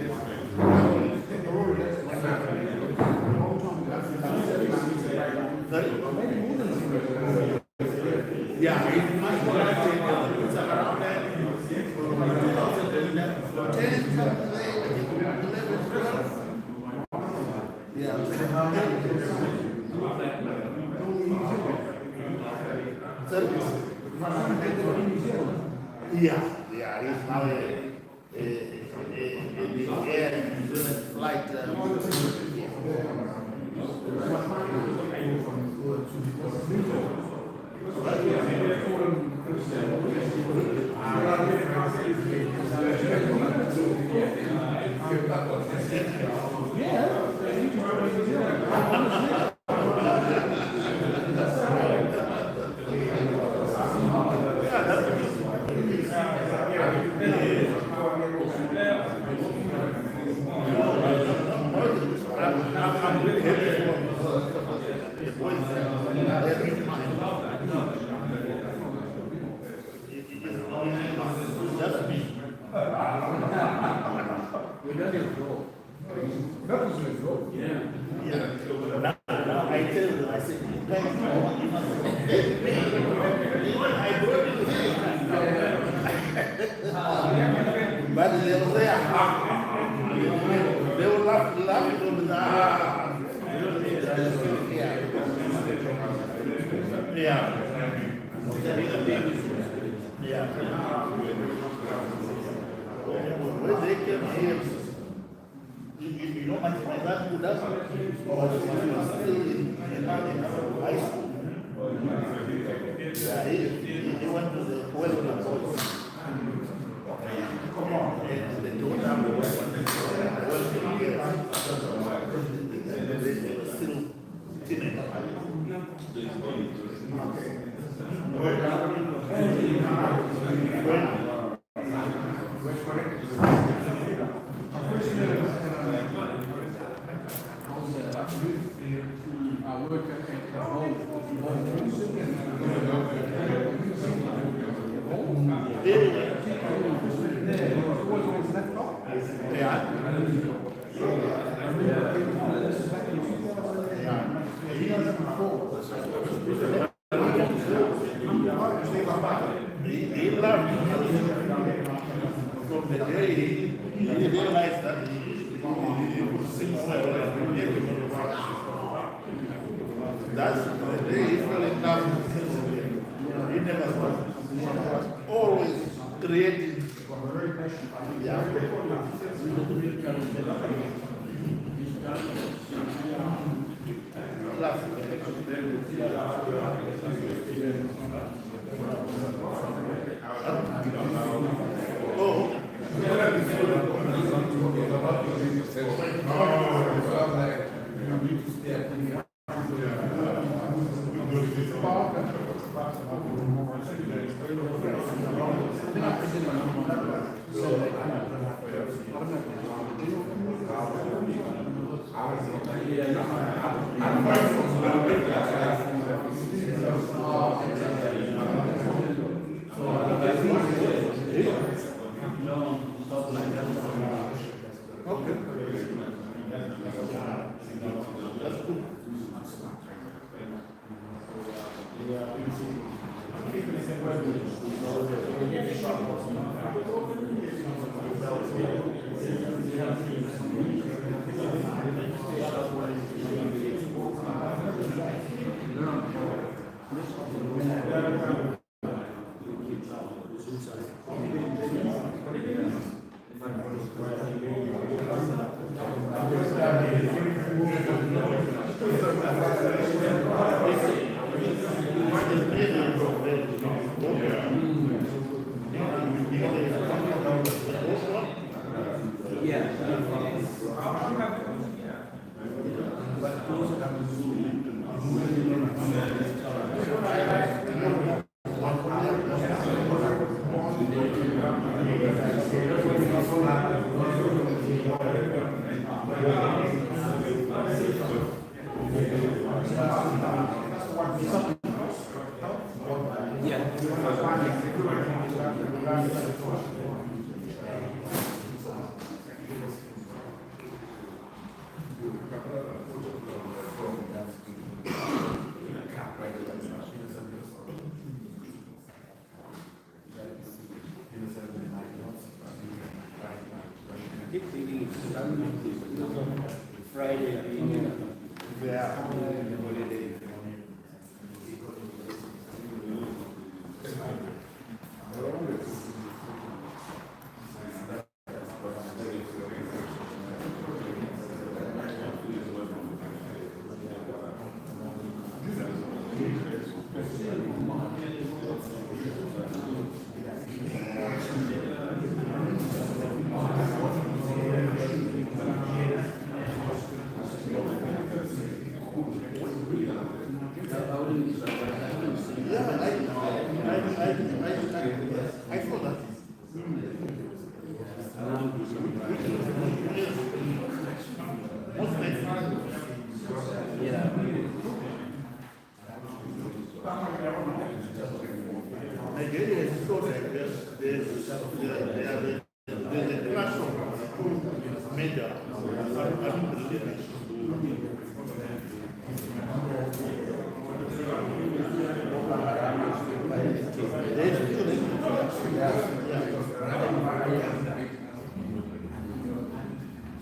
yeah, it's around that. Yeah, he's now in the air, he's doing a flight. I'm really happy for I tell you, I said, but they will say, they will laugh, when they came here, you know, my dad who does still in high school. Yeah, he went to the Wellington Boys. Come on, and they don't have the Wellington they were still teenagers. He loved from the day he realized that he would sing well. That's the day he fell in love with him. He never was always creating.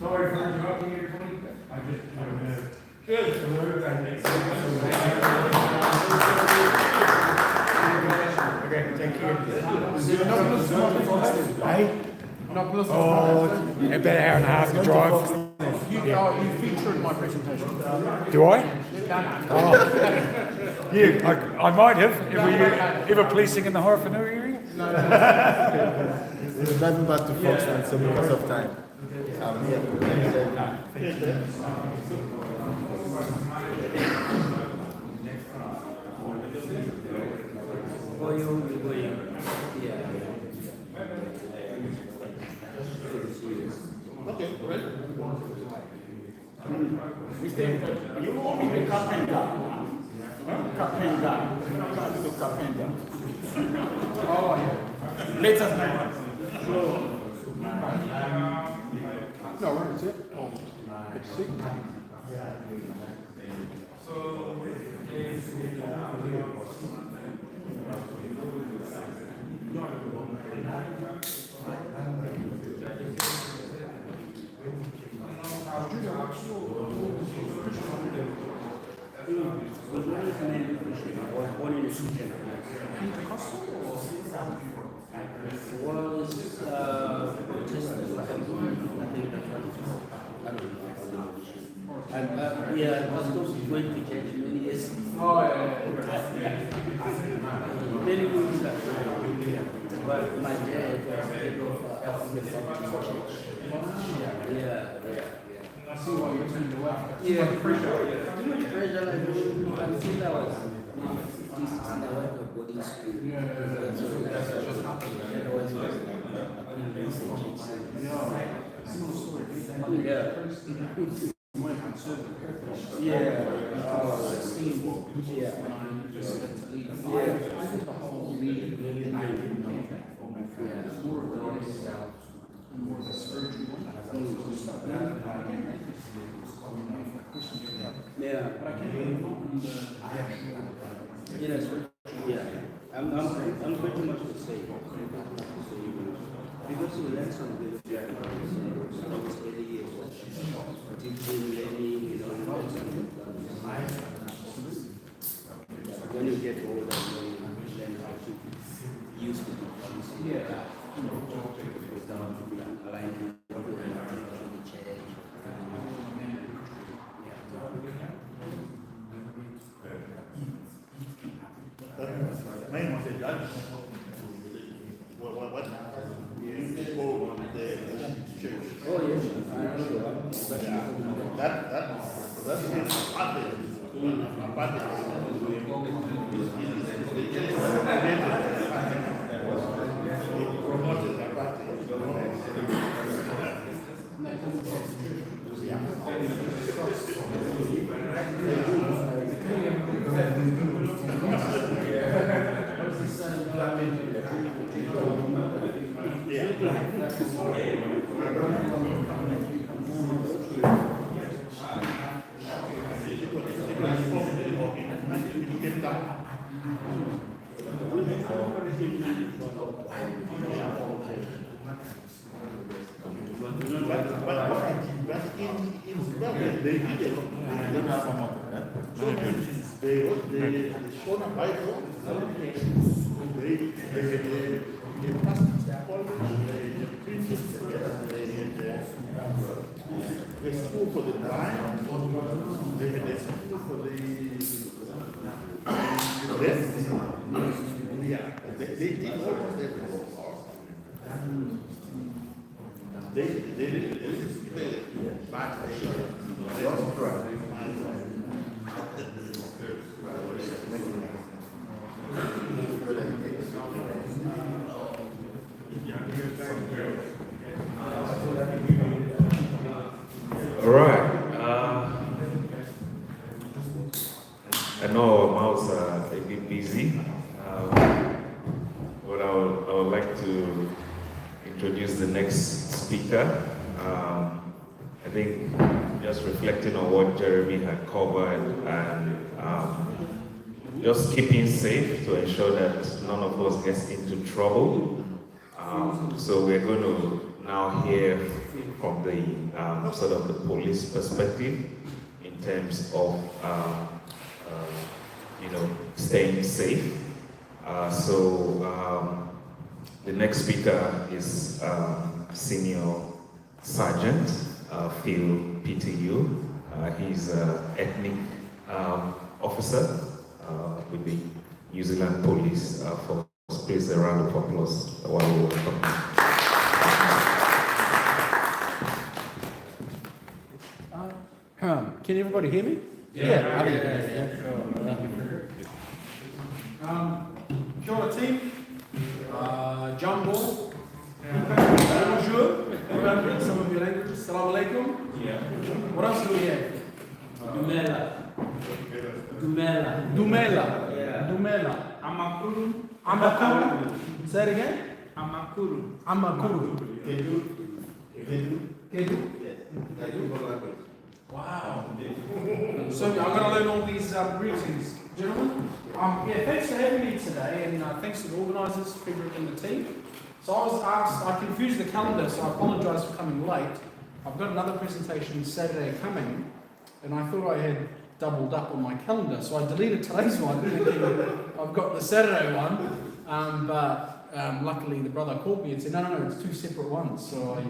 Sorry for interrupting you, Tony. I just, okay, thank you. Hey? Oh, about an hour and a half to drive. You feature in my presentation. Do I? Oh. Yeah, I might have. Were you ever policing in the Horowhenua area? We're driving back to Foxland, so because of time. Okay, great. You want me to carpenter? Carpenter. Carpenter. Oh, yeah. Later night. No, where is it? Oh, it's sick. Yeah, I was going to church many years. Oh, yeah. Very good. But my dad was head of African Baptist Church. Yeah. I see why you're turning away. Yeah, too much pressure. Like, until I was 15, 16, I went to boarding school. That's what just happened. I was I'm pretty much the same. Because you learn something from early years. Teaching, learning, you learn something. When you get older, you learn how to use the teachings. Aligning the church. What happened? You go the church. Oh, yes. That didn't happen. All right. I know our mouths are a bit busy, but I would like to introduce the next speaker. I think just reflecting on what Jeremy had covered and just keeping safe to ensure that none of us gets into trouble. So we're going to now hear from the sort of the police perspective in terms of staying safe. So the next speaker is Senior Sergeant Phil PTU. He's an ethnic officer with the New Zealand Police Force. Please a round of applause while we welcome him. Can everybody hear me? Yeah. Kia ora team. John Ball. Bonjour. Some of your language. Assalamu alaikum. Yeah. What else do we have? Dumela. Yeah. Dumela. Amakuru. Amakuru. Say it again. Amakuru. Amakuru. Kedu. Wow. So I'm going to learn all these greetings. Gentlemen, thanks for having me today, and thanks to the organisers, Frederick and the team. So I was asked, I confused the calendar, so I apologise for coming late. I've got another presentation Saturday coming, and I thought I had doubled up on my calendar, so I deleted today's one, thinking I've got the Saturday one, but luckily the brother called me and said, no, it's two separate ones, so I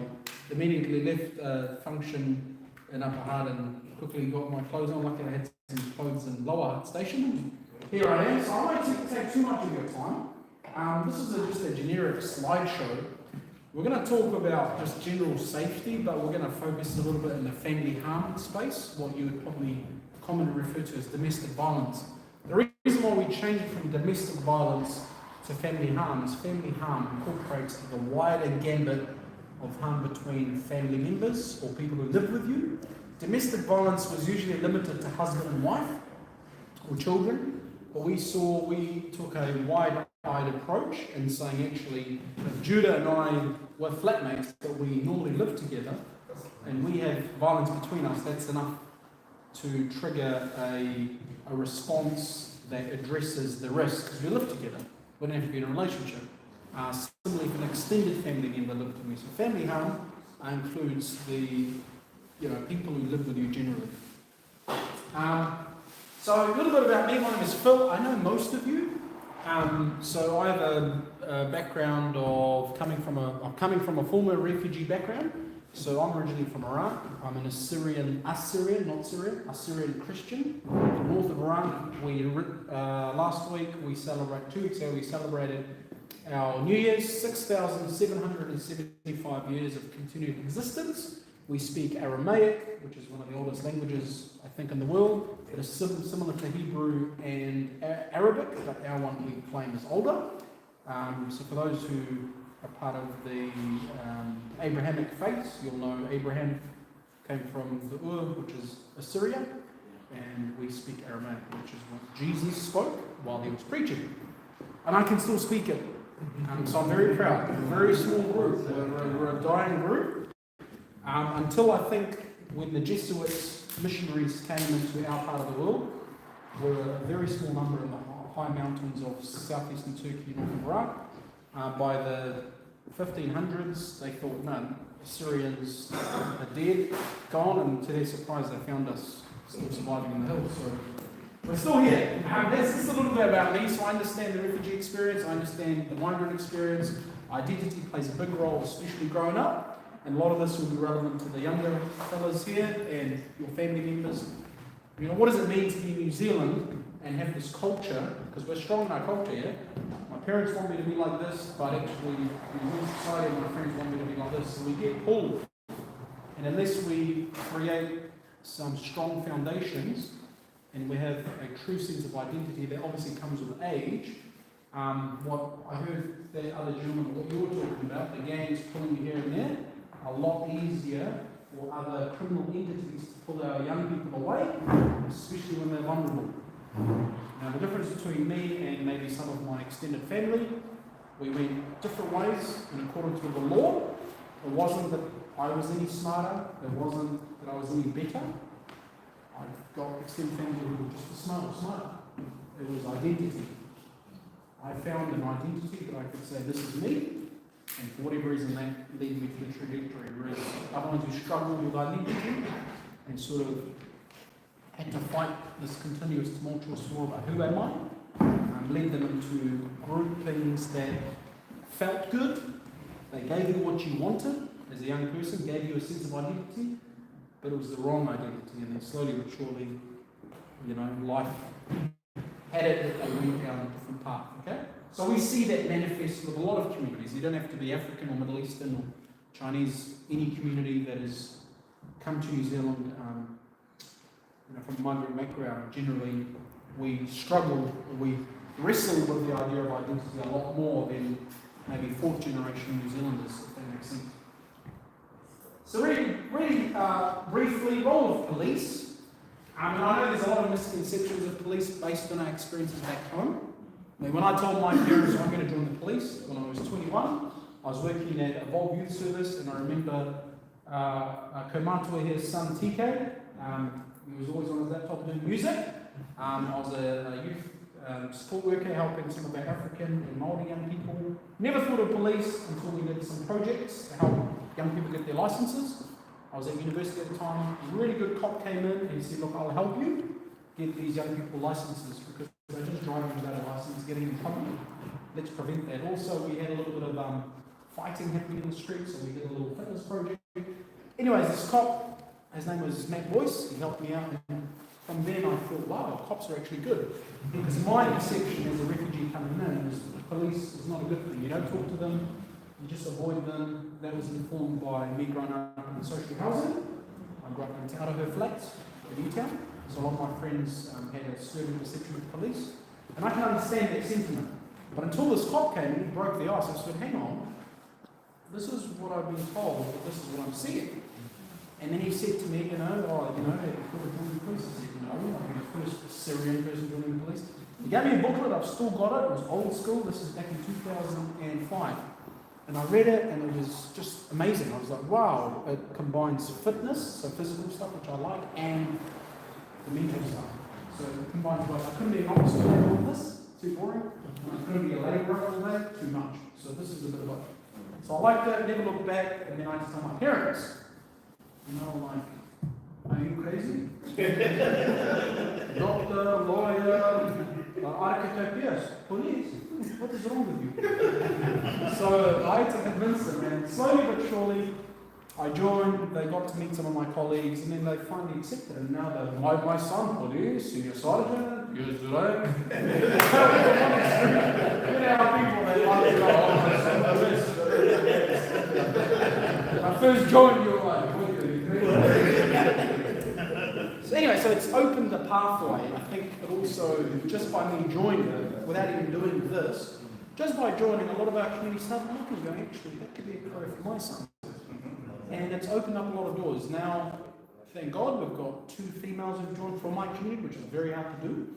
immediately left a function in Upper Hutt and quickly got my clothes on. Luckily I had some clothes in Lower Hutt Station. Here I am, so I won't take too much of your time. This is just a generic slideshow. We're going to talk about just general safety, but we're going to focus a little bit in the family harm space, what you would probably commonly refer to as domestic violence. The reason why we changed from domestic violence to family harm is family harm incorporates the wider gambit of harm between family members or people who live with you. Domestic violence was usually limited to husband and wife or children, but we took a wide-eyed approach in saying actually if Judah and I were flatmates but we normally live together and we have violence between us, that's enough to trigger a response that addresses the risk because we live together. We don't have to be in a relationship. Similarly, if an extended family member lived with me, so family harm includes the people who live with you generally. So a little bit about me. My name is Phil. I know most of you. So I have a background of coming from a former refugee background. So I'm originally from Iraq. I'm an Assyrian Christian. North of Iraq. Last week 2 weeks ago we celebrated our New Year's, 6,775 years of continued existence. We speak Aramaic, which is one of the oldest languages, I think, in the world. It is similar to Hebrew and Arabic, but our one we claim is older. So for those who are part of the Abrahamic faith, you'll know Abraham came from the Ur, which is Assyria, and we speak Aramaic, which is what Jesus spoke while he was preaching. And I can still speak it. So I'm very proud. A very small group. We're a dying group. Until I think when the Jesuits missionaries came into our part of the world, we're a very small number in the high mountains of southeastern Turkey, northern Iraq. By the 1500s, they thought, no, Assyrians are dead, gone, and to their surprise, they found us still surviving in the hills. So we're still here. That's just a little bit about me. So I understand the refugee experience, I understand the migrant experience. Identity plays a big role, especially growing up. And a lot of this will be relevant to the younger fellas here and your family members. You know, what does it mean to be in New Zealand and have this culture? Because we're strong in our culture here. My parents want me to be like this, but actually, in society, my friends want me to be like this. So we get pulled. And unless we create some strong foundations and we have a true sense of identity that obviously comes with age, what I heard the other gentleman, what you were talking about, the gangs pulling you here and there, a lot easier for other criminal entities to pull our young people away, especially when they're vulnerable. Now, the difference between me and maybe some of my extended family, we went different ways in accordance with the law. It wasn't that I was any smarter, it wasn't that I was any better. I've got extended family who were just as smarter. It was identity. I found an identity that I could say, this is me, and for whatever reason that led me to the trajectory. Whereas other ones who struggled with identity and sort of had to fight this continuous tumultuous war about who am I, led them into group things that felt good. They gave you what you wanted as a young person, gave you a sense of identity, but it was the wrong identity. And then slowly but surely, you know, life had it that they went down a different path. Okay? So we see that manifest with a lot of communities. You don't have to be African or Middle Eastern or Chinese. Any community that has come to New Zealand, you know, from a migrant background, generally we struggle, we wrestle with the idea of identity a lot more than maybe fourth generation New Zealanders, if that makes sense. So really briefly, role of police. I know there's a lot of misconceptions of police based on our experiences back home. When I told my parents I'm going to join the police when I was 21, I was working at Evolve Youth Service, and I remember Komatua here's son TK. He was always on his laptop doing music. I was a youth support worker helping some of our African and Māori young people. Never thought of police until we did some projects to help young people get their licenses. I was at university at the time. A really good cop came in and he said, look, I'll help you get these young people licenses because they're just driving without a license, getting in trouble. Let's prevent that. Also, we had a little bit of fighting happening in the streets, so we did a little fitness project. Anyways, this cop, his name was Matt Boyce, he helped me out, and from then I thought, wow, cops are actually good. Because my perception as a refugee coming in was police is not a good thing. You don't talk to them, you just avoid them. That was informed by me growing up in social housing. I grew up in Te Arahu Flats, in Newtown. So a lot of my friends had a certain perception of police. And I can understand that sentiment. But until this cop came in, he broke the ice. I said, hang on, this is what I've been told, but this is what I'm seeing. And then he said to me, have you ever joined the police? I said, no, I've been the first Syrian person joining the police. He gave me a booklet, I've still got it. It was old school. This is back in 2005. And I read it, and it was just amazing. I was like, wow, it combines fitness, so physical stuff, which I like, and the mental stuff. So it combines both. I couldn't be an officer with all this, too boring. I couldn't be a labourer all that, too much. So this is a bit of both. So I liked it, never looked back, and then I just told my parents, are you crazy? Doctor, lawyer, architect, yes, police. What is wrong with you? So I had to convince them, and slowly but surely, I joined, they got to meet some of my colleagues, and then they finally accepted it. And now they're my son, police, senior sergeant, yes, right? You know how people, they like to go, my son, police. I first joined, you were like, what are you doing? anyway, so it's opened a pathway. I think it also, just by me joining, without even doing this, just by joining, a lot of our community started looking and going, actually, that could be a career for my son. And it's opened up a lot of doors. Now, thank God, we've got 2 females who've joined from my community, which is very hard to do.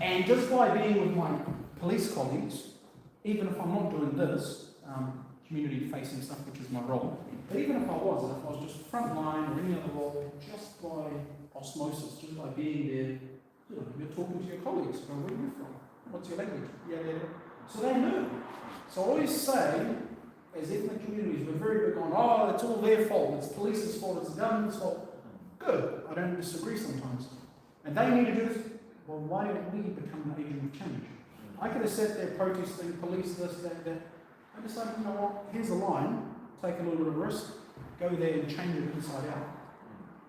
And just by being with my police colleagues, even if I'm not doing this, community-facing stuff, which is my role, but even if I was just front line or any other role, just by osmosis, just by being there, you're talking to your colleagues, going, where are you from? What's your language? Yeah. So they know. So I always say, as ethnic communities, we're very big on, oh, it's all their fault, it's police's fault, it's the government's fault. Good, I don't disagree sometimes. And they need to do this. Well, why don't we become the agent of change? I could have sat there protesting, police this, that. I decided, you know what, here's a line, take a little bit of risk, go there and change it inside out.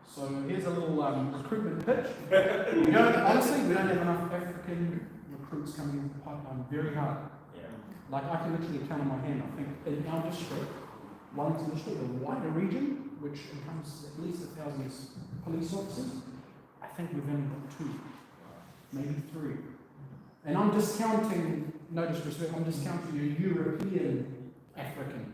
So here's a little recruitment pitch. Honestly, we don't have enough African recruits coming in the pipeline, very hard. Like I can literally count on my hand, I think, in our district, Wellington district, the wider region, which encompasses at least 1,000 police officers, I think we've only got 2, maybe 3. And I'm discounting, no disrespect, I'm discounting a European African.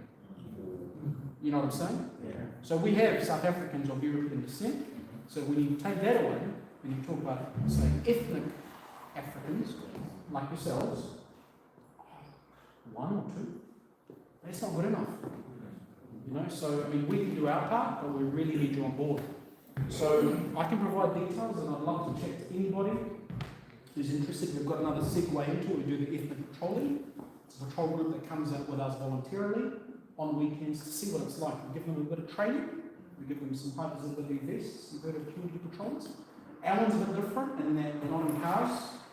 You know what I'm saying? Yeah. So we have South Africans of European descent, so when you take that away, when you talk about, say, ethnic Africans, like yourselves, 1 or 2, that's not good enough. You know, so I mean, we can do our part, but we really need you on board. So I can provide details, and I'd love to chat to anybody who's interested. We've got another segue into it. We do the ethnic patrolling. It's a patrol group that comes out with us voluntarily on weekends to see what it's like. We give them a bit of training. We give them some high visibility vests, a bit of community patrols. Our one's a bit different, and they're not in cars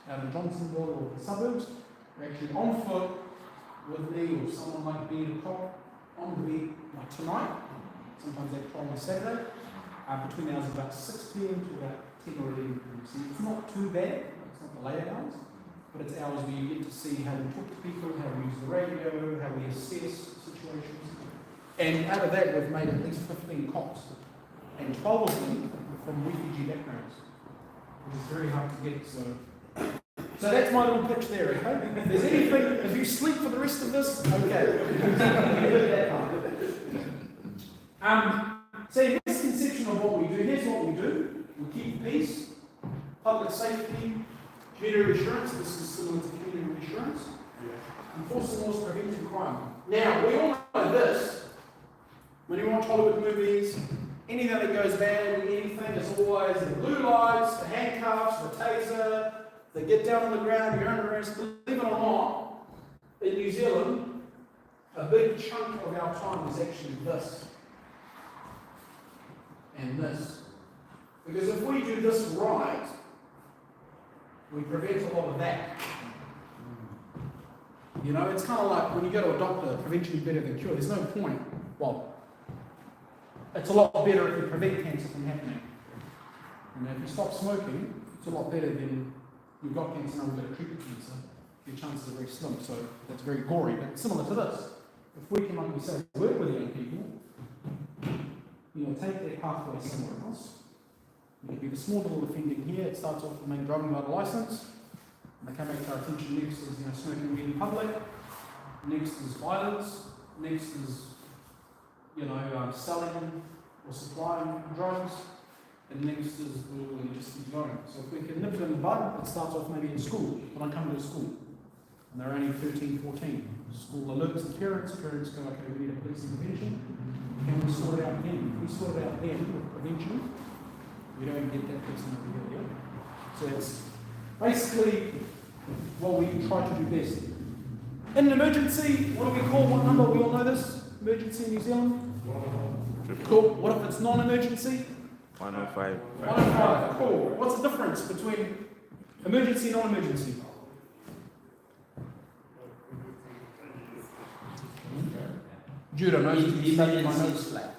out in Johnsonville or the suburbs. They're actually on foot with me or someone like me in a car on the beat like tonight. Sometimes they patrol on Saturday. Between the hours of about 6 p.m. to about 10 or 11 p.m. So it's not too bad. It's not the later hours, but it's hours where you get to see how we talk to people, how we use the radio, how we assess situations. And out of that, we've made at least 15 cops, and 12 of them from refugee backgrounds, which is very hard to get. So that's my little pitch there. Okay? If there's anything, if you sleep for the rest of this, okay. So misconception of what we do. Here's what we do. We keep peace, public safety, community assurance. This is similar to community assurance. Enforcing laws, preventing crime. Now, we all know this. When you watch Hollywood movies, anything that goes badly, anything, there's always the blue lights, the handcuffs, the taser, they get down on the ground, you're under arrest. Believe it or not, in New Zealand, a big chunk of our time is actually this. And this. Because if we do this right, we prevent a lot of that. You know, it's kind of like when you go to a doctor, prevention is better than cure. There's no point. Well, it's a lot better if you prevent cancer from happening. And if you stop smoking, it's a lot better than you've got cancer, now we've got to treat cancer. Your chances are very slim, so that's very gory, but similar to this. If we can, like we say, work with young people, you know, take their pathway somewhere else. It could be the small little offending here. It starts off with maybe driving without a license. And they come back to our attention. Next is, you know, smoking weed in public. Next is violence. Next is, you know, selling or supplying drugs. And next is, well, you just keep going. So if we can nip it in the bud, it starts off maybe in school. When I come to school, and they're only 13, 14. School alerts the parents. Parents go, okay, we need a police intervention. Can we sort it out then? If we sort it out then with prevention, we don't get that person over here. So it's basically what we try to do best. In an emergency, what do we call what number? We all know this. Emergency in New Zealand? Cool. What if it's non-emergency? 105. 105. Cool. What's the difference between emergency and non-emergency? Judah knows emergency like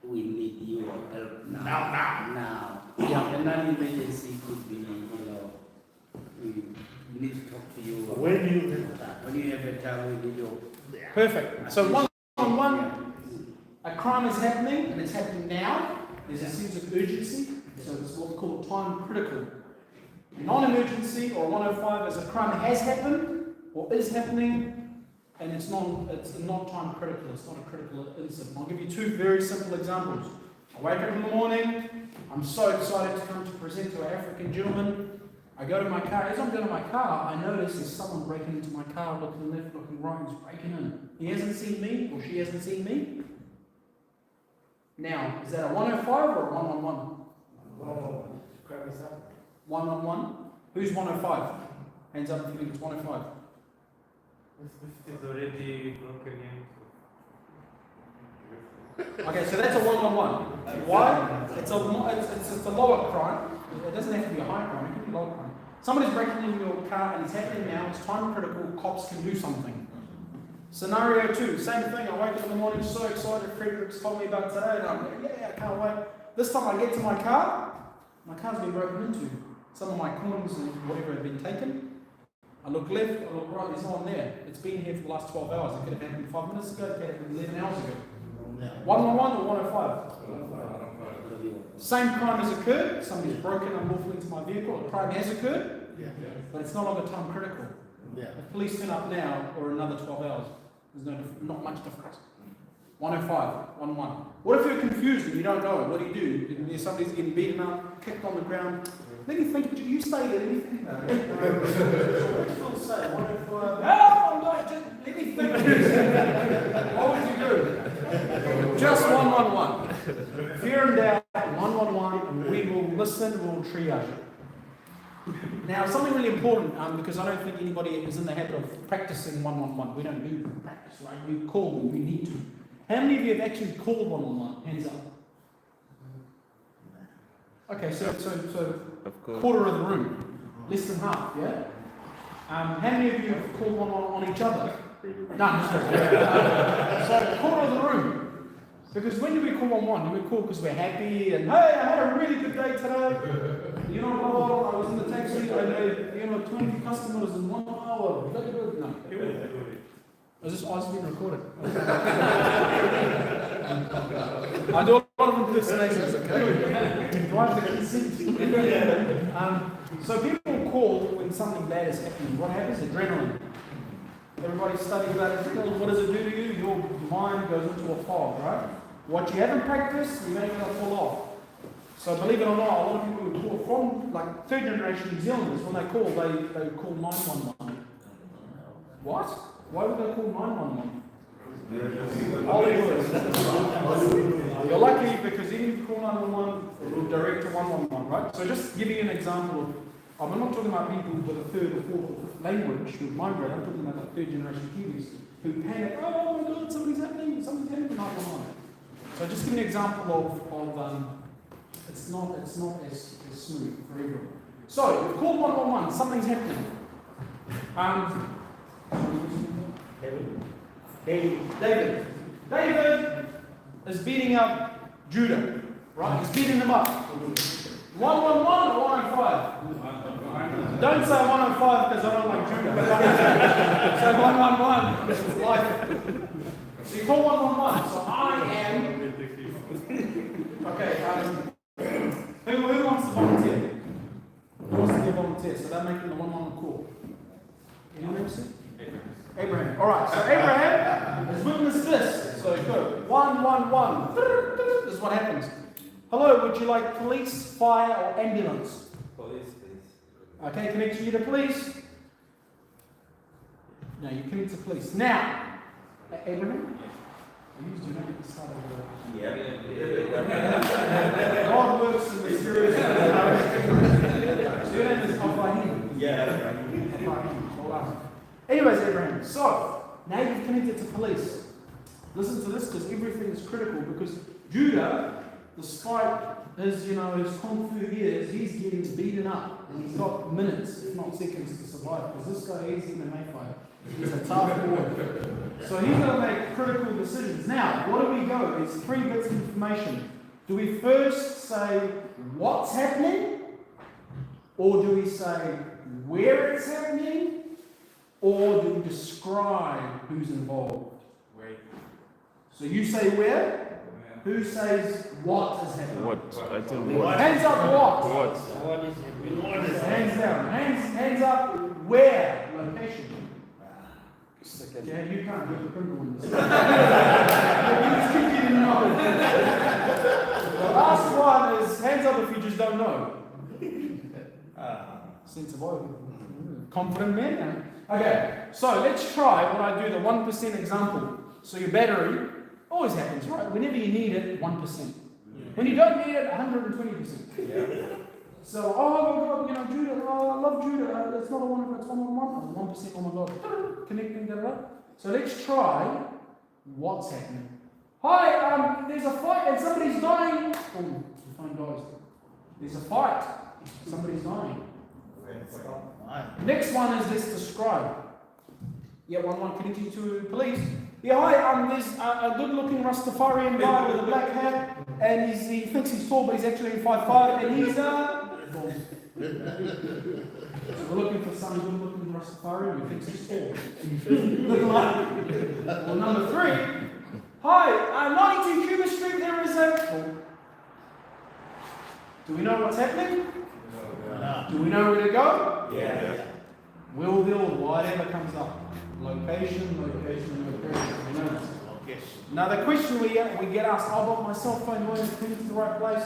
we need your help now. Yeah, and non-emergency could be, you know, we need to talk to you. When you have a time, we need your. Perfect. So one, a crime is happening, and it's happening now. There's a sense of urgency. So it's what we call time critical. Non-emergency or 105 is a crime has happened or is happening, and it's not time critical. It's not a critical incident. I'll give you two very simple examples. I wake up in the morning. I'm so excited to come to present to an African gentleman. I go to my car. As I'm going to my car, I notice there's someone breaking into my car, looking left, looking right, he's breaking in. He hasn't seen me, or she hasn't seen me. Now, is that a 105 or a 111? 111? Who's 105? Hands up if you think it's 105. It's already broken in. Okay, so that's a 111. Why? It's a lower crime. It doesn't have to be a high crime, it can be a lower crime. Somebody's breaking into your car and it's happening now, it's time critical, cops can do something. Scenario 2, same thing, I wake up in the morning so excited, Frederick's told me about today, and I'm like, yeah, I can't wait. This time I get to my car's been broken into. Some of my coins and whatever have been taken. I look left, I look right, there's no one there. It's been here for the last 12 hours. It could have happened 5 minutes ago, it could have happened 11 hours ago. 111 or 105? Same crime has occurred, somebody's broken unlawfully into my vehicle, a crime has occurred, but it's no longer time critical. If police turn up now or another 12 hours, there's not much difference. 105, 111. What if you're confused and you don't know it? What do? Somebody's getting beaten up, kicked on the ground. Let me think, you say that, let me think about it. What say? 105? No, I'm not, just let me think. What would you do? Just 111. Fear and doubt, 111, and we will listen, we'll triage it. Now, something really important, because I don't think anybody is in the habit of practicing 111. We don't do practice, right? We call when we need to. How many of you have actually called 111? Hands up. Okay, so quarter of the room, less than half, yeah? How many of you have called 111 on each other? None. So quarter of the room. Because when do we call 111? Do we call because we're happy and, hey, I had a really good day today. You know, I was in the taxi, I made, 20 customers in 1 hour. No. Is this us being recorded? I do a lot of impersonations, okay? Drive the consent. So people call when something bad is happening. What happens? Adrenaline. Everybody studies about adrenaline. What does it do to you? Your mind goes into a fog, right? What you haven't practiced, you're going to fall off. So believe it or not, a lot of people who call from like third generation New Zealanders, when they call 911. What? Why would they call 911? Hollywood. You're lucky because even if you call 911, it will direct to 111, right? So just give you an example of, I'm not talking about people with a third or fourth or fifth language who migrate, I'm talking about like third generation Kiwis who panic, oh my God, something's happening, 911. So just give you an example of it's not as smooth for everyone. So you've called 111, something's happening. David is beating up Judah, right? He's beating him up. 111 or 105? Don't say 105 because I don't like Judah. Say 111 because it's life. So you call 111. So I am. Okay. Who wants to volunteer? Who wants to be a volunteer? So they're making the 111 call. Anyone else? Abraham. All right. So Abraham has witnessed this. So go 111. This is what happens. Hello. Would you like police, fire, or ambulance? Police, please. Okay. Connect you to police. No, you connect to police. Now, Abraham. Do not get the start of the... Yeah. God works in mysterious ways. So your name is Abraham. Yeah. Anyways, Abraham, so now you've connected to police. Listen to this because everything is critical because Judah, despite his, his kung fu years, he's getting beaten up and he's got minutes, if not seconds, to survive because this guy is in the Mayfire. He's a tough boy. So he's going to make critical decisions. Now, what do we go? There's 3 bits of information. Do we first say what's happening? Or do we say where it's happening? Or do we describe who's involved? Wait. So you say where? Who says what is happening? What? I think what? Hands up what? What? What is happening? Hands down. Hands up where? Location. Yeah, you can't do the criminal in this. The last one is hands up if you just don't know. Sense of oil. Confident man. Okay, so let's try what I do, the 1% example. So your battery always happens, right? Whenever you need it, 1%. When you don't need it, 120%. So, oh my God, Judah, oh, I love Judah. It's not a 1, it's 1, 1%, oh my God. Connecting, So let's try what's happening. Hi, there's a fight and somebody's dying. Oh, the phone dies. There's a fight. Somebody's dying. Next one is let's describe. Yeah, 1 connecting to police. Yeah, hi, there's a good-looking Rastafarian guy with a black hat, and he thinks he's tall, but he's actually 5'5", and he's So we're looking for some good-looking Rastafarian who thinks he's tall. Good luck. Well, number 3. Hi, 92 Cuba Street, there is a... Do we know what's happening? No. Do we know where to go? Yeah. Will, whatever comes up. Location. We know this. Now the question we get asked, but my cell phone won't connect to the right place.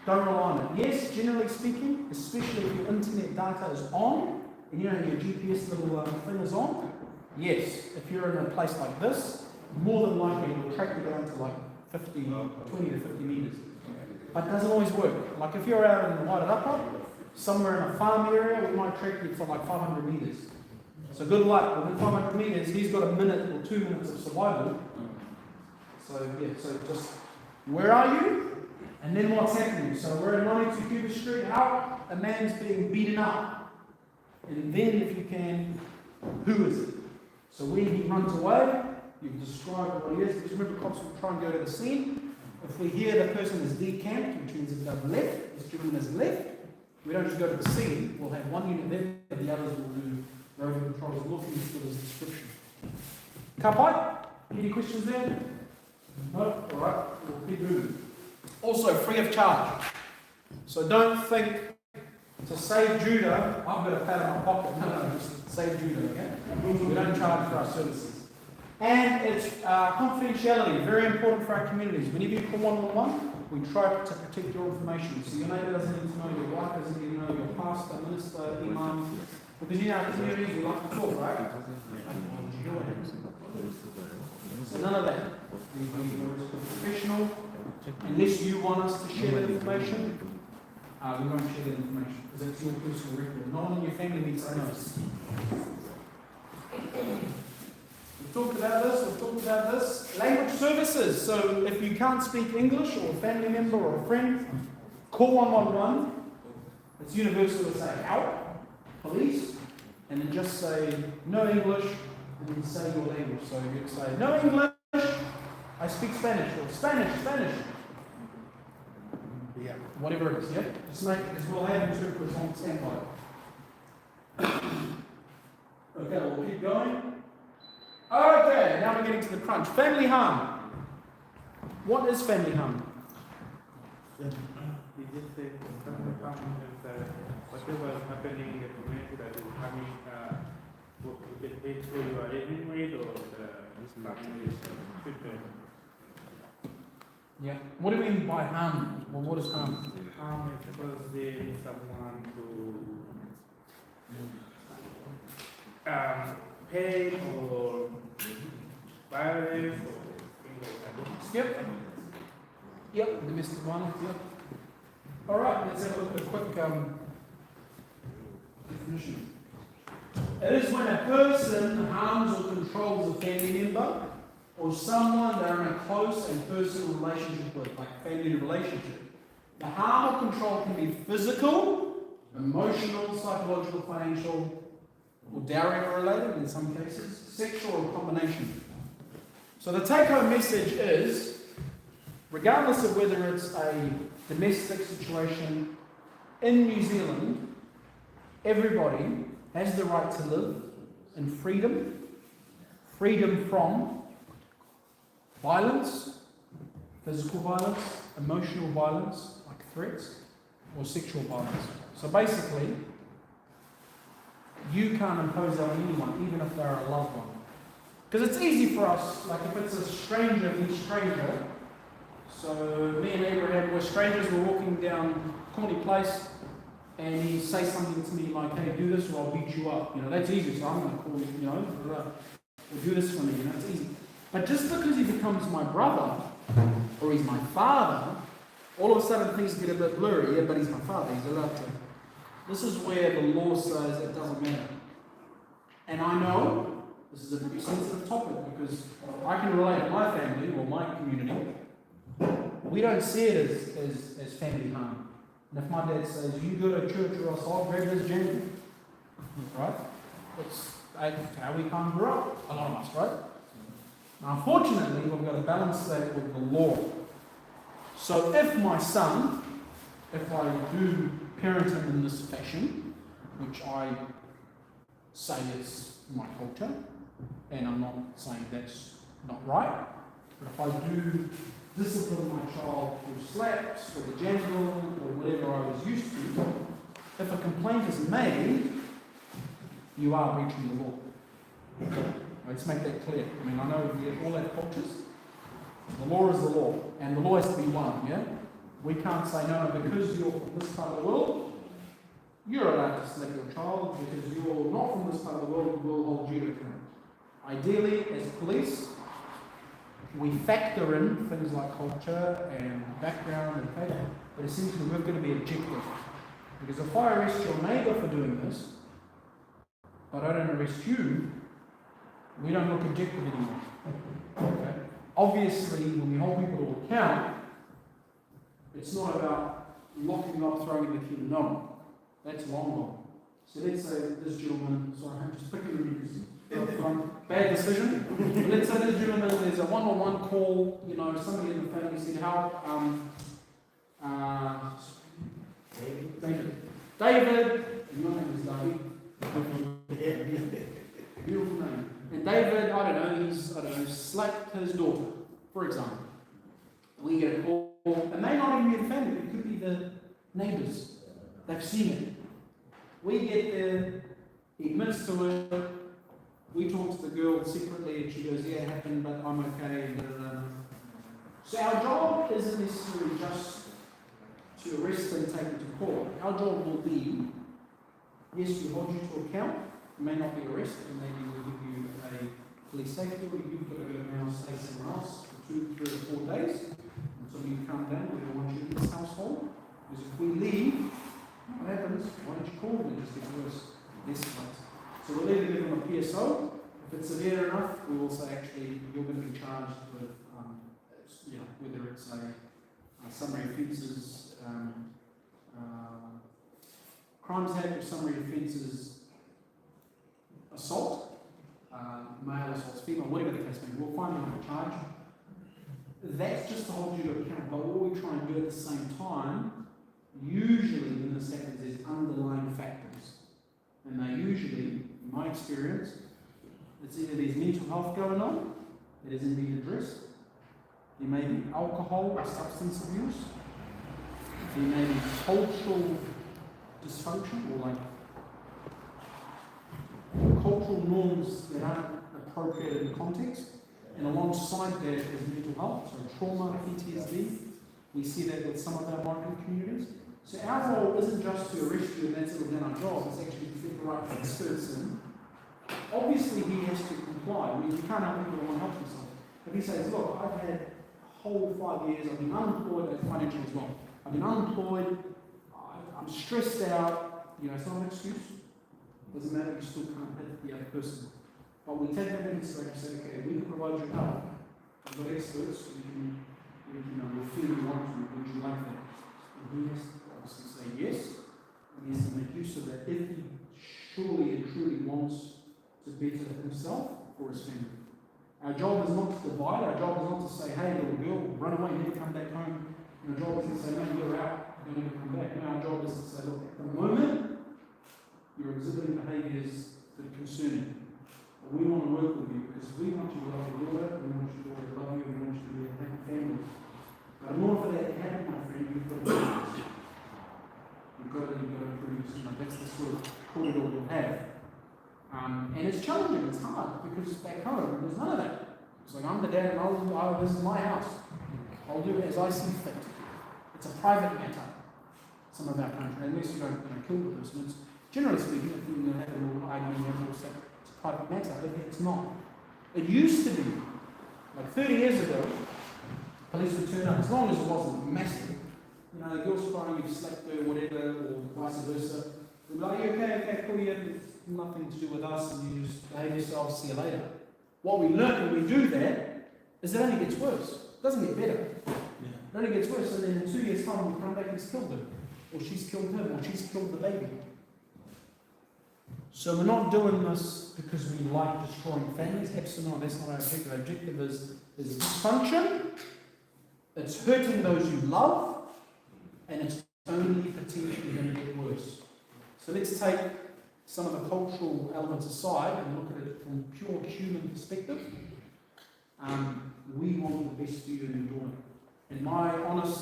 Don't rely on it. Yes, generally speaking, especially if your internet data is on, and your GPS little thing is on, yes, if you're in a place like this, more than likely it will track you down to like 20 to 50 meters. But it doesn't always work. Like if you're out in the Wairarapa, somewhere in a farm area, we might track you for like 500 meters. So good luck. Within 500 meters, he's got a minute or 2 minutes of survival. So yeah, so just, where are you? And then what's happening? So we're at 92 Cuba Street, out, a man's being beaten up. And then if you can, who is it? So when he runs away, you've described what he is. Because remember, cops will try and go to the scene. If we hear the person is decamped, which means it's left, this gentleman is left, we don't just go to the scene. We'll have one unit there, the others will do road patrols looking for this description. Kapai, any questions there? No? Alright, we'll keep moving. Also, free of charge. So don't think to save Judah, I've got a pad in my pocket. No, just save Judah, okay? We don't charge for our services. And it's confidentiality, very important for our communities. Whenever you call 111, we try to protect your information. So your neighbour doesn't need to know, your wife doesn't need to know, your pastor, minister, imam. Because in our communities, we like to talk, right? So none of that. We're professional. Unless you want us to share that information, we won't share that information. Because it's your personal record. No one in your family needs to know. We've talked about this. Language services. So if you can't speak English, or a family member or a friend, call 111. It's universal to say help, police, and then just say no English, and then say your language. So you'd say no English, I speak Spanish, or Spanish. Yeah, whatever it is, yeah? Just make it, because we'll have interpreters on standby. Okay, we'll keep going. Okay, now we're getting to the crunch. Family harm. What is family harm? You just say family harm is whatever is happening in the community that is having it's who you are living with or the family children. Yeah. What do you mean by harm? Well, what is harm? Harm is causing someone to pain or violence or things like that. Skip? Yep, domestic violence, yep. Alright, let's have a look at a quick definition. It is when a person harms or controls a family member or someone they're in a close and personal relationship with, like family relationship. The harm or control can be physical, emotional, psychological, financial, or dowry related in some cases, sexual or combination. So the take-home message is, regardless of whether it's a domestic situation in New Zealand, everybody has the right to live in freedom from violence, physical violence, emotional violence, like threats, or sexual violence. So basically, you can't impose that on anyone, even if they're a loved one. Because it's easy for us, like if it's a stranger, meets stranger. So me and Abraham were strangers, we're walking down Corny Place, and he says something to me like, hey, do this or I'll beat you up. You know, that's easy, so I'm going to call you, you know, or do this for me, you know, it's easy. But just because he becomes my brother, or he's my father, all of a sudden things get a bit blurry. Yeah, but he's my father, he's allowed to. This is where the law says it doesn't matter. And I know this is a pretty sensitive topic because I can relate to my family or my community. We don't see it as family harm. And if my dad says, you go to church or else I'll grab this gender, right? It's how we can't grow up, a lot of us, right? Now, unfortunately, we've got to balance that with the law. So if my son, if I do parent him in this fashion, which I say is my culture, and I'm not saying that's not right, but if I do discipline my child through slaps or the jangle or whatever I was used to, if a complaint is made, you are breaching the law. Let's make that clear. I mean, I know we all have cultures. The law is the law, and the law has to be one, yeah? We can't say, no, because you're from this part of the world, you're allowed to slap your child, because you're not from this part of the world, we'll hold you to account. Ideally, as police, we factor in things like culture and background and faith, but essentially we're going to be objective. Because if I arrest your neighbour for doing this, but I don't arrest you, we don't look objective anymore. Okay? Obviously, when we hold people to account, it's not about locking them up, throwing the key. No, that's long gone. So let's say this gentleman, sorry, I'm just picking because bad decision. But let's say this gentleman, there's a one-on-one call, you know, somebody in the family said, help, David, and your name is David. Beautiful name. And David, I don't know, slapped his daughter, for example. We get a call, it may not even be the family, it could be the neighbours. They've seen it. We get there, he admits to it, we talk to the girl secretly, and she goes, yeah, it happened, but I'm okay. So our job isn't necessarily just to arrest and take him to court. Our job will be, yes, we hold you to account. You may not be arrested, and maybe we'll give you a police safety order. You've got to go now and stay somewhere else for 2, 3, or 4 days until you come down. We don't want you in this household. Because if we leave, what happens? Why don't you call them? It just gets worse. This place. So we'll either give them a PSO. If it's severe enough, we will say, actually, you're going to be charged with, whether it's a summary offences, Crimes Act or summary offences, assault, male assault, female, whatever the case may be, we'll find them a charge. That's just to hold you to account. But what we try and do at the same time, usually when this happens, there's underlying factors. And they usually, in my experience, it's either there's mental health going on that isn't being addressed, there may be alcohol or substance abuse, there may be cultural dysfunction or like cultural norms that aren't appropriate in context, and alongside that is mental health, so trauma, PTSD. We see that with some of our migrant communities. So our role isn't just to arrest you and that's it, within our job, it's actually to get the right person. Obviously he has to comply. I mean, you can't help people that want to help themselves. If he says, look, I've had a whole 5 years, I've been unemployed, that's financial as well. I've been unemployed, I'm stressed out, it's not an excuse. Doesn't matter, you still can't hit the other person. But we take that into consideration and say, okay, we can provide you help. We've got experts, we'll feel you want to, would you like that? And he has to obviously say yes, and he has to make use of that if he surely and truly wants to better himself or his family. Our job is not to divide, our job is not to say, hey, little girl, run away, never come back home. And our job isn't to say, no, you're out, you'll never come back. No, our job is to say, look, at the moment, you're exhibiting behaviours that concern you. But we want to work with you because we want you to love your daughter, we want your daughter to love you, we want you to be a happy family. But in order for that to happen, my friend, you've got to produce. You've got to produce. You know, that's the sort of corridor we'll have. And it's challenging, it's hard, because back home, there's none of that. It's like, I'm the dad and this is my house. I'll do it as I see fit. It's a private matter, some of our country, unless you don't kill the person. It's, generally speaking, if you have a little argument, it's a private matter, but it's not. It used to be, like 30 years ago, police would turn up, as long as it wasn't massive. You know, the girl's crying, you've slapped her, whatever, or vice versa. They'd be like, okay, cool, yeah, it's nothing to do with us, and you just behave yourself, see you later. What we learn when we do that is it only gets worse. It doesn't get better. It only gets worse, and then in 2 years' time, we come back and he's killed her, or she's killed him, or she's killed the baby. So we're not doing this because we like destroying families. Absolutely not. That's not our objective. Our objective is dysfunction. It's hurting those you love, and it's only potentially going to get worse. So let's take some of the cultural elements aside and look at it from a pure human perspective. We want the best for you in your daughter. In my honest,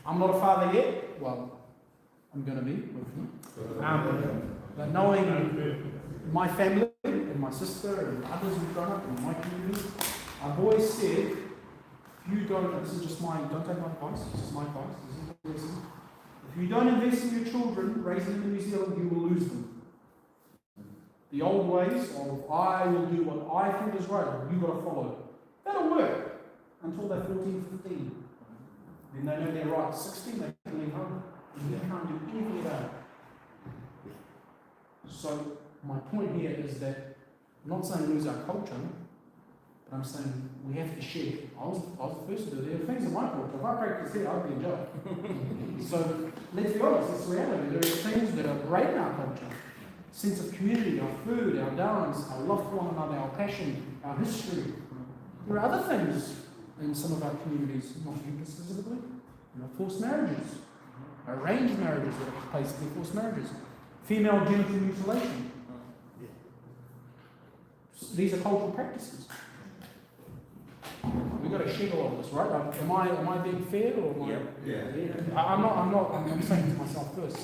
I'm not a father yet. Well, I'm going to be, hopefully. But knowing my family and my sister and others who've grown up in my community, I've always said, if you don't, this is just don't take my advice, this is my advice, this is what this is. If you don't invest in your children, raising them in New Zealand, you will lose them. The old ways of, I will do what I think is right, you've got to follow. That'll work until they're 14, 15. Then they know they're right. 16, they can leave home. And you can't do anything about it. So, my point here is that I'm not saying lose our culture, but I'm saying we have to share. I was the first to do it. There are things in my culture. If I practice here, I'd be in jail. So, let's be honest, it's reality. There are things that are great in our culture. Sense of community, our food, our dance, our love for one another, our passion, our history. There are other things in some of our communities, not here specifically. Forced marriages, arranged marriages that are basically forced marriages, female genital mutilation. These are cultural practices. We've got to share all of this, right? Am I being fair or am I? I'm not. I'm saying to myself first.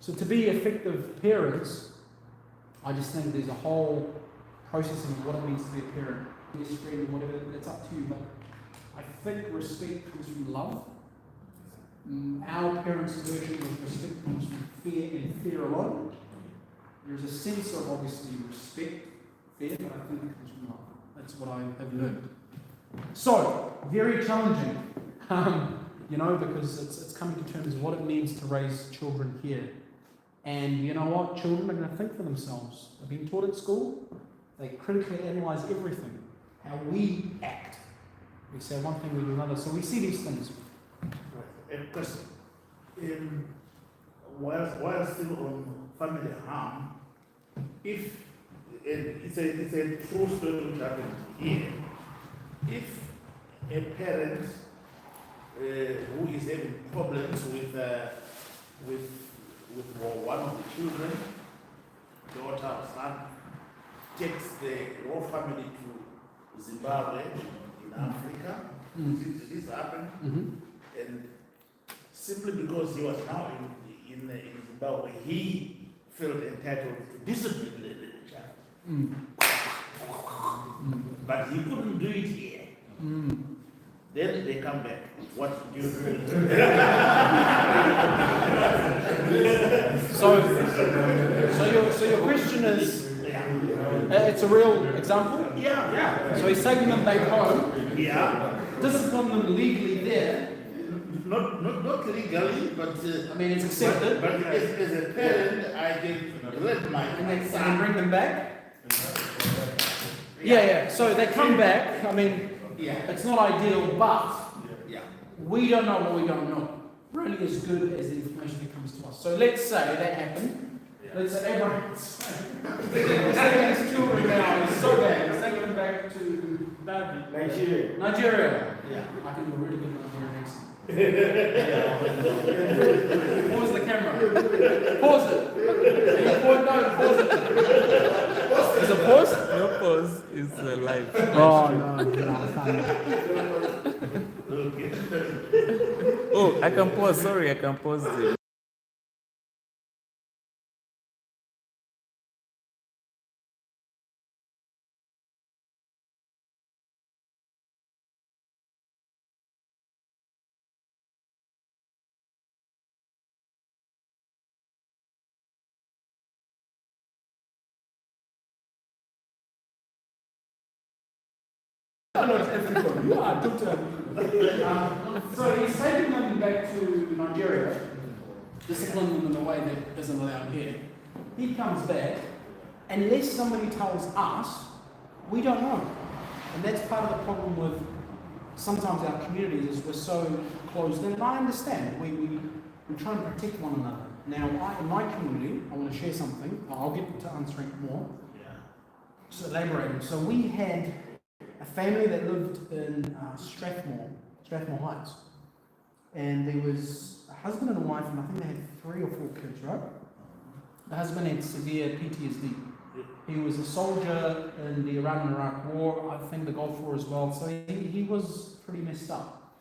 So to be effective parents, I just think there's a whole process of what it means to be a parent, best friend, whatever. It's up to you. But I think respect comes from love. Our parents' version of respect comes from fear and fear alone. There's a sense of obviously respect, fear, but I think it comes from love. That's what I have learned. So, very challenging, because it's coming to terms with what it means to raise children here. And you know what? Children are going to think for themselves. They're being taught at school. They critically analyze everything. How we act. We say one thing, we do another. So we see these things. A question. While still on family harm, if it's a true story which happened here, if a parent who is having problems with one of the children, daughter or son, takes the whole family to Zimbabwe in Africa, this happened, and simply because he was now in Zimbabwe, he felt entitled to discipline the child. But he couldn't do it here. Then they come back. What do you do? So your question is, it's a real example? Yeah. So he's taking them back home. Yeah. Discipline them legally there. Not legally, but it's accepted. But as a parent, I can let my son and bring them back. Yeah. So they come back. It's not ideal, but we don't know what we don't know. We're only as good as the information that comes to us. So let's say that happened. Let's say Abraham's taking his children now. It's so bad. He's taking them back to Nigeria. Yeah. I can do a really good Nigerian accent. Pause the camera. Pause it. Pause it. Is it pause? No pause. It's live. Oh, no, I can't. can pause. Sorry, I can pause it. No, it's everybody. Yeah, good so he's taking them back to Nigeria, disciplining them in a way that isn't allowed here. He comes back, unless somebody tells us, we don't know. And that's part of the problem with sometimes our communities is we're so closed in. And I understand, we try and protect one another. Now, in my community, I want to share something. I'll get to answering more. Just elaborating. So we had a family that lived in Strathmore Heights. And there was a husband and a wife, and I think they had 3 or 4 kids, right? The husband had severe PTSD. He was a soldier in the Iran and Iraq War, I think the Gulf War as well, so he was pretty messed up.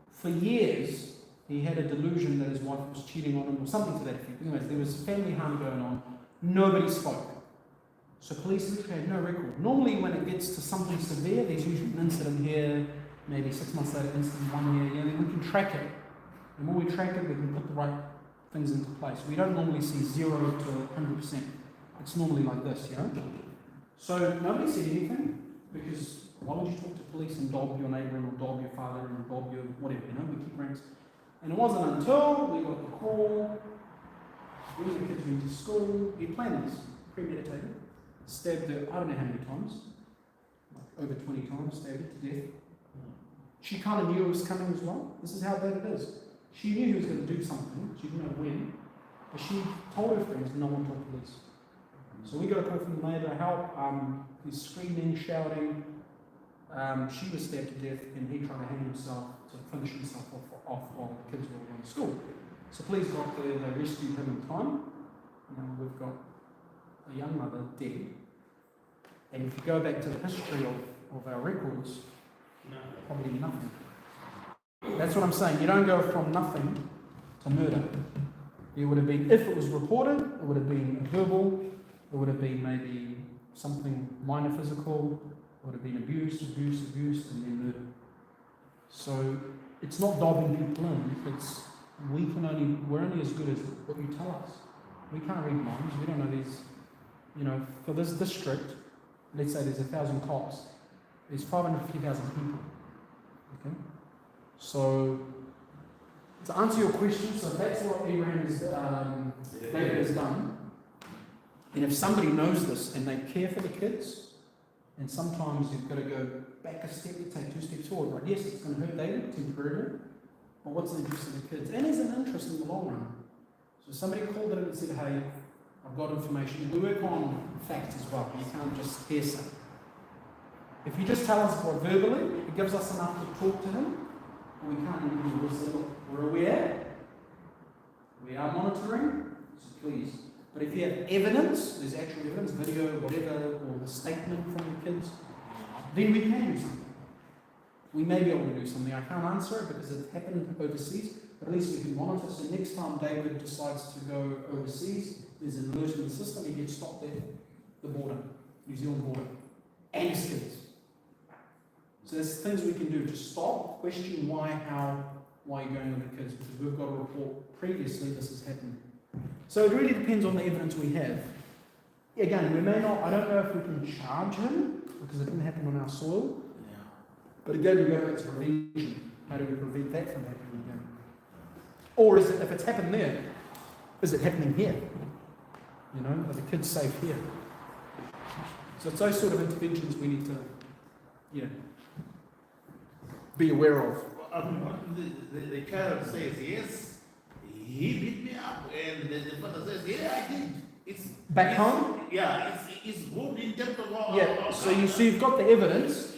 For years, he had a delusion that his wife was cheating on him or something to that effect. Anyways, there was family harm going on. Nobody spoke. So police had no record. Normally when it gets to something severe, there's usually an incident here, maybe 6 months later, incident 1 year, then we can track it. The more we track it, we can put the right things into place. We don't normally see 0 to 100%. It's normally like this, you know? So nobody said anything, because why would you talk to police and dob your neighbour or dob your father and dob your whatever, you know? We keep ranks. And it wasn't until we got the call, when the kids went to school, he planned this, premeditated, stabbed her, I don't know how many times, like over 20 times, stabbed her to death. She kind of knew it was coming as well. This is how bad it is. She knew he was going to do something, she didn't know when, but she told her friends, no one told police. So we got a call from the neighbour, help, he's screaming, shouting. She was stabbed to death and he tried to hang himself to finish himself off while the kids were all going to school. So police got there, they rescued him in time. Now we've got a young mother dead. And if you go back to the history of our records, probably nothing. That's what I'm saying. You don't go from nothing to murder. It would have been, if it was reported, it would have been verbal, it would have been maybe something minor physical, it would have been abuse, and then murder. So it's not dobbing people in, it's we're only as good as what you tell us. We can't read minds, we don't know these, you know, for this district, let's say there's 1,000 cops, there's 550,000 people. Okay? So to answer your question, so that's what Abraham David has done. And if somebody knows this and they care for the kids, and sometimes you've got to go back a step, take 2 steps forward. Right? Yes, it's going to hurt David temporarily, but what's the interest of the kids? And is an interest in the long run. So somebody called in and said, hey, I've got information. We work on facts as well. You can't just hearsay. If you just tell us what verbally, it gives us enough to talk to him. We can't even say, look, we're aware, we are monitoring, so please. But if you have evidence, there's actual evidence, video, whatever, or the statement from the kids, then we can do something. We may be able to do something. I can't answer it because it happened overseas, but at least we can monitor. So next time David decides to go overseas, there's an alert in the system, he gets stopped at the border, New Zealand border, and his kids. So there's things we can do to stop, question why you're going with the kids, because we've got a report previously this has happened. So it really depends on the evidence we have. Again, we may not, I don't know if we can charge him, because it didn't happen on our soil. Yeah. But again, we go back to prevention. How do we prevent that from happening again? Or is it, if it's happened there, is it happening here? You know, are the kids safe here? So it's those sort of interventions we need to, be aware of. The child says, yes, he beat me up, and the father says, yeah, I did. It's back home? Yeah, it's good in terms of all. Yeah, so you've got the evidence,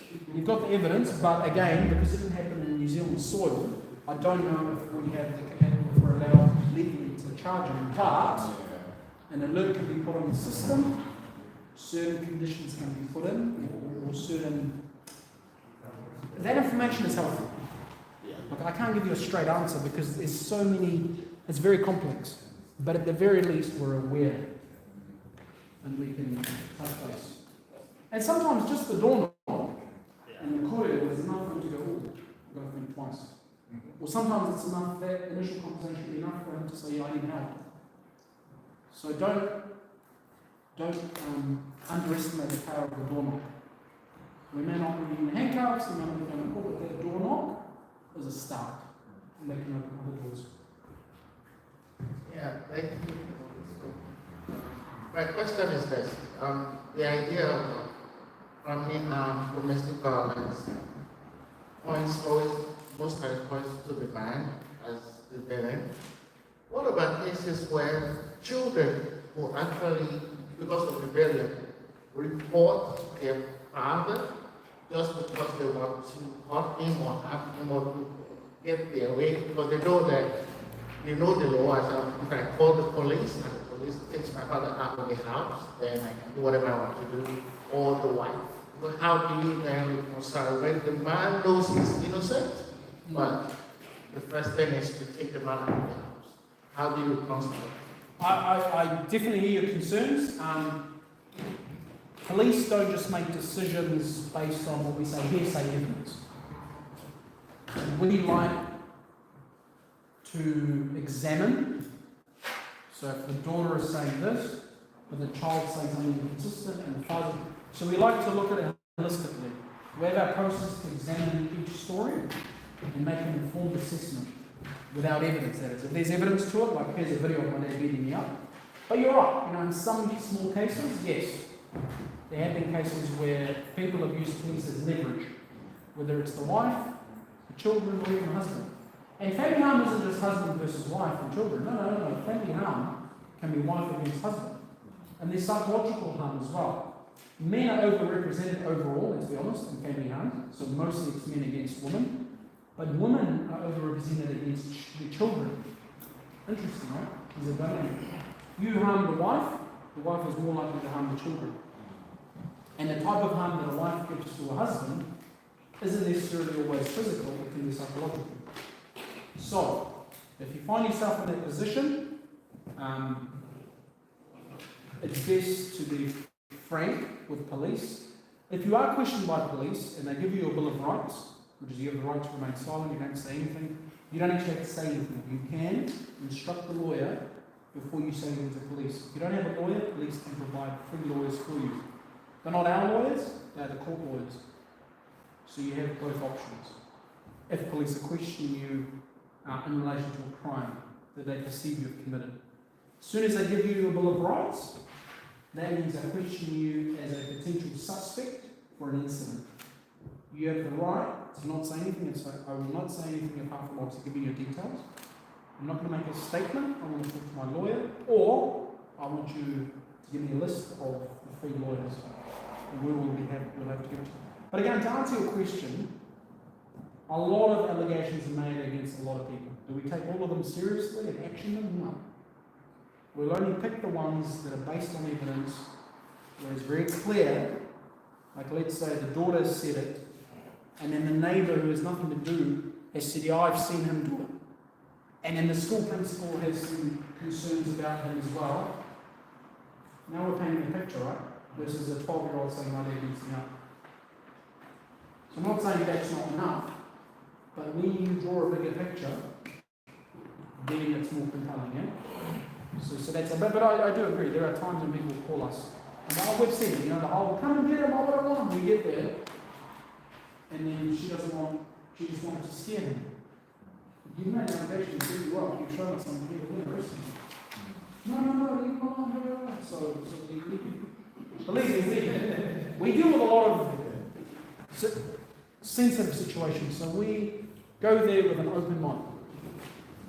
but again, because it didn't happen in New Zealand soil, I don't know if we have the capacity for allowed legally to charge him, but an alert can be put on the system, certain conditions can be put in, or certain. That information is helpful. Look, I can't give you a straight answer because there's so many, it's very complex. But at the very least, we're aware. And we can touch base. And sometimes just the doorknob and the corridor is enough for him to go, oh, I've got to think twice. Or sometimes it's enough, that initial conversation be enough for him to say, yeah, I need help. So don't underestimate the power of the doorknob. We may not be in handcuffs, we may not be going to call, but that doorknob is a start. And they can open other doors. Yeah, thank you. My question is this. The idea of domestic violence most times points to the man as the villain. What about cases where children who actually, because of rebellion, report their father just because they want to hurt him or have him or to get their way, because they know the law as if I call the police and the police takes my father out of the house, then I can do whatever I want to do, or the wife. But how do you then reconcile when the man knows he's innocent, but the first thing is to take the man out of the house? How do you reconcile? I definitely hear your concerns. Police don't just make decisions based on what we say hearsay evidence. We like to examine. So if the daughter is saying this, but the child saying something inconsistent, and the father. So we like to look at it holistically. We have our process to examine each story and make an informed assessment without evidence. That is, if there's evidence to it, like here's a video of my dad beating me up. But you're right. In some small cases, yes, there have been cases where people have used police as leverage, whether it's the wife, the children, or even the husband. And family harm isn't just husband versus wife and children. No. Family harm can be wife against husband. And there's psychological harm as well. Men are overrepresented overall, let's be honest, in family harm. So mostly it's men against women. But women are overrepresented against the children. Interesting, right? There's a dynamic. You harm the wife is more likely to harm the children. And the type of harm that a wife gives to a husband isn't necessarily always physical, it can be psychological. So, if you find yourself in that position, it's best to be frank with police. If you are questioned by police and they give you a Bill of Rights, which is you have the right to remain silent, you don't say anything, you don't actually have to say anything. You can instruct the lawyer before you say anything to police. If you don't have a lawyer, police can provide free lawyers for you. They're not our lawyers, they're the court lawyers. So you have both options. If police are questioning you in relation to a crime that they perceive you've committed. As soon as they give you a Bill of Rights, that means they're questioning you as a potential suspect for an incident. You have the right to not say anything, and so I will not say anything apart from what's giving you details. I'm not going to make a statement, I want to talk to my lawyer, or I want you to give me a list of the free lawyers, and we'll have to give it to you. But again, to answer your question, a lot of allegations are made against a lot of people. Do we take all of them seriously and action them? No. We'll only pick the ones that are based on evidence, where it's very clear, like let's say the daughter said it, and then the neighbour who has nothing to do has said, yeah, I've seen him do it. And then the school principal has some concerns about him as well. Now we're painting a picture, right? Versus a 12-year-old saying, my dad beats me up. So I'm not saying that's not enough, but when you draw a bigger picture, then it's more compelling, yeah? So that's a bit, but I do agree, there are times when people call us, and we've seen it, the whole, come and get him, I want him. We get there, and then she just wants to scare him. You've made an allegation pretty well, you've shown us something people in person. No, leave him alone, So believe me, we deal with a lot of sensitive situations, so we go there with an open mind.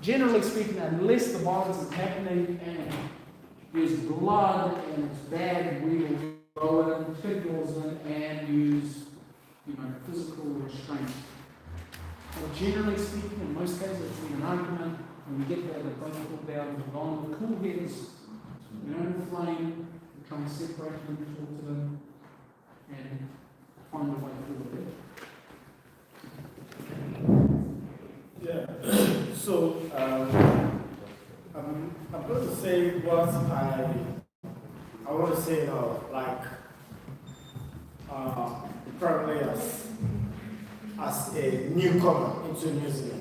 Generally speaking, unless the violence is happening and there's blood and it's bad, we will go in, take yours in, and use physical restraint. But generally speaking, in most cases, it's been an argument, when we get there, they both talk down, we've gone with cool heads, we don't inflame, we try and separate them, talk to them, and find a way forward. say what I want to say now, like probably as a newcomer into New Zealand.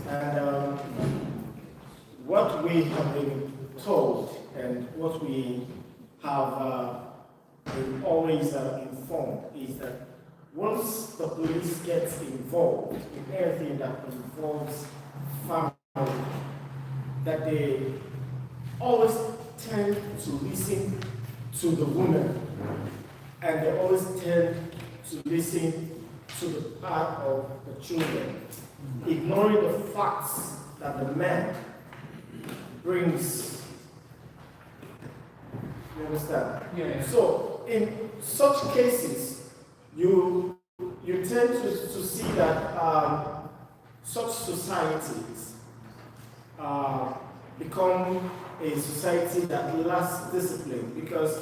And what we have been told and what we have been always informed is that once the police gets involved in anything that involves family, that they always tend to listen to the woman, and they always tend to listen to the part of the children, ignoring the facts that the man brings. You understand? Yeah. So in such cases, you tend to see that such societies become a society that lacks discipline, because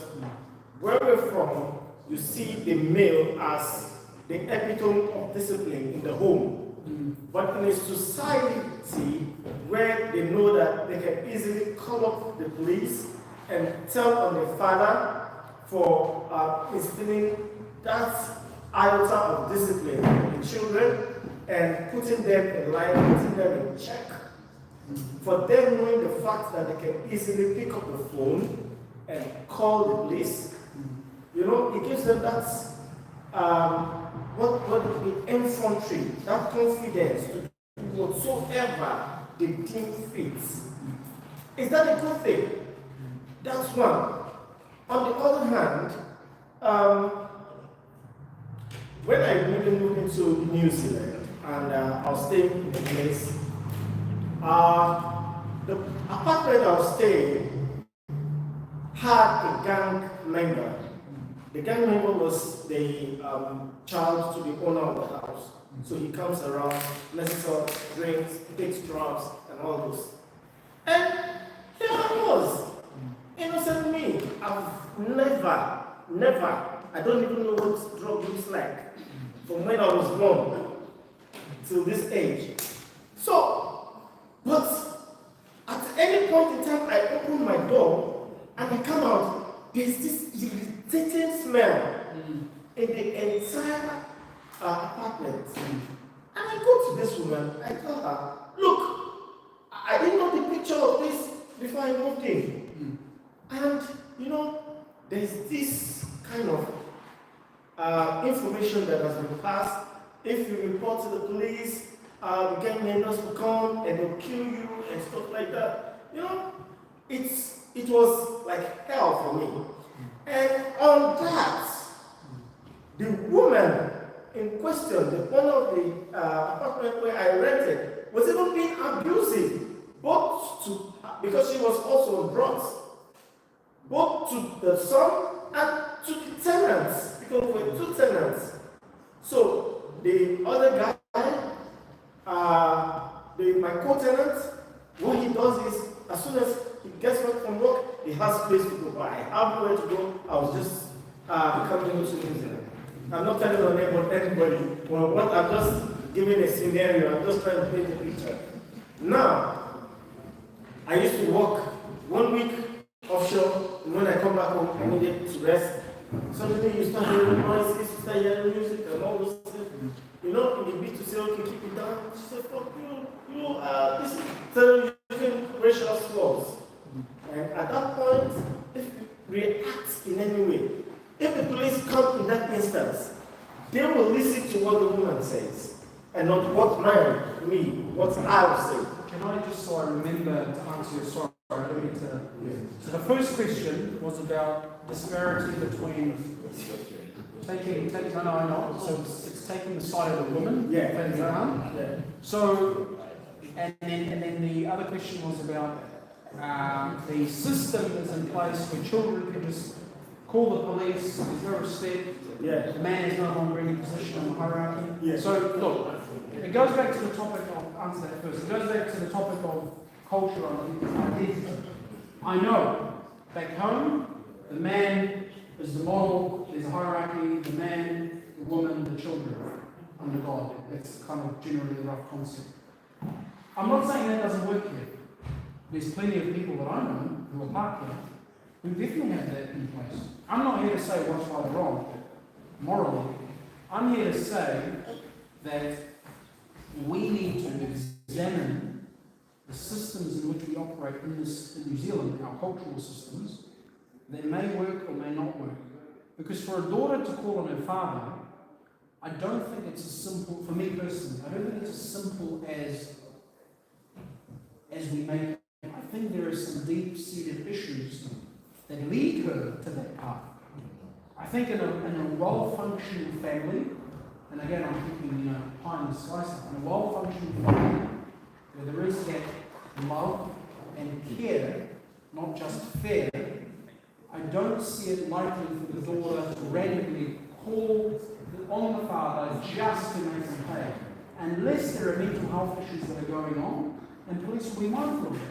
where we're from, you see the male as the epitome of discipline in the home. But in a society where they know that they can easily call up the police and tell on the father for instilling that iota of discipline in children and putting them in line, putting them in check, for them knowing the fact that they can easily pick up the phone and call the police, you know, it gives them that the infantry, that confidence to do whatsoever they deem fit. Is that a good thing? That's one. On the other hand, when I really moved into New Zealand and I was staying in the place, the apartment I was staying had a gang member. The gang member was the child to the owner of the house. So he comes around, messes up, drinks, takes drugs, and all those. And here I was, innocent me. I've never, I don't even know what drug looks like from when I was born till this age. So, but at any point in time, I open my door and I come out, there's this irritating smell in the entire apartment. And I go to this woman, I tell her, look, I didn't know the picture of this before I moved in. And, you know, there's this kind of information that has been passed. If you report to the police, the gang members will come and they'll kill you and stuff like that. You know, it was like hell for me. And on that, the woman in question, the owner of the apartment where I rented, was even being abusive, because she was also on drugs, both to the son and to the tenants, because we were two tenants. So the other guy, my co-tenant, what he does is, as soon as he gets back from work, he has place to go. But I have nowhere to go. I was just coming to New Zealand. I'm not telling on anybody. Well, what I'm just giving a scenario. I'm just trying to paint a picture. Now, I used to work 1 week offshore, and when I come back home, I needed to rest. Suddenly you start hearing noises, you start hearing music, and all those things. You know, in the beat to say, okay, keep it down. She said, fuck you, this is television racial slurs. And at that point, if you react in any way, if the police come in that instance, they will listen to what the woman says, and not what what I will say. Can I just, so I remember to answer your sorry, I don't need to. So the first question was about disparity between taking I know, so it's taking the side of the woman. Yeah. So, and then the other question was about the system is in place where children can just call the police, there's no respect, the man is no longer in any position on the hierarchy. Yeah. So look, it goes back to the topic of, answer that first, it goes back to the topic of culture and identity. I know, back home, the man is the model, there's a hierarchy, the man, the woman, the children, under God. That's kind of generally a rough concept. I'm not saying that doesn't work here. There's plenty of people that I know who are parked here who definitely have that in place. I'm not here to say what's right or wrong, morally. I'm here to say that we need to examine the systems in which we operate in New Zealand, our cultural systems, that may work or may not work. Because for a daughter to call on her father, I don't think it's as simple, for me personally, I don't think it's as simple as we make it. I think there are some deep-seated issues that lead her to that path. I think in a well-functioning family, and again I'm thinking, pie in the sky stuff, in a well-functioning family, where there is that love and care, not just fear, I don't see it likely for the daughter to randomly call on the father just to make him pay, unless there are mental health issues that are going on, and police will be mindful of that.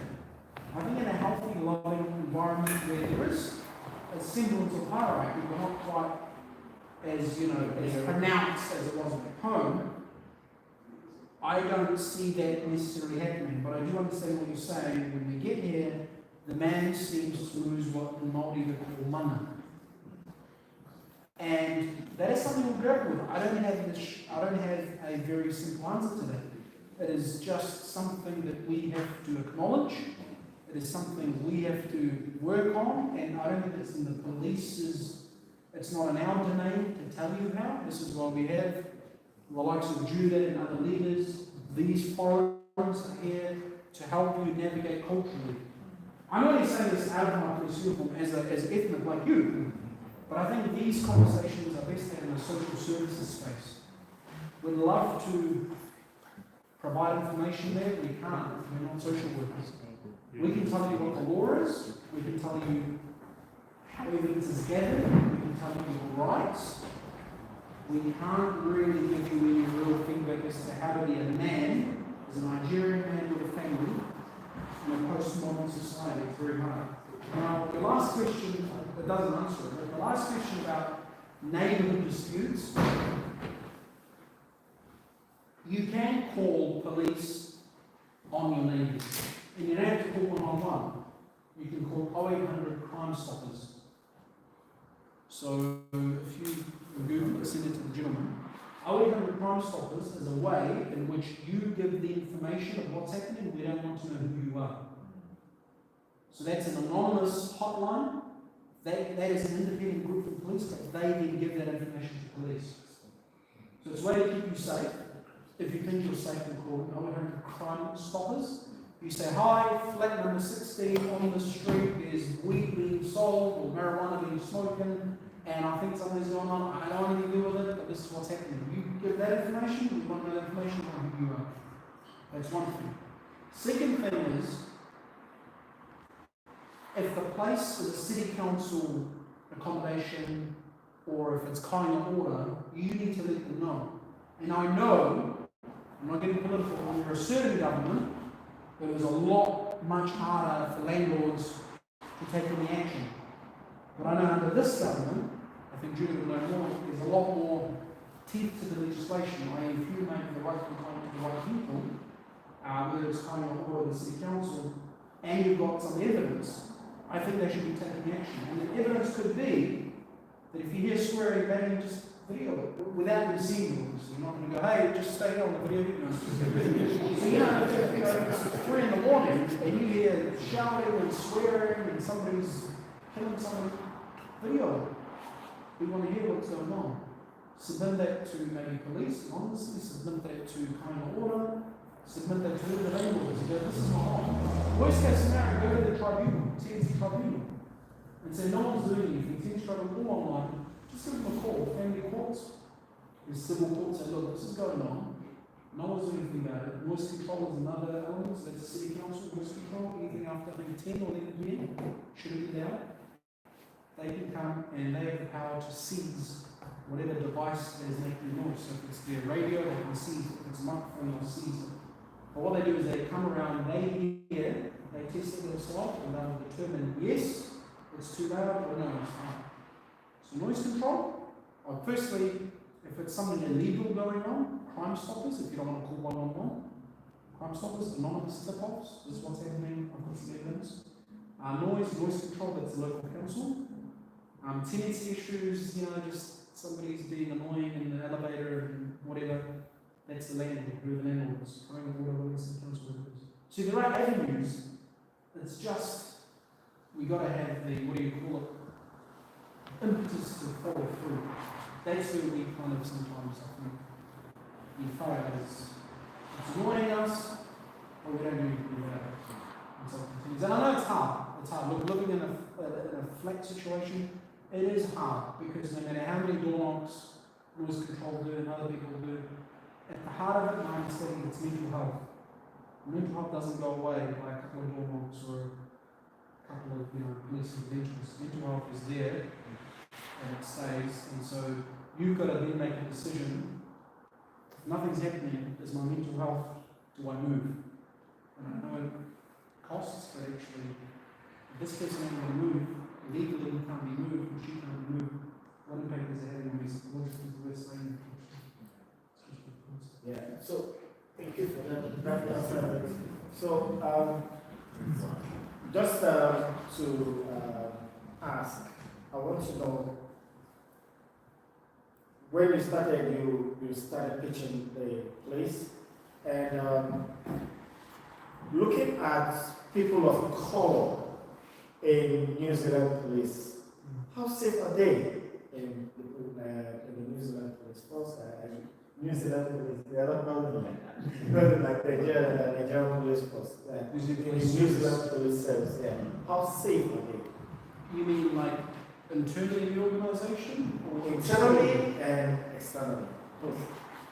I think in a healthy, loving environment where there is a semblance of hierarchy, but not quite as, as pronounced as it was at home, I don't see that necessarily happening. But I do understand what you're saying. When we get here, the man seems to lose what in Māori we call mana. And that is something we'll grapple with. I don't have a very simple answer to that. It is just something that we have to acknowledge. It is something we have to work on, and I don't think it's in the police's, it's not in our domain to tell you how. This is why we have the likes of Judah and other leaders. These forums are here to help you navigate culturally. I'm only saying this out of my police uniform as ethnic like you, but I think these conversations are best had in a social services space. We'd love to provide information there, we can't. We're not social workers. We can tell you what the law is, we can tell you how evidence is gathered, we can tell you your rights. We can't really give you any real feedback as to how to be a man, as a Nigerian man with a family, in a postmodern society. It's very hard. Now, the last question, it doesn't answer it, but the last question about neighbourhood disputes, you can call police on your neighbours. And you don't have to call 111. You can call 0800 Crime Stoppers. So if you Google it, send it to the gentleman. 0800 Crime Stoppers is a way in which you give the information of what's happening. We don't want to know who you are. So that's an anonymous hotline. That is an independent group of police, but they then give that information to police. So it's a way to keep you safe. If you think you're safe, you call 0800 Crime Stoppers. You say, hi, flat number 16 on the street, there's weed being sold or marijuana being spoken, and I think something's going on. I don't want anything to do with it, but this is what's happening. You give that information, we want to know that information on who you are. That's one thing. Second thing is, if the place is a city council accommodation or if it's kind of order, you need to let them know. And I know, I'm not getting political, under a certain government, but it was a lot much harder for landlords to take any action. But I know under this government, I think Julie will know more, there's a lot more teeth to the legislation. I mean, if you make the right complaint to the right people, whether it's kind of or the city council, and you've got some evidence, I think they should be taking action. And the evidence could be that if you hear swearing, banging, just video it without them seeing you. So you're not going to go, hey, just stay on the video. So you know, it's 3 in the morning and you hear shouting and swearing and somebody's killing someone, video it. We want to hear what's going on. Submit that to maybe police, honestly, submit that to kind of order, submit that to the landlords. This is not on. Worst case scenario, go to the tribunal, TNC tribunal, and say no one's doing anything. TNC tribunal online. Just give them a call. Family courts, the civil court say, look, this is going on. No one's doing anything about it. Noise control is another element. So that's the city council, noise control. Anything after 10 or 11 p.m. shouldn't be allowed. They can come and they have the power to seize whatever device that is making noise. So if it's their radio, they can seize it. If it's a microphone, they'll seize it. But what they do is they come around, they hear, they test it themselves, and they'll determine, yes, it's too loud, or no, it's fine. So noise control, firstly, if it's something illegal going on, Crime Stoppers, if you don't want to call 111, Crime Stoppers, anonymous tip-offs, this is what's happening, I've got some evidence. Noise control, that's the local council. Tenancy issues, just somebody's being annoying in the elevator and whatever, that's the landlord, who the landlord is, throwing the water, whatever the council is. So there are avenues, it's just, we got to have the, what do you call it, impetus to follow through. That's where we kind of sometimes, I think, we fail as it's annoying us, or we don't need to do that. And so it continues. And I know it's hard. It's hard. Living in a flat situation, it is hard because no matter how many door knocks, noise control do, and other people do, at the heart of it, my understanding, it's mental health. Mental health doesn't go away by a couple of door knocks or a couple of police interventions. Mental health is there and it stays. And so you've got to then make a decision. If nothing's happening, is my mental health, do I move? And I know it costs, but actually, if this person ain't going to move, legally he can't be moved, and she can't be moved, what impact is it having on these? What is the worst thing? Yeah, so thank you for that answer. So, just to ask, I want to know, when you started, you started pitching the place, and looking at people of color in New Zealand police, how safe are they in the New Zealand police force? New Zealand police, they are not like the Nigerian police force. New Zealand police service, yeah. How safe are they? You mean like internally in the organisation? Or internally and externally? Both.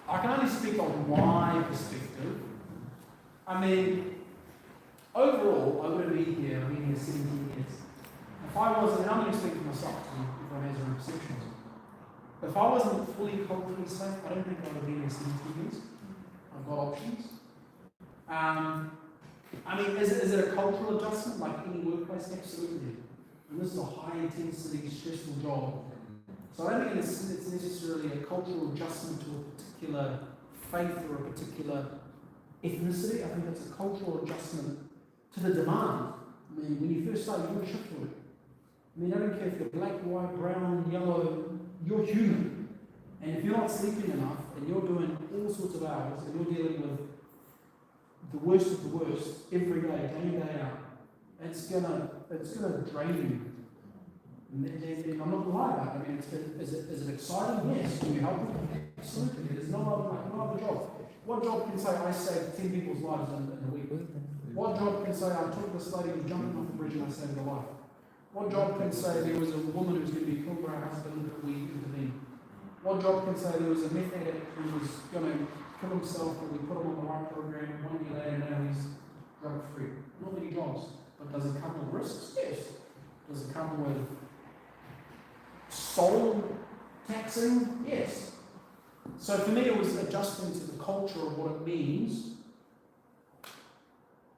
I can only speak on my perspective. I mean, overall, I wouldn't be here. I've been here 17 years. If I wasn't, and I'm only speaking for myself, if I have my perceptions. If I wasn't fully culturally safe, I don't think I would have been here 17 years. I've got options. I mean, is it a cultural adjustment like any workplace? Absolutely. And this is a high intensity, stressful job. So I don't think it's necessarily a cultural adjustment to a particular faith or a particular ethnicity. I think it's a cultural adjustment to the demand. I mean, when you first start, you're shift work. I mean, I don't care if you're black, white, brown, yellow, you're human. And if you're not sleeping enough and you're doing all sorts of hours and you're dealing with the worst of the worst every day, day in, day out, it's gonna drain you. And I'm not gonna lie about it. I mean, is it exciting? Yes. Do you help them? Absolutely. There's no other job. What job can say I saved 10 people's lives in a week? What job can say I took this lady who was jumping off the bridge and I saved her life? What job can say there was a woman who was going to be killed by her husband that we intervened? What job can say there was a meth addict who was going to kill himself and we put him on the right program, 1 year later now he's drug free? Not many jobs. But does it come with risks? Yes. Does it come with soul taxing? Yes. So for me it was adjusting to the culture of what it means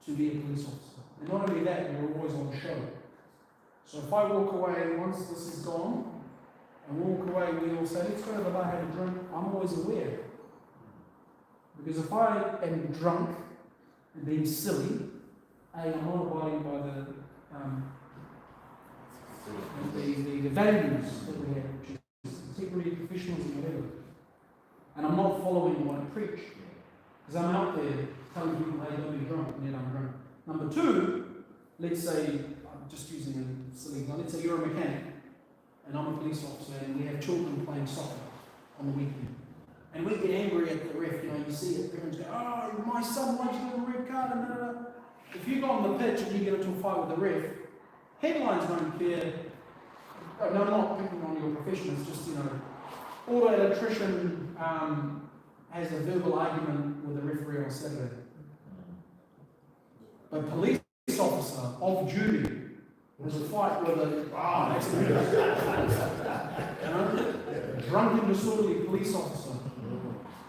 to be a police officer. And not only that, you're always on show. So if I walk away, once this is gone, and walk away, we all say, let's go to the bar, have a drink, I'm always aware. Because if I am drunk and being silly, I'm not abiding by the values that we have, which is integrity, professionalism, whatever. And I'm not following what I preach. Because I'm out there telling people, hey, don't be drunk, and yet I'm drunk. Number two, let's say, I'm just using a silly example, let's say you're a mechanic, and I'm a police officer, and we have children playing soccer on the weekend. And we get angry at the ref, you see it, parents go, oh, my son wants to have a red card, and da. If you go on the pitch and you get into a fight with the ref, headlines don't care. No, I'm not picking on your profession, it's just, auto electrician has a verbal argument with the referee on Saturday. But police officer off duty has a fight with a drunk and disorderly police officer.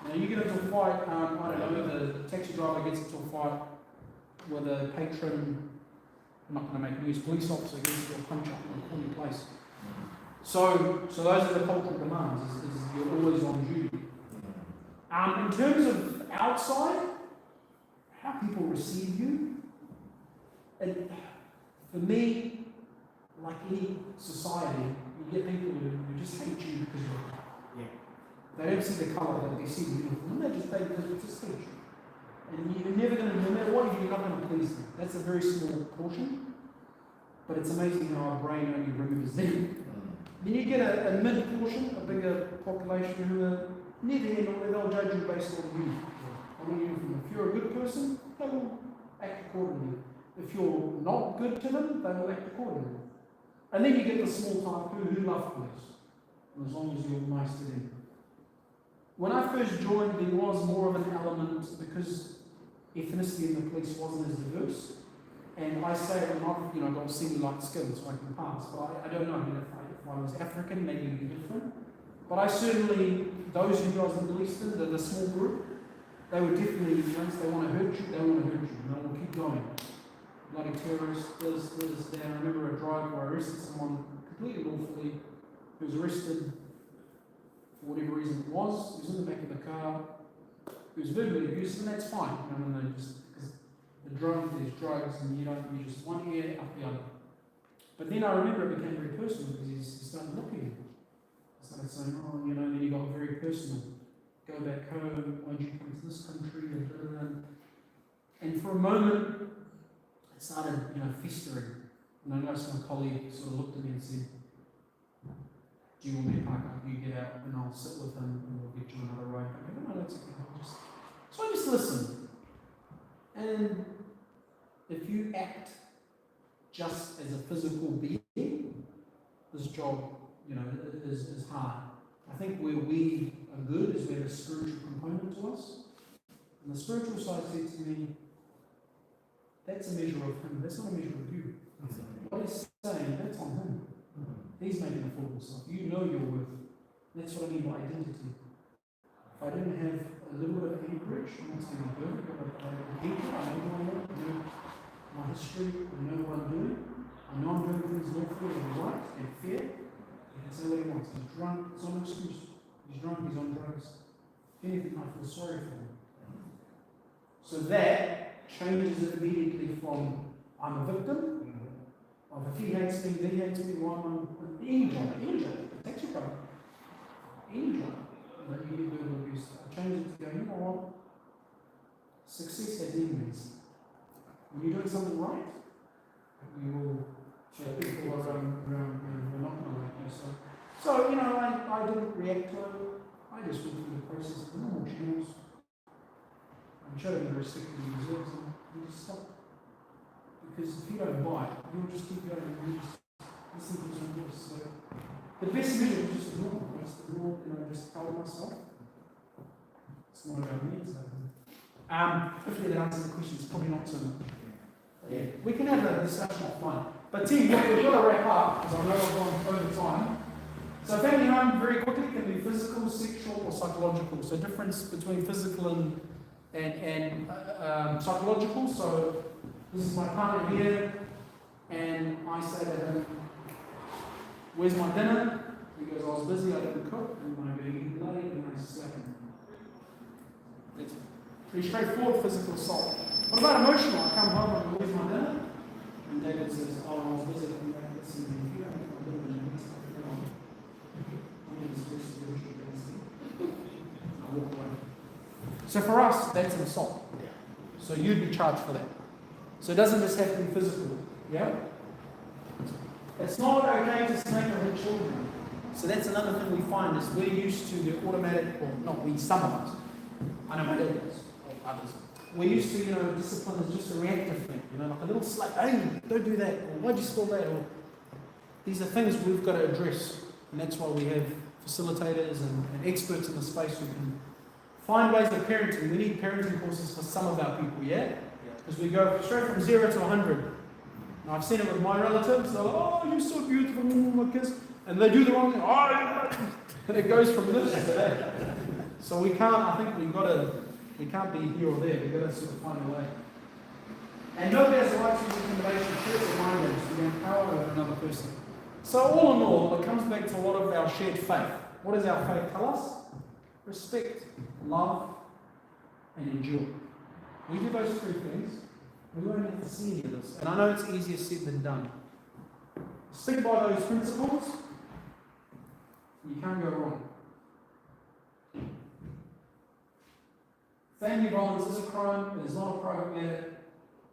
Now you get into a fight, I don't know, the taxi driver gets into a fight with a patron, I'm not going to make news, police officer gets into a punch up in a corny place. So those are the cultural demands, is you're always on duty. In terms of outside, how people receive you. And for me, like any society, you get people who just hate you because they don't see the colour, they see the uniform, and they just hate you. And you're never going to, no matter what you do, you're not going to please them. That's a very small portion, but it's amazing how our brain only remembers them. Then you get a mid portion, a bigger population who are near the end, where they'll judge you based on you. If you're a good person, they will act accordingly. If you're not good to them, they will act accordingly. And then you get the small type who love police, as long as you're nice to them. When I first joined, there was more of an element because ethnicity in the police wasn't as diverse. And I say it not, don't see me like skin, so I can pass. But I don't know. If I was African, maybe it would be different. But I certainly, those who I was in the Middle Eastern, the small group, they were definitely, once they want to hurt you, they want to hurt you. And they will keep going. Bloody terrorists, this, that. I remember a driver where I arrested someone completely lawfully, who was arrested for whatever reason it was. He was in the back of the car. He was verbally abusive, and that's fine. When they just, because there's drugs, and you just one ear up the other. But then I remember it became very personal because he started looking. I started saying, then he got very personal. Go back home, why don't you come to this country? And for a moment, it started, festering. And I noticed my colleague sort of looked at me and said, do you want me to park up? You get out and I'll sit with him and we'll get you another ride. I go, no, that's okay. So I just listened. And if you act just as a physical being, this job, is hard. I think where we are good is we have a spiritual component to us. And the spiritual side said to me, that's a measure of him, that's not a measure of you. What he's saying, that's on him. He's making a fool of himself. You know your worth. That's what I mean by identity. If I didn't have a little bit of anchorage, I'm not saying I'm perfect, but I have a anchor, I know who I am, I know my history, I know what I'm doing. I know I'm doing things lawfully and right and fair. He can say what he wants. He's drunk, it's no excuse. He's drunk, he's on drugs. If anything, I feel sorry for him. So that changes it immediately from I'm a victim, of if he hates me, then he hates me, why am I any job, tax your card, any job, that you get verbal abuse. I change it to go, you know what? Success has enemies. When you're doing something right, you will show people around you're not going to like you. So I didn't react to it. I just went through the process of normal channels. I showed him the respect that he deserves, and he just stopped. Because if you don't bite, you'll just keep going and you just listen to his own voice. So the best measure is just ignore. Just tell myself. It's not about me, so. Hopefully that answers the question. It's probably not so much. Yeah. We can have a discussion offline. But team, we've got to wrap up because I know I've gone over time. So family home very quickly can be physical, sexual, or psychological. So difference between physical and psychological. So this is my partner here, and I say to him, where's my dinner? He goes, I was busy, I didn't cook, and I go, eat late, and I slap him. That's pretty straightforward physical assault. What about emotional? I come home and where's my dinner? And David says, I was busy, I come back, listen, if you don't have a little bit of next stuff, I'm going to discuss spiritual things. I walk away. So for us, that's an assault. So you'd be charged for that. So it doesn't just have to be physical. Yeah? It's not okay to snake or hit children. So that's another thing we find is we're used to the automatic, or not we, some of us. I know my dad does, or others. We're used to, discipline is just a reactive thing. Like a little slap, hey, don't do that, or why'd you spill that? Or these are things we've got to address. And that's why we have facilitators and experts in the space who can find ways of parenting. We need parenting courses for some of our people, yeah? Because we go straight from 0 to 100. And I've seen it with my relatives. They're like, oh, you're so beautiful, my kids. And they do the wrong thing. Oh, and it goes from this to that. So we can't, I think we can't be here or there. We've got to sort of find a way. And nobody has the right to use intimidation, fear, or mind games to gain power over another person. So all in all, it comes back to a lot of our shared faith. What does our faith tell us? Respect, love, and endure. We do those three things, we won't have to see any of this. And I know it's easier said than done. Stick by those principles, you can't go wrong. Family violence is a crime, it is not a private matter.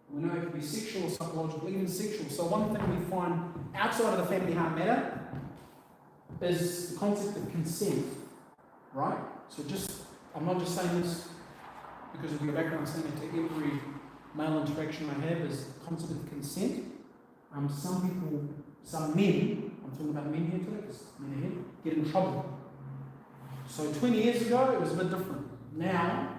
We know it can be sexual, psychological, even sexual. So one thing we find outside of the family harm matter is the concept of consent, right? So I'm not just saying this because of your background, I'm saying it to every male interaction I have is the concept of consent. Some men, I'm talking about men here today, because men are here, get in trouble. So 20 years ago, it was a bit different. Now,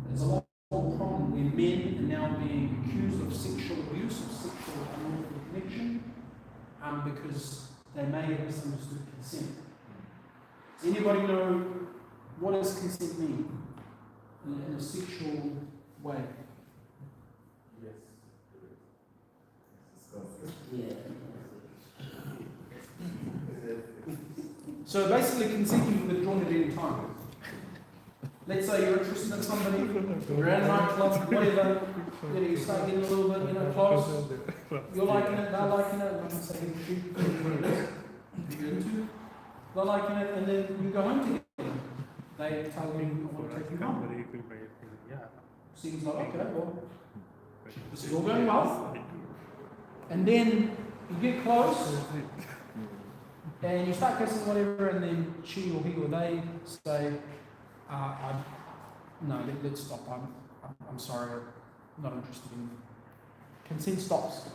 there's a lot more problem where men are now being accused of sexual abuse or sexual unlawful connection because they may have misunderstood consent. Does anybody know what does consent mean in a sexual way? Yes. Yeah. So basically consent can be withdrawn at any time. Let's say you're interested in somebody, you're at a nightclub, whatever, you start getting a little bit, close, you're liking it, they're liking it, I'm not saying you're into, they're liking it, and then you go home together. They tell you, I want to take you home. Seems like, okay, well, this is all going well. And then you get close, and you start kissing whatever, and then she or he or they say, no, let's stop. I'm sorry, I'm not interested in. Consent stops.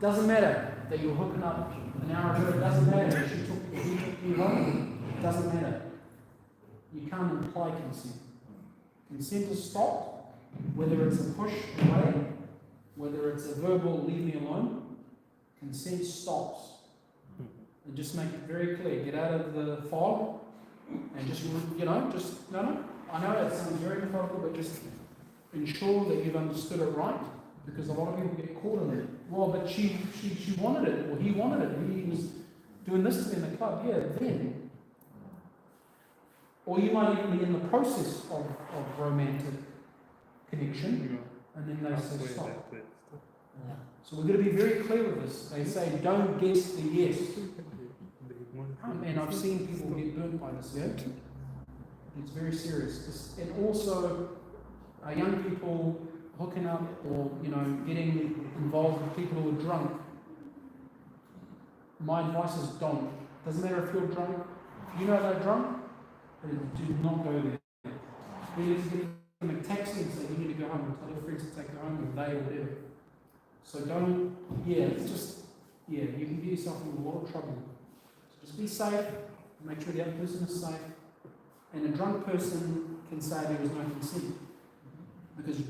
Doesn't matter that you're hooking up an hour ago. It doesn't matter that he took you home. It doesn't matter. You can't imply consent. Consent is stopped, whether it's a push away, whether it's a verbal leave me alone. Consent stops. And just make it very clear. Get out of the fog. And just, no. I know that sounds very methodical, but just ensure that you've understood it right, because a lot of people get caught in it. Well, but she wanted it, or he wanted it, he was doing this to me in the club. Yeah, then. Or you might even be in the process of romantic connection, and then they say stop. So we've got to be very clear with this. They say don't guess the yes. And I've seen people get burnt by this, yeah? It's very serious. And also, young people hooking up or, getting involved with people who are drunk. My advice is don't. Doesn't matter if you're drunk. If you know they're drunk, do not go there. You need to get them a taxi and say you need to go home and tell your friends to take you home or they or whatever. So don't, you can get yourself in a lot of trouble. Just be safe, make sure the other person is safe. And a drunk person can say there was no consent. Because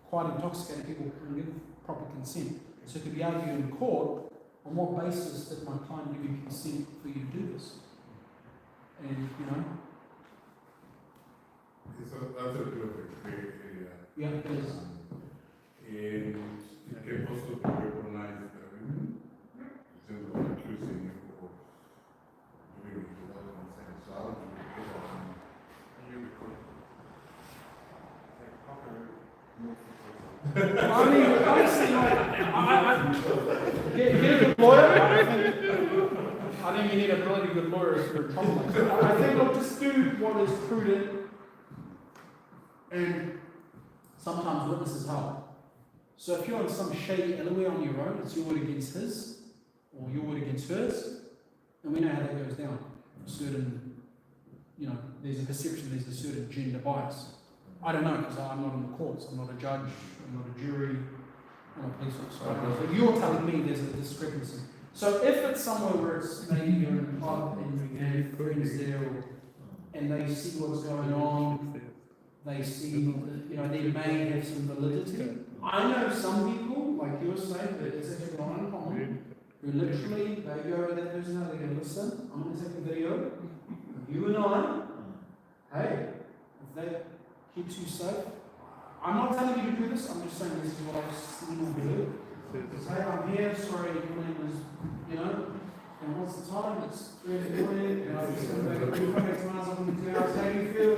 quite intoxicated people can give proper consent. So it could be argued in court, on what basis did my client give you consent for you to do this? And, That's a bit of a gray area. Yeah, it is. And it can also be recognized in terms of accusing you of doing it without consent. So how do you get that? I mean, honestly, get a good lawyer. I think you need a really good lawyer if you're in trouble like that. I think, look, just do what is prudent, and sometimes witnesses help. So if you're on some shady alleyway on your own, it's your word against his, or your word against hers, and we know how that goes down. There's a perception, there's a certain gender bias. I don't know, because I'm not in the courts, I'm not a judge, I'm not a jury, I'm not a police officer. But you're telling me there's a discrepancy. So if it's somewhere where it's maybe you're in a club and you have friends there, and they see what's going on, they see, they may have some validity. I know some people, like you're saying, that it's actually not uncommon, who literally, they go to that person, they go, listen, I'm going to take a video of you and I, hey, if that keeps you safe, I'm not telling you to do this, I'm just saying this is what I've seen or heard. Hey, I'm here, sorry, your name is, and what's the time? It's 3 in the morning, and I'm just going to make 2 miles up in 2 hours. How do you feel?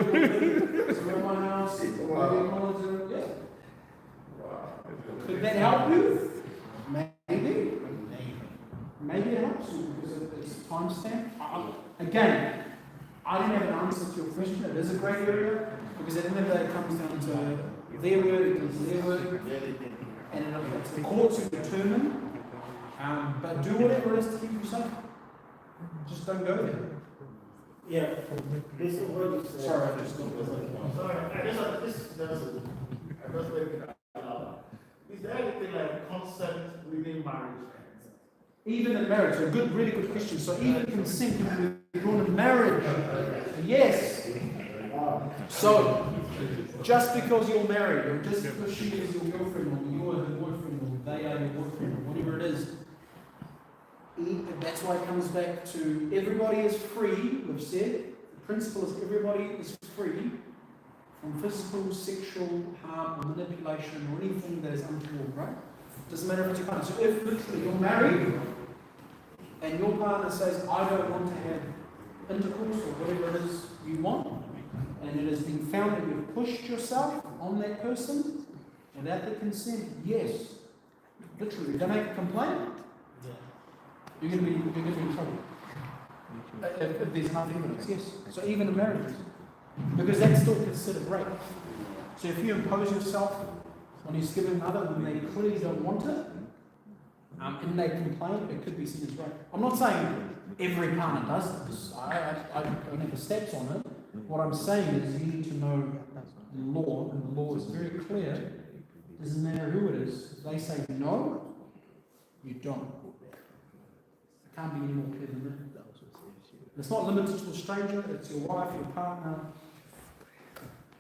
So we're at my house, Could that help you? Maybe. Maybe it helps you because it's timestamp. Again, I don't have an answer to your question. It is a grey area because at the end of the day it comes down to their word against their word, and it's the courts who determine. But do whatever it is to keep you safe. Just don't go there. Yeah. This is what you said. Sorry, I just got Is there anything like consent within marriage? Even in marriage, a good, really good question. So even consent can be drawn in marriage. Yes. So just because you're married, or just because she is your girlfriend, or you're her boyfriend, or they are your boyfriend, or whatever it is, that's why it comes back to everybody is free. We've said the principle is everybody is free from physical, sexual harm, or manipulation, or anything that is untoward. Right? Doesn't matter if it's your partner. So if literally you're married and your partner says, I don't want to have intercourse or whatever it is you want, and it has been found that you've pushed yourself on that person without the consent, yes. Literally, don't make a complaint. You're going to be in trouble. If there's enough evidence, yes. So even in marriages. Because that's still considered rape. So if you impose yourself on your significant other when they clearly don't want it, and they complain, it could be seen as rape. I'm not saying every partner does this. I don't have the steps on it. What I'm saying is you need to know the law, and the law is very clear. It doesn't matter who it is. If they say no, you don't. It can't be any more clear than that. It's not limited to a stranger, it's your wife, your partner,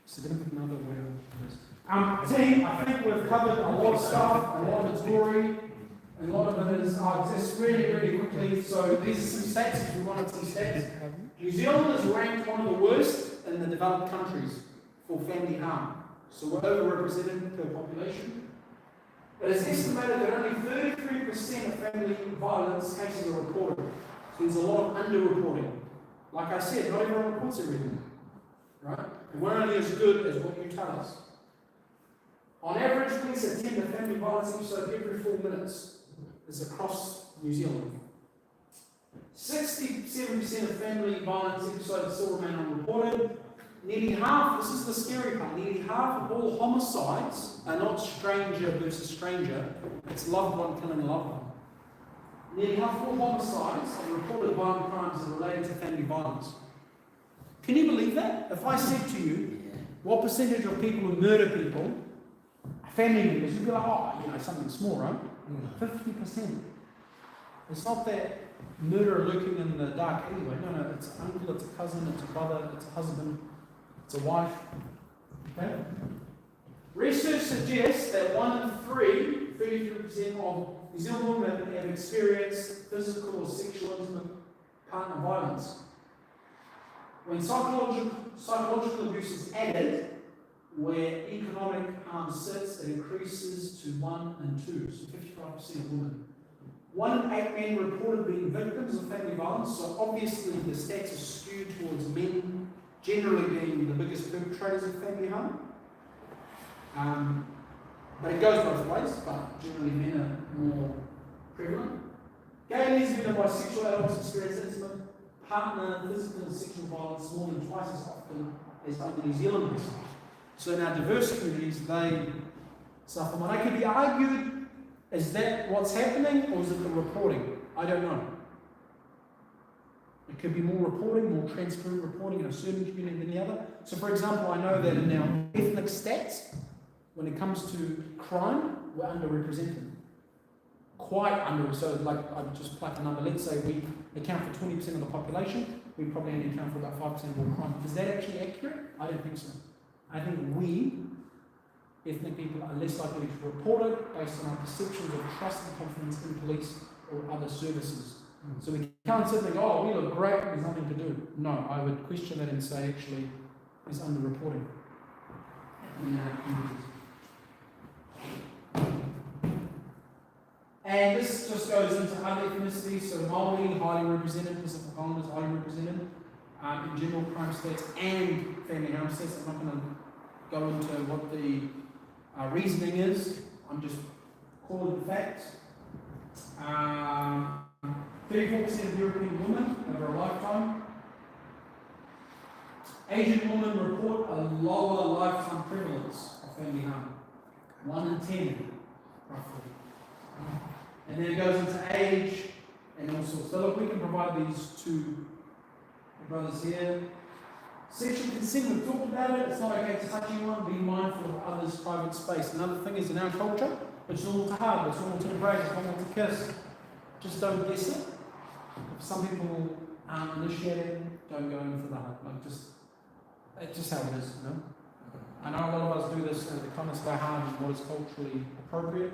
significant other, whatever it is. Team, I think we've covered a lot of stuff, a lot of it's gory, a lot of it is just really, really quickly. So these are some stats, if you wanted some stats. New Zealand is ranked one of the worst in the developed countries for family harm. So we're overrepresented per population. It is estimated that only 33% of family violence cases are reported. So there's a lot of underreporting. Like I said, not everyone reports everything. Right? And we're only as good as what you tell us. On average, police attend a family violence episode every 4 minutes. Is across New Zealand. 67% of family violence episodes still remain unreported. Nearly half, this is the scary part, nearly half of all homicides are not stranger versus stranger, it's loved one killing a loved one. Nearly half of all homicides and reported violent crimes are related to family violence. Can you believe that? If I said to you, what percentage of people who murder people are family members, you'd be like, oh, you know, something small, right? 50%. It's not that murderer lurking in the dark anyway. No, it's an uncle, it's a cousin, it's a brother, it's a husband, it's a wife. Okay? Research suggests that 1 in 3, 33% of New Zealand women have experienced physical or sexual intimate partner violence. When psychological abuse is added, where economic harm sits, it increases to 1 in 2, so 55% of women. 1 in 8 men reported being victims of family violence, so obviously the stats are skewed towards men generally being the biggest perpetrators of family harm. But it goes both ways, but generally men are more prevalent. Gay, lesbian, and bisexual adults experience intimate partner, physical and sexual violence more than twice as often as other New Zealanders. So in our diverse communities, they suffer more. It could be argued, is that what's happening, or is it the reporting? I don't know. It could be more reporting, more transparent reporting in a certain community than the other. So for example, I know that in our ethnic stats, when it comes to crime, we're underrepresented. Quite under, so like I've just plucked a number, let's say we account for 20% of the population, we probably only account for about 5% of all crime. Is that actually accurate? I don't think so. I think we, ethnic people, are less likely to report it based on our perceptions of trust and confidence in police or other services. So we can't sit there and go, oh, we look great, there's nothing to do. No, I would question that and say actually there's underreporting in our communities. And this just goes into other ethnicities, so Māori, highly represented, Pacific Islanders, highly represented, in general crime stats and family harm stats. I'm not going to go into what the reasoning is. I'm just call it fact. 34% of European women over a lifetime. Asian women report a lower lifetime prevalence of family harm. 1 in 10, roughly. And then it goes into age and all sorts. So look, we can provide these to the brothers here. Sexual consent, we've talked about it. It's not okay to touch anyone. Be mindful of others' private space. Another thing is in our culture, it's normal to hug, it's normal to embrace, it's normal to kiss. Just don't guess it. If some people aren't initiated, don't go in for the hug. Like it's just how it is, you know? I know a lot of us do this in the comments by heart and what is culturally appropriate.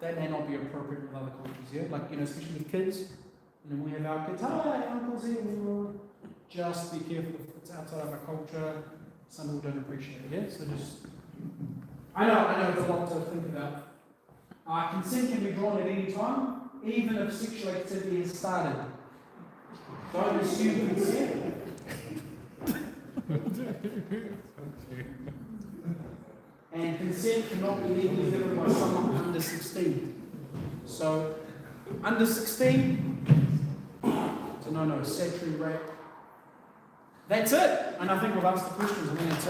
That may not be appropriate with other cultures here. Like, you know, especially with kids. And then we have our kids, hi, uncle's here. Just be careful if it's outside of our culture. Some people don't appreciate it, yeah? So just, I know it's a lot to think about. Consent can be drawn at any time, even if sexual activity has started. Don't assume consent. And consent cannot be legally given by someone under 16. So, under 16, it's a no-no, statutory rape. That's it. And I think we've asked the questions. I mean, it's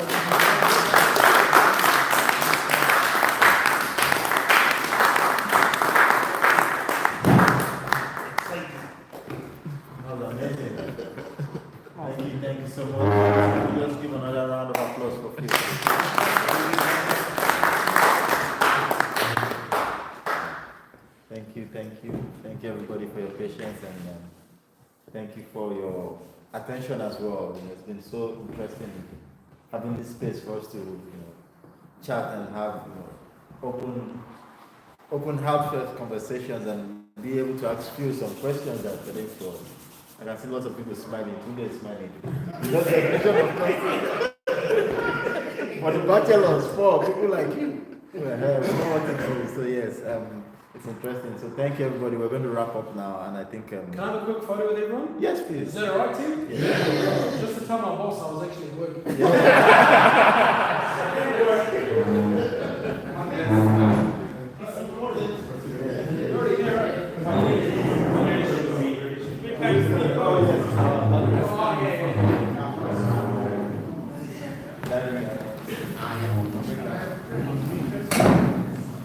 Thank you so much. Let's give another round of applause for Phil. Thank you everybody for your patience and thank you for your attention as well. It's been so interesting having this space for us to chat and have open heartfelt conversations and be able to ask you some questions that today for us. I can see lots of people smiling. Tunde is smiling. Because the vision of conflict. For the bachelors, for people like you, we know what to do. So yes, it's interesting. So thank you everybody. We're going to wrap up now, and I think. Can I have a quick photo with everyone? Yes, please. Is that alright, Tim? Yeah. Just to tell my boss I was actually working.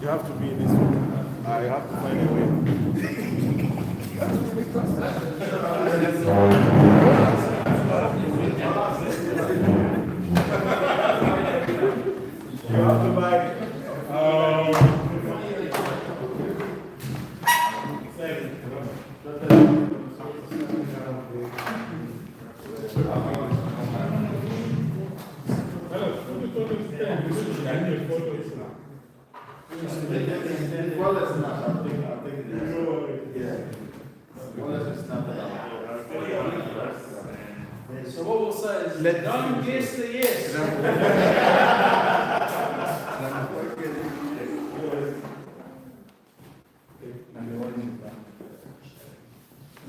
You have to be in this one. I have to find a way. You have to buy. So what we'll say is, don't guess the yes.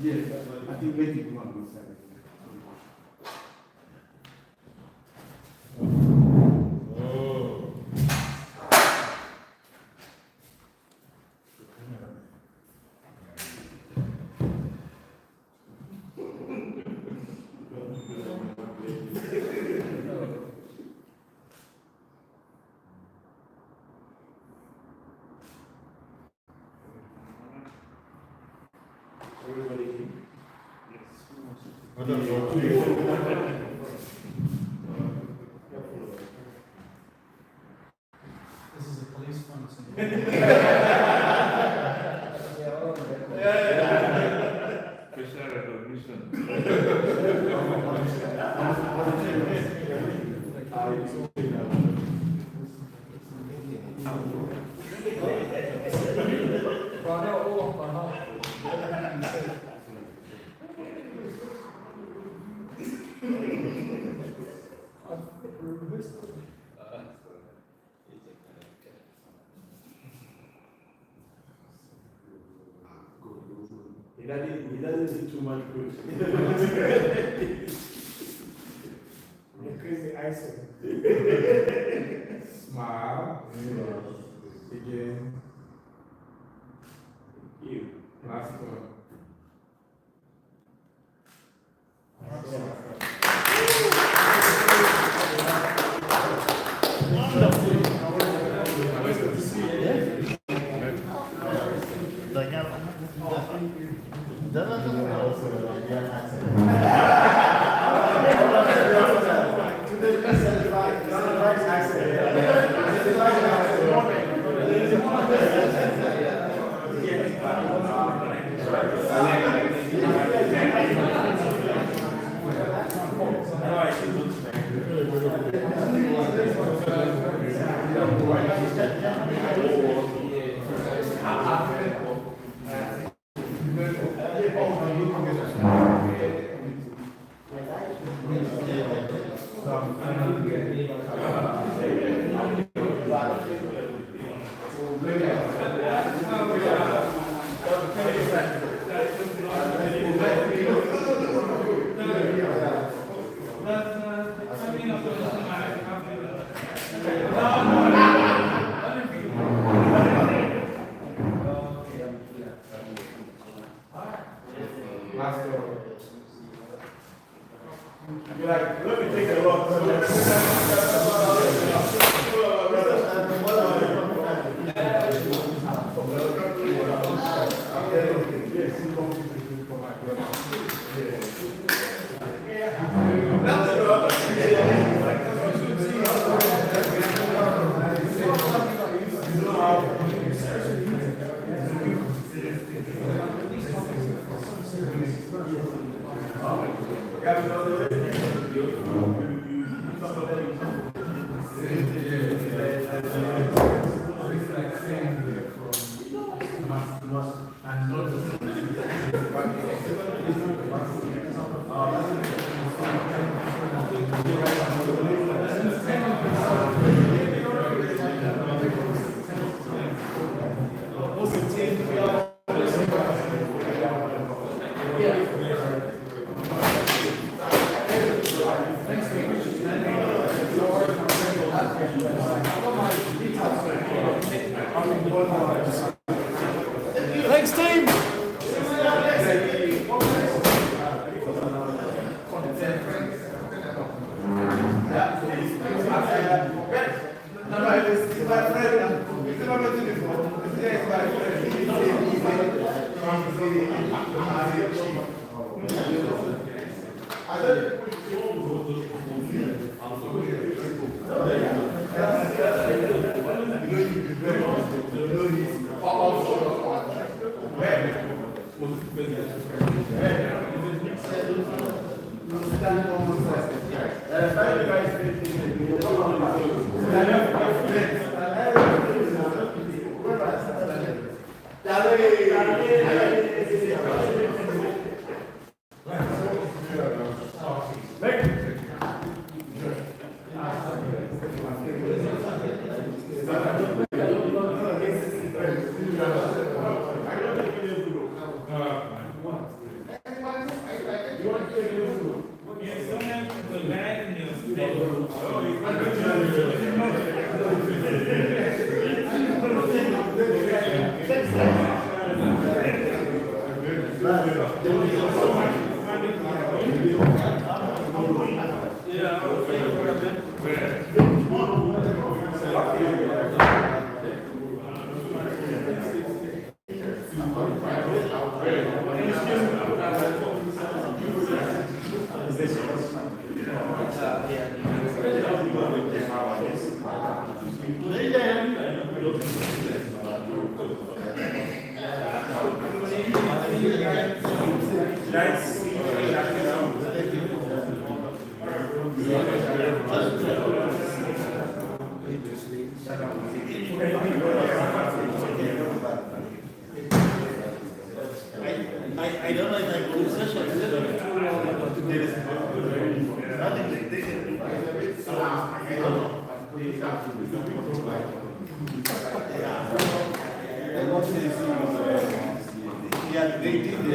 Yes, I think waiting one more second. Everybody in? This is a police function. Facial recognition. He doesn't do too much good. Crazy icing. Smile. Again. also the Nigerian accent. Like, let me take a look. Thanks, team. I don't know if I go to session. Nothing they can do. I don't know. Yeah, they did the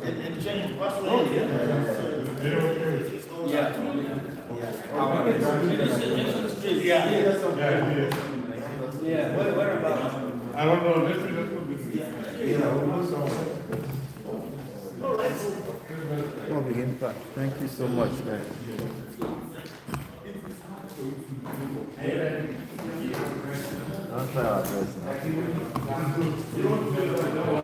and change password. Yeah, where about? I don't know, let's put this. We'll begin. Thank you so much, man. Don't try our best now.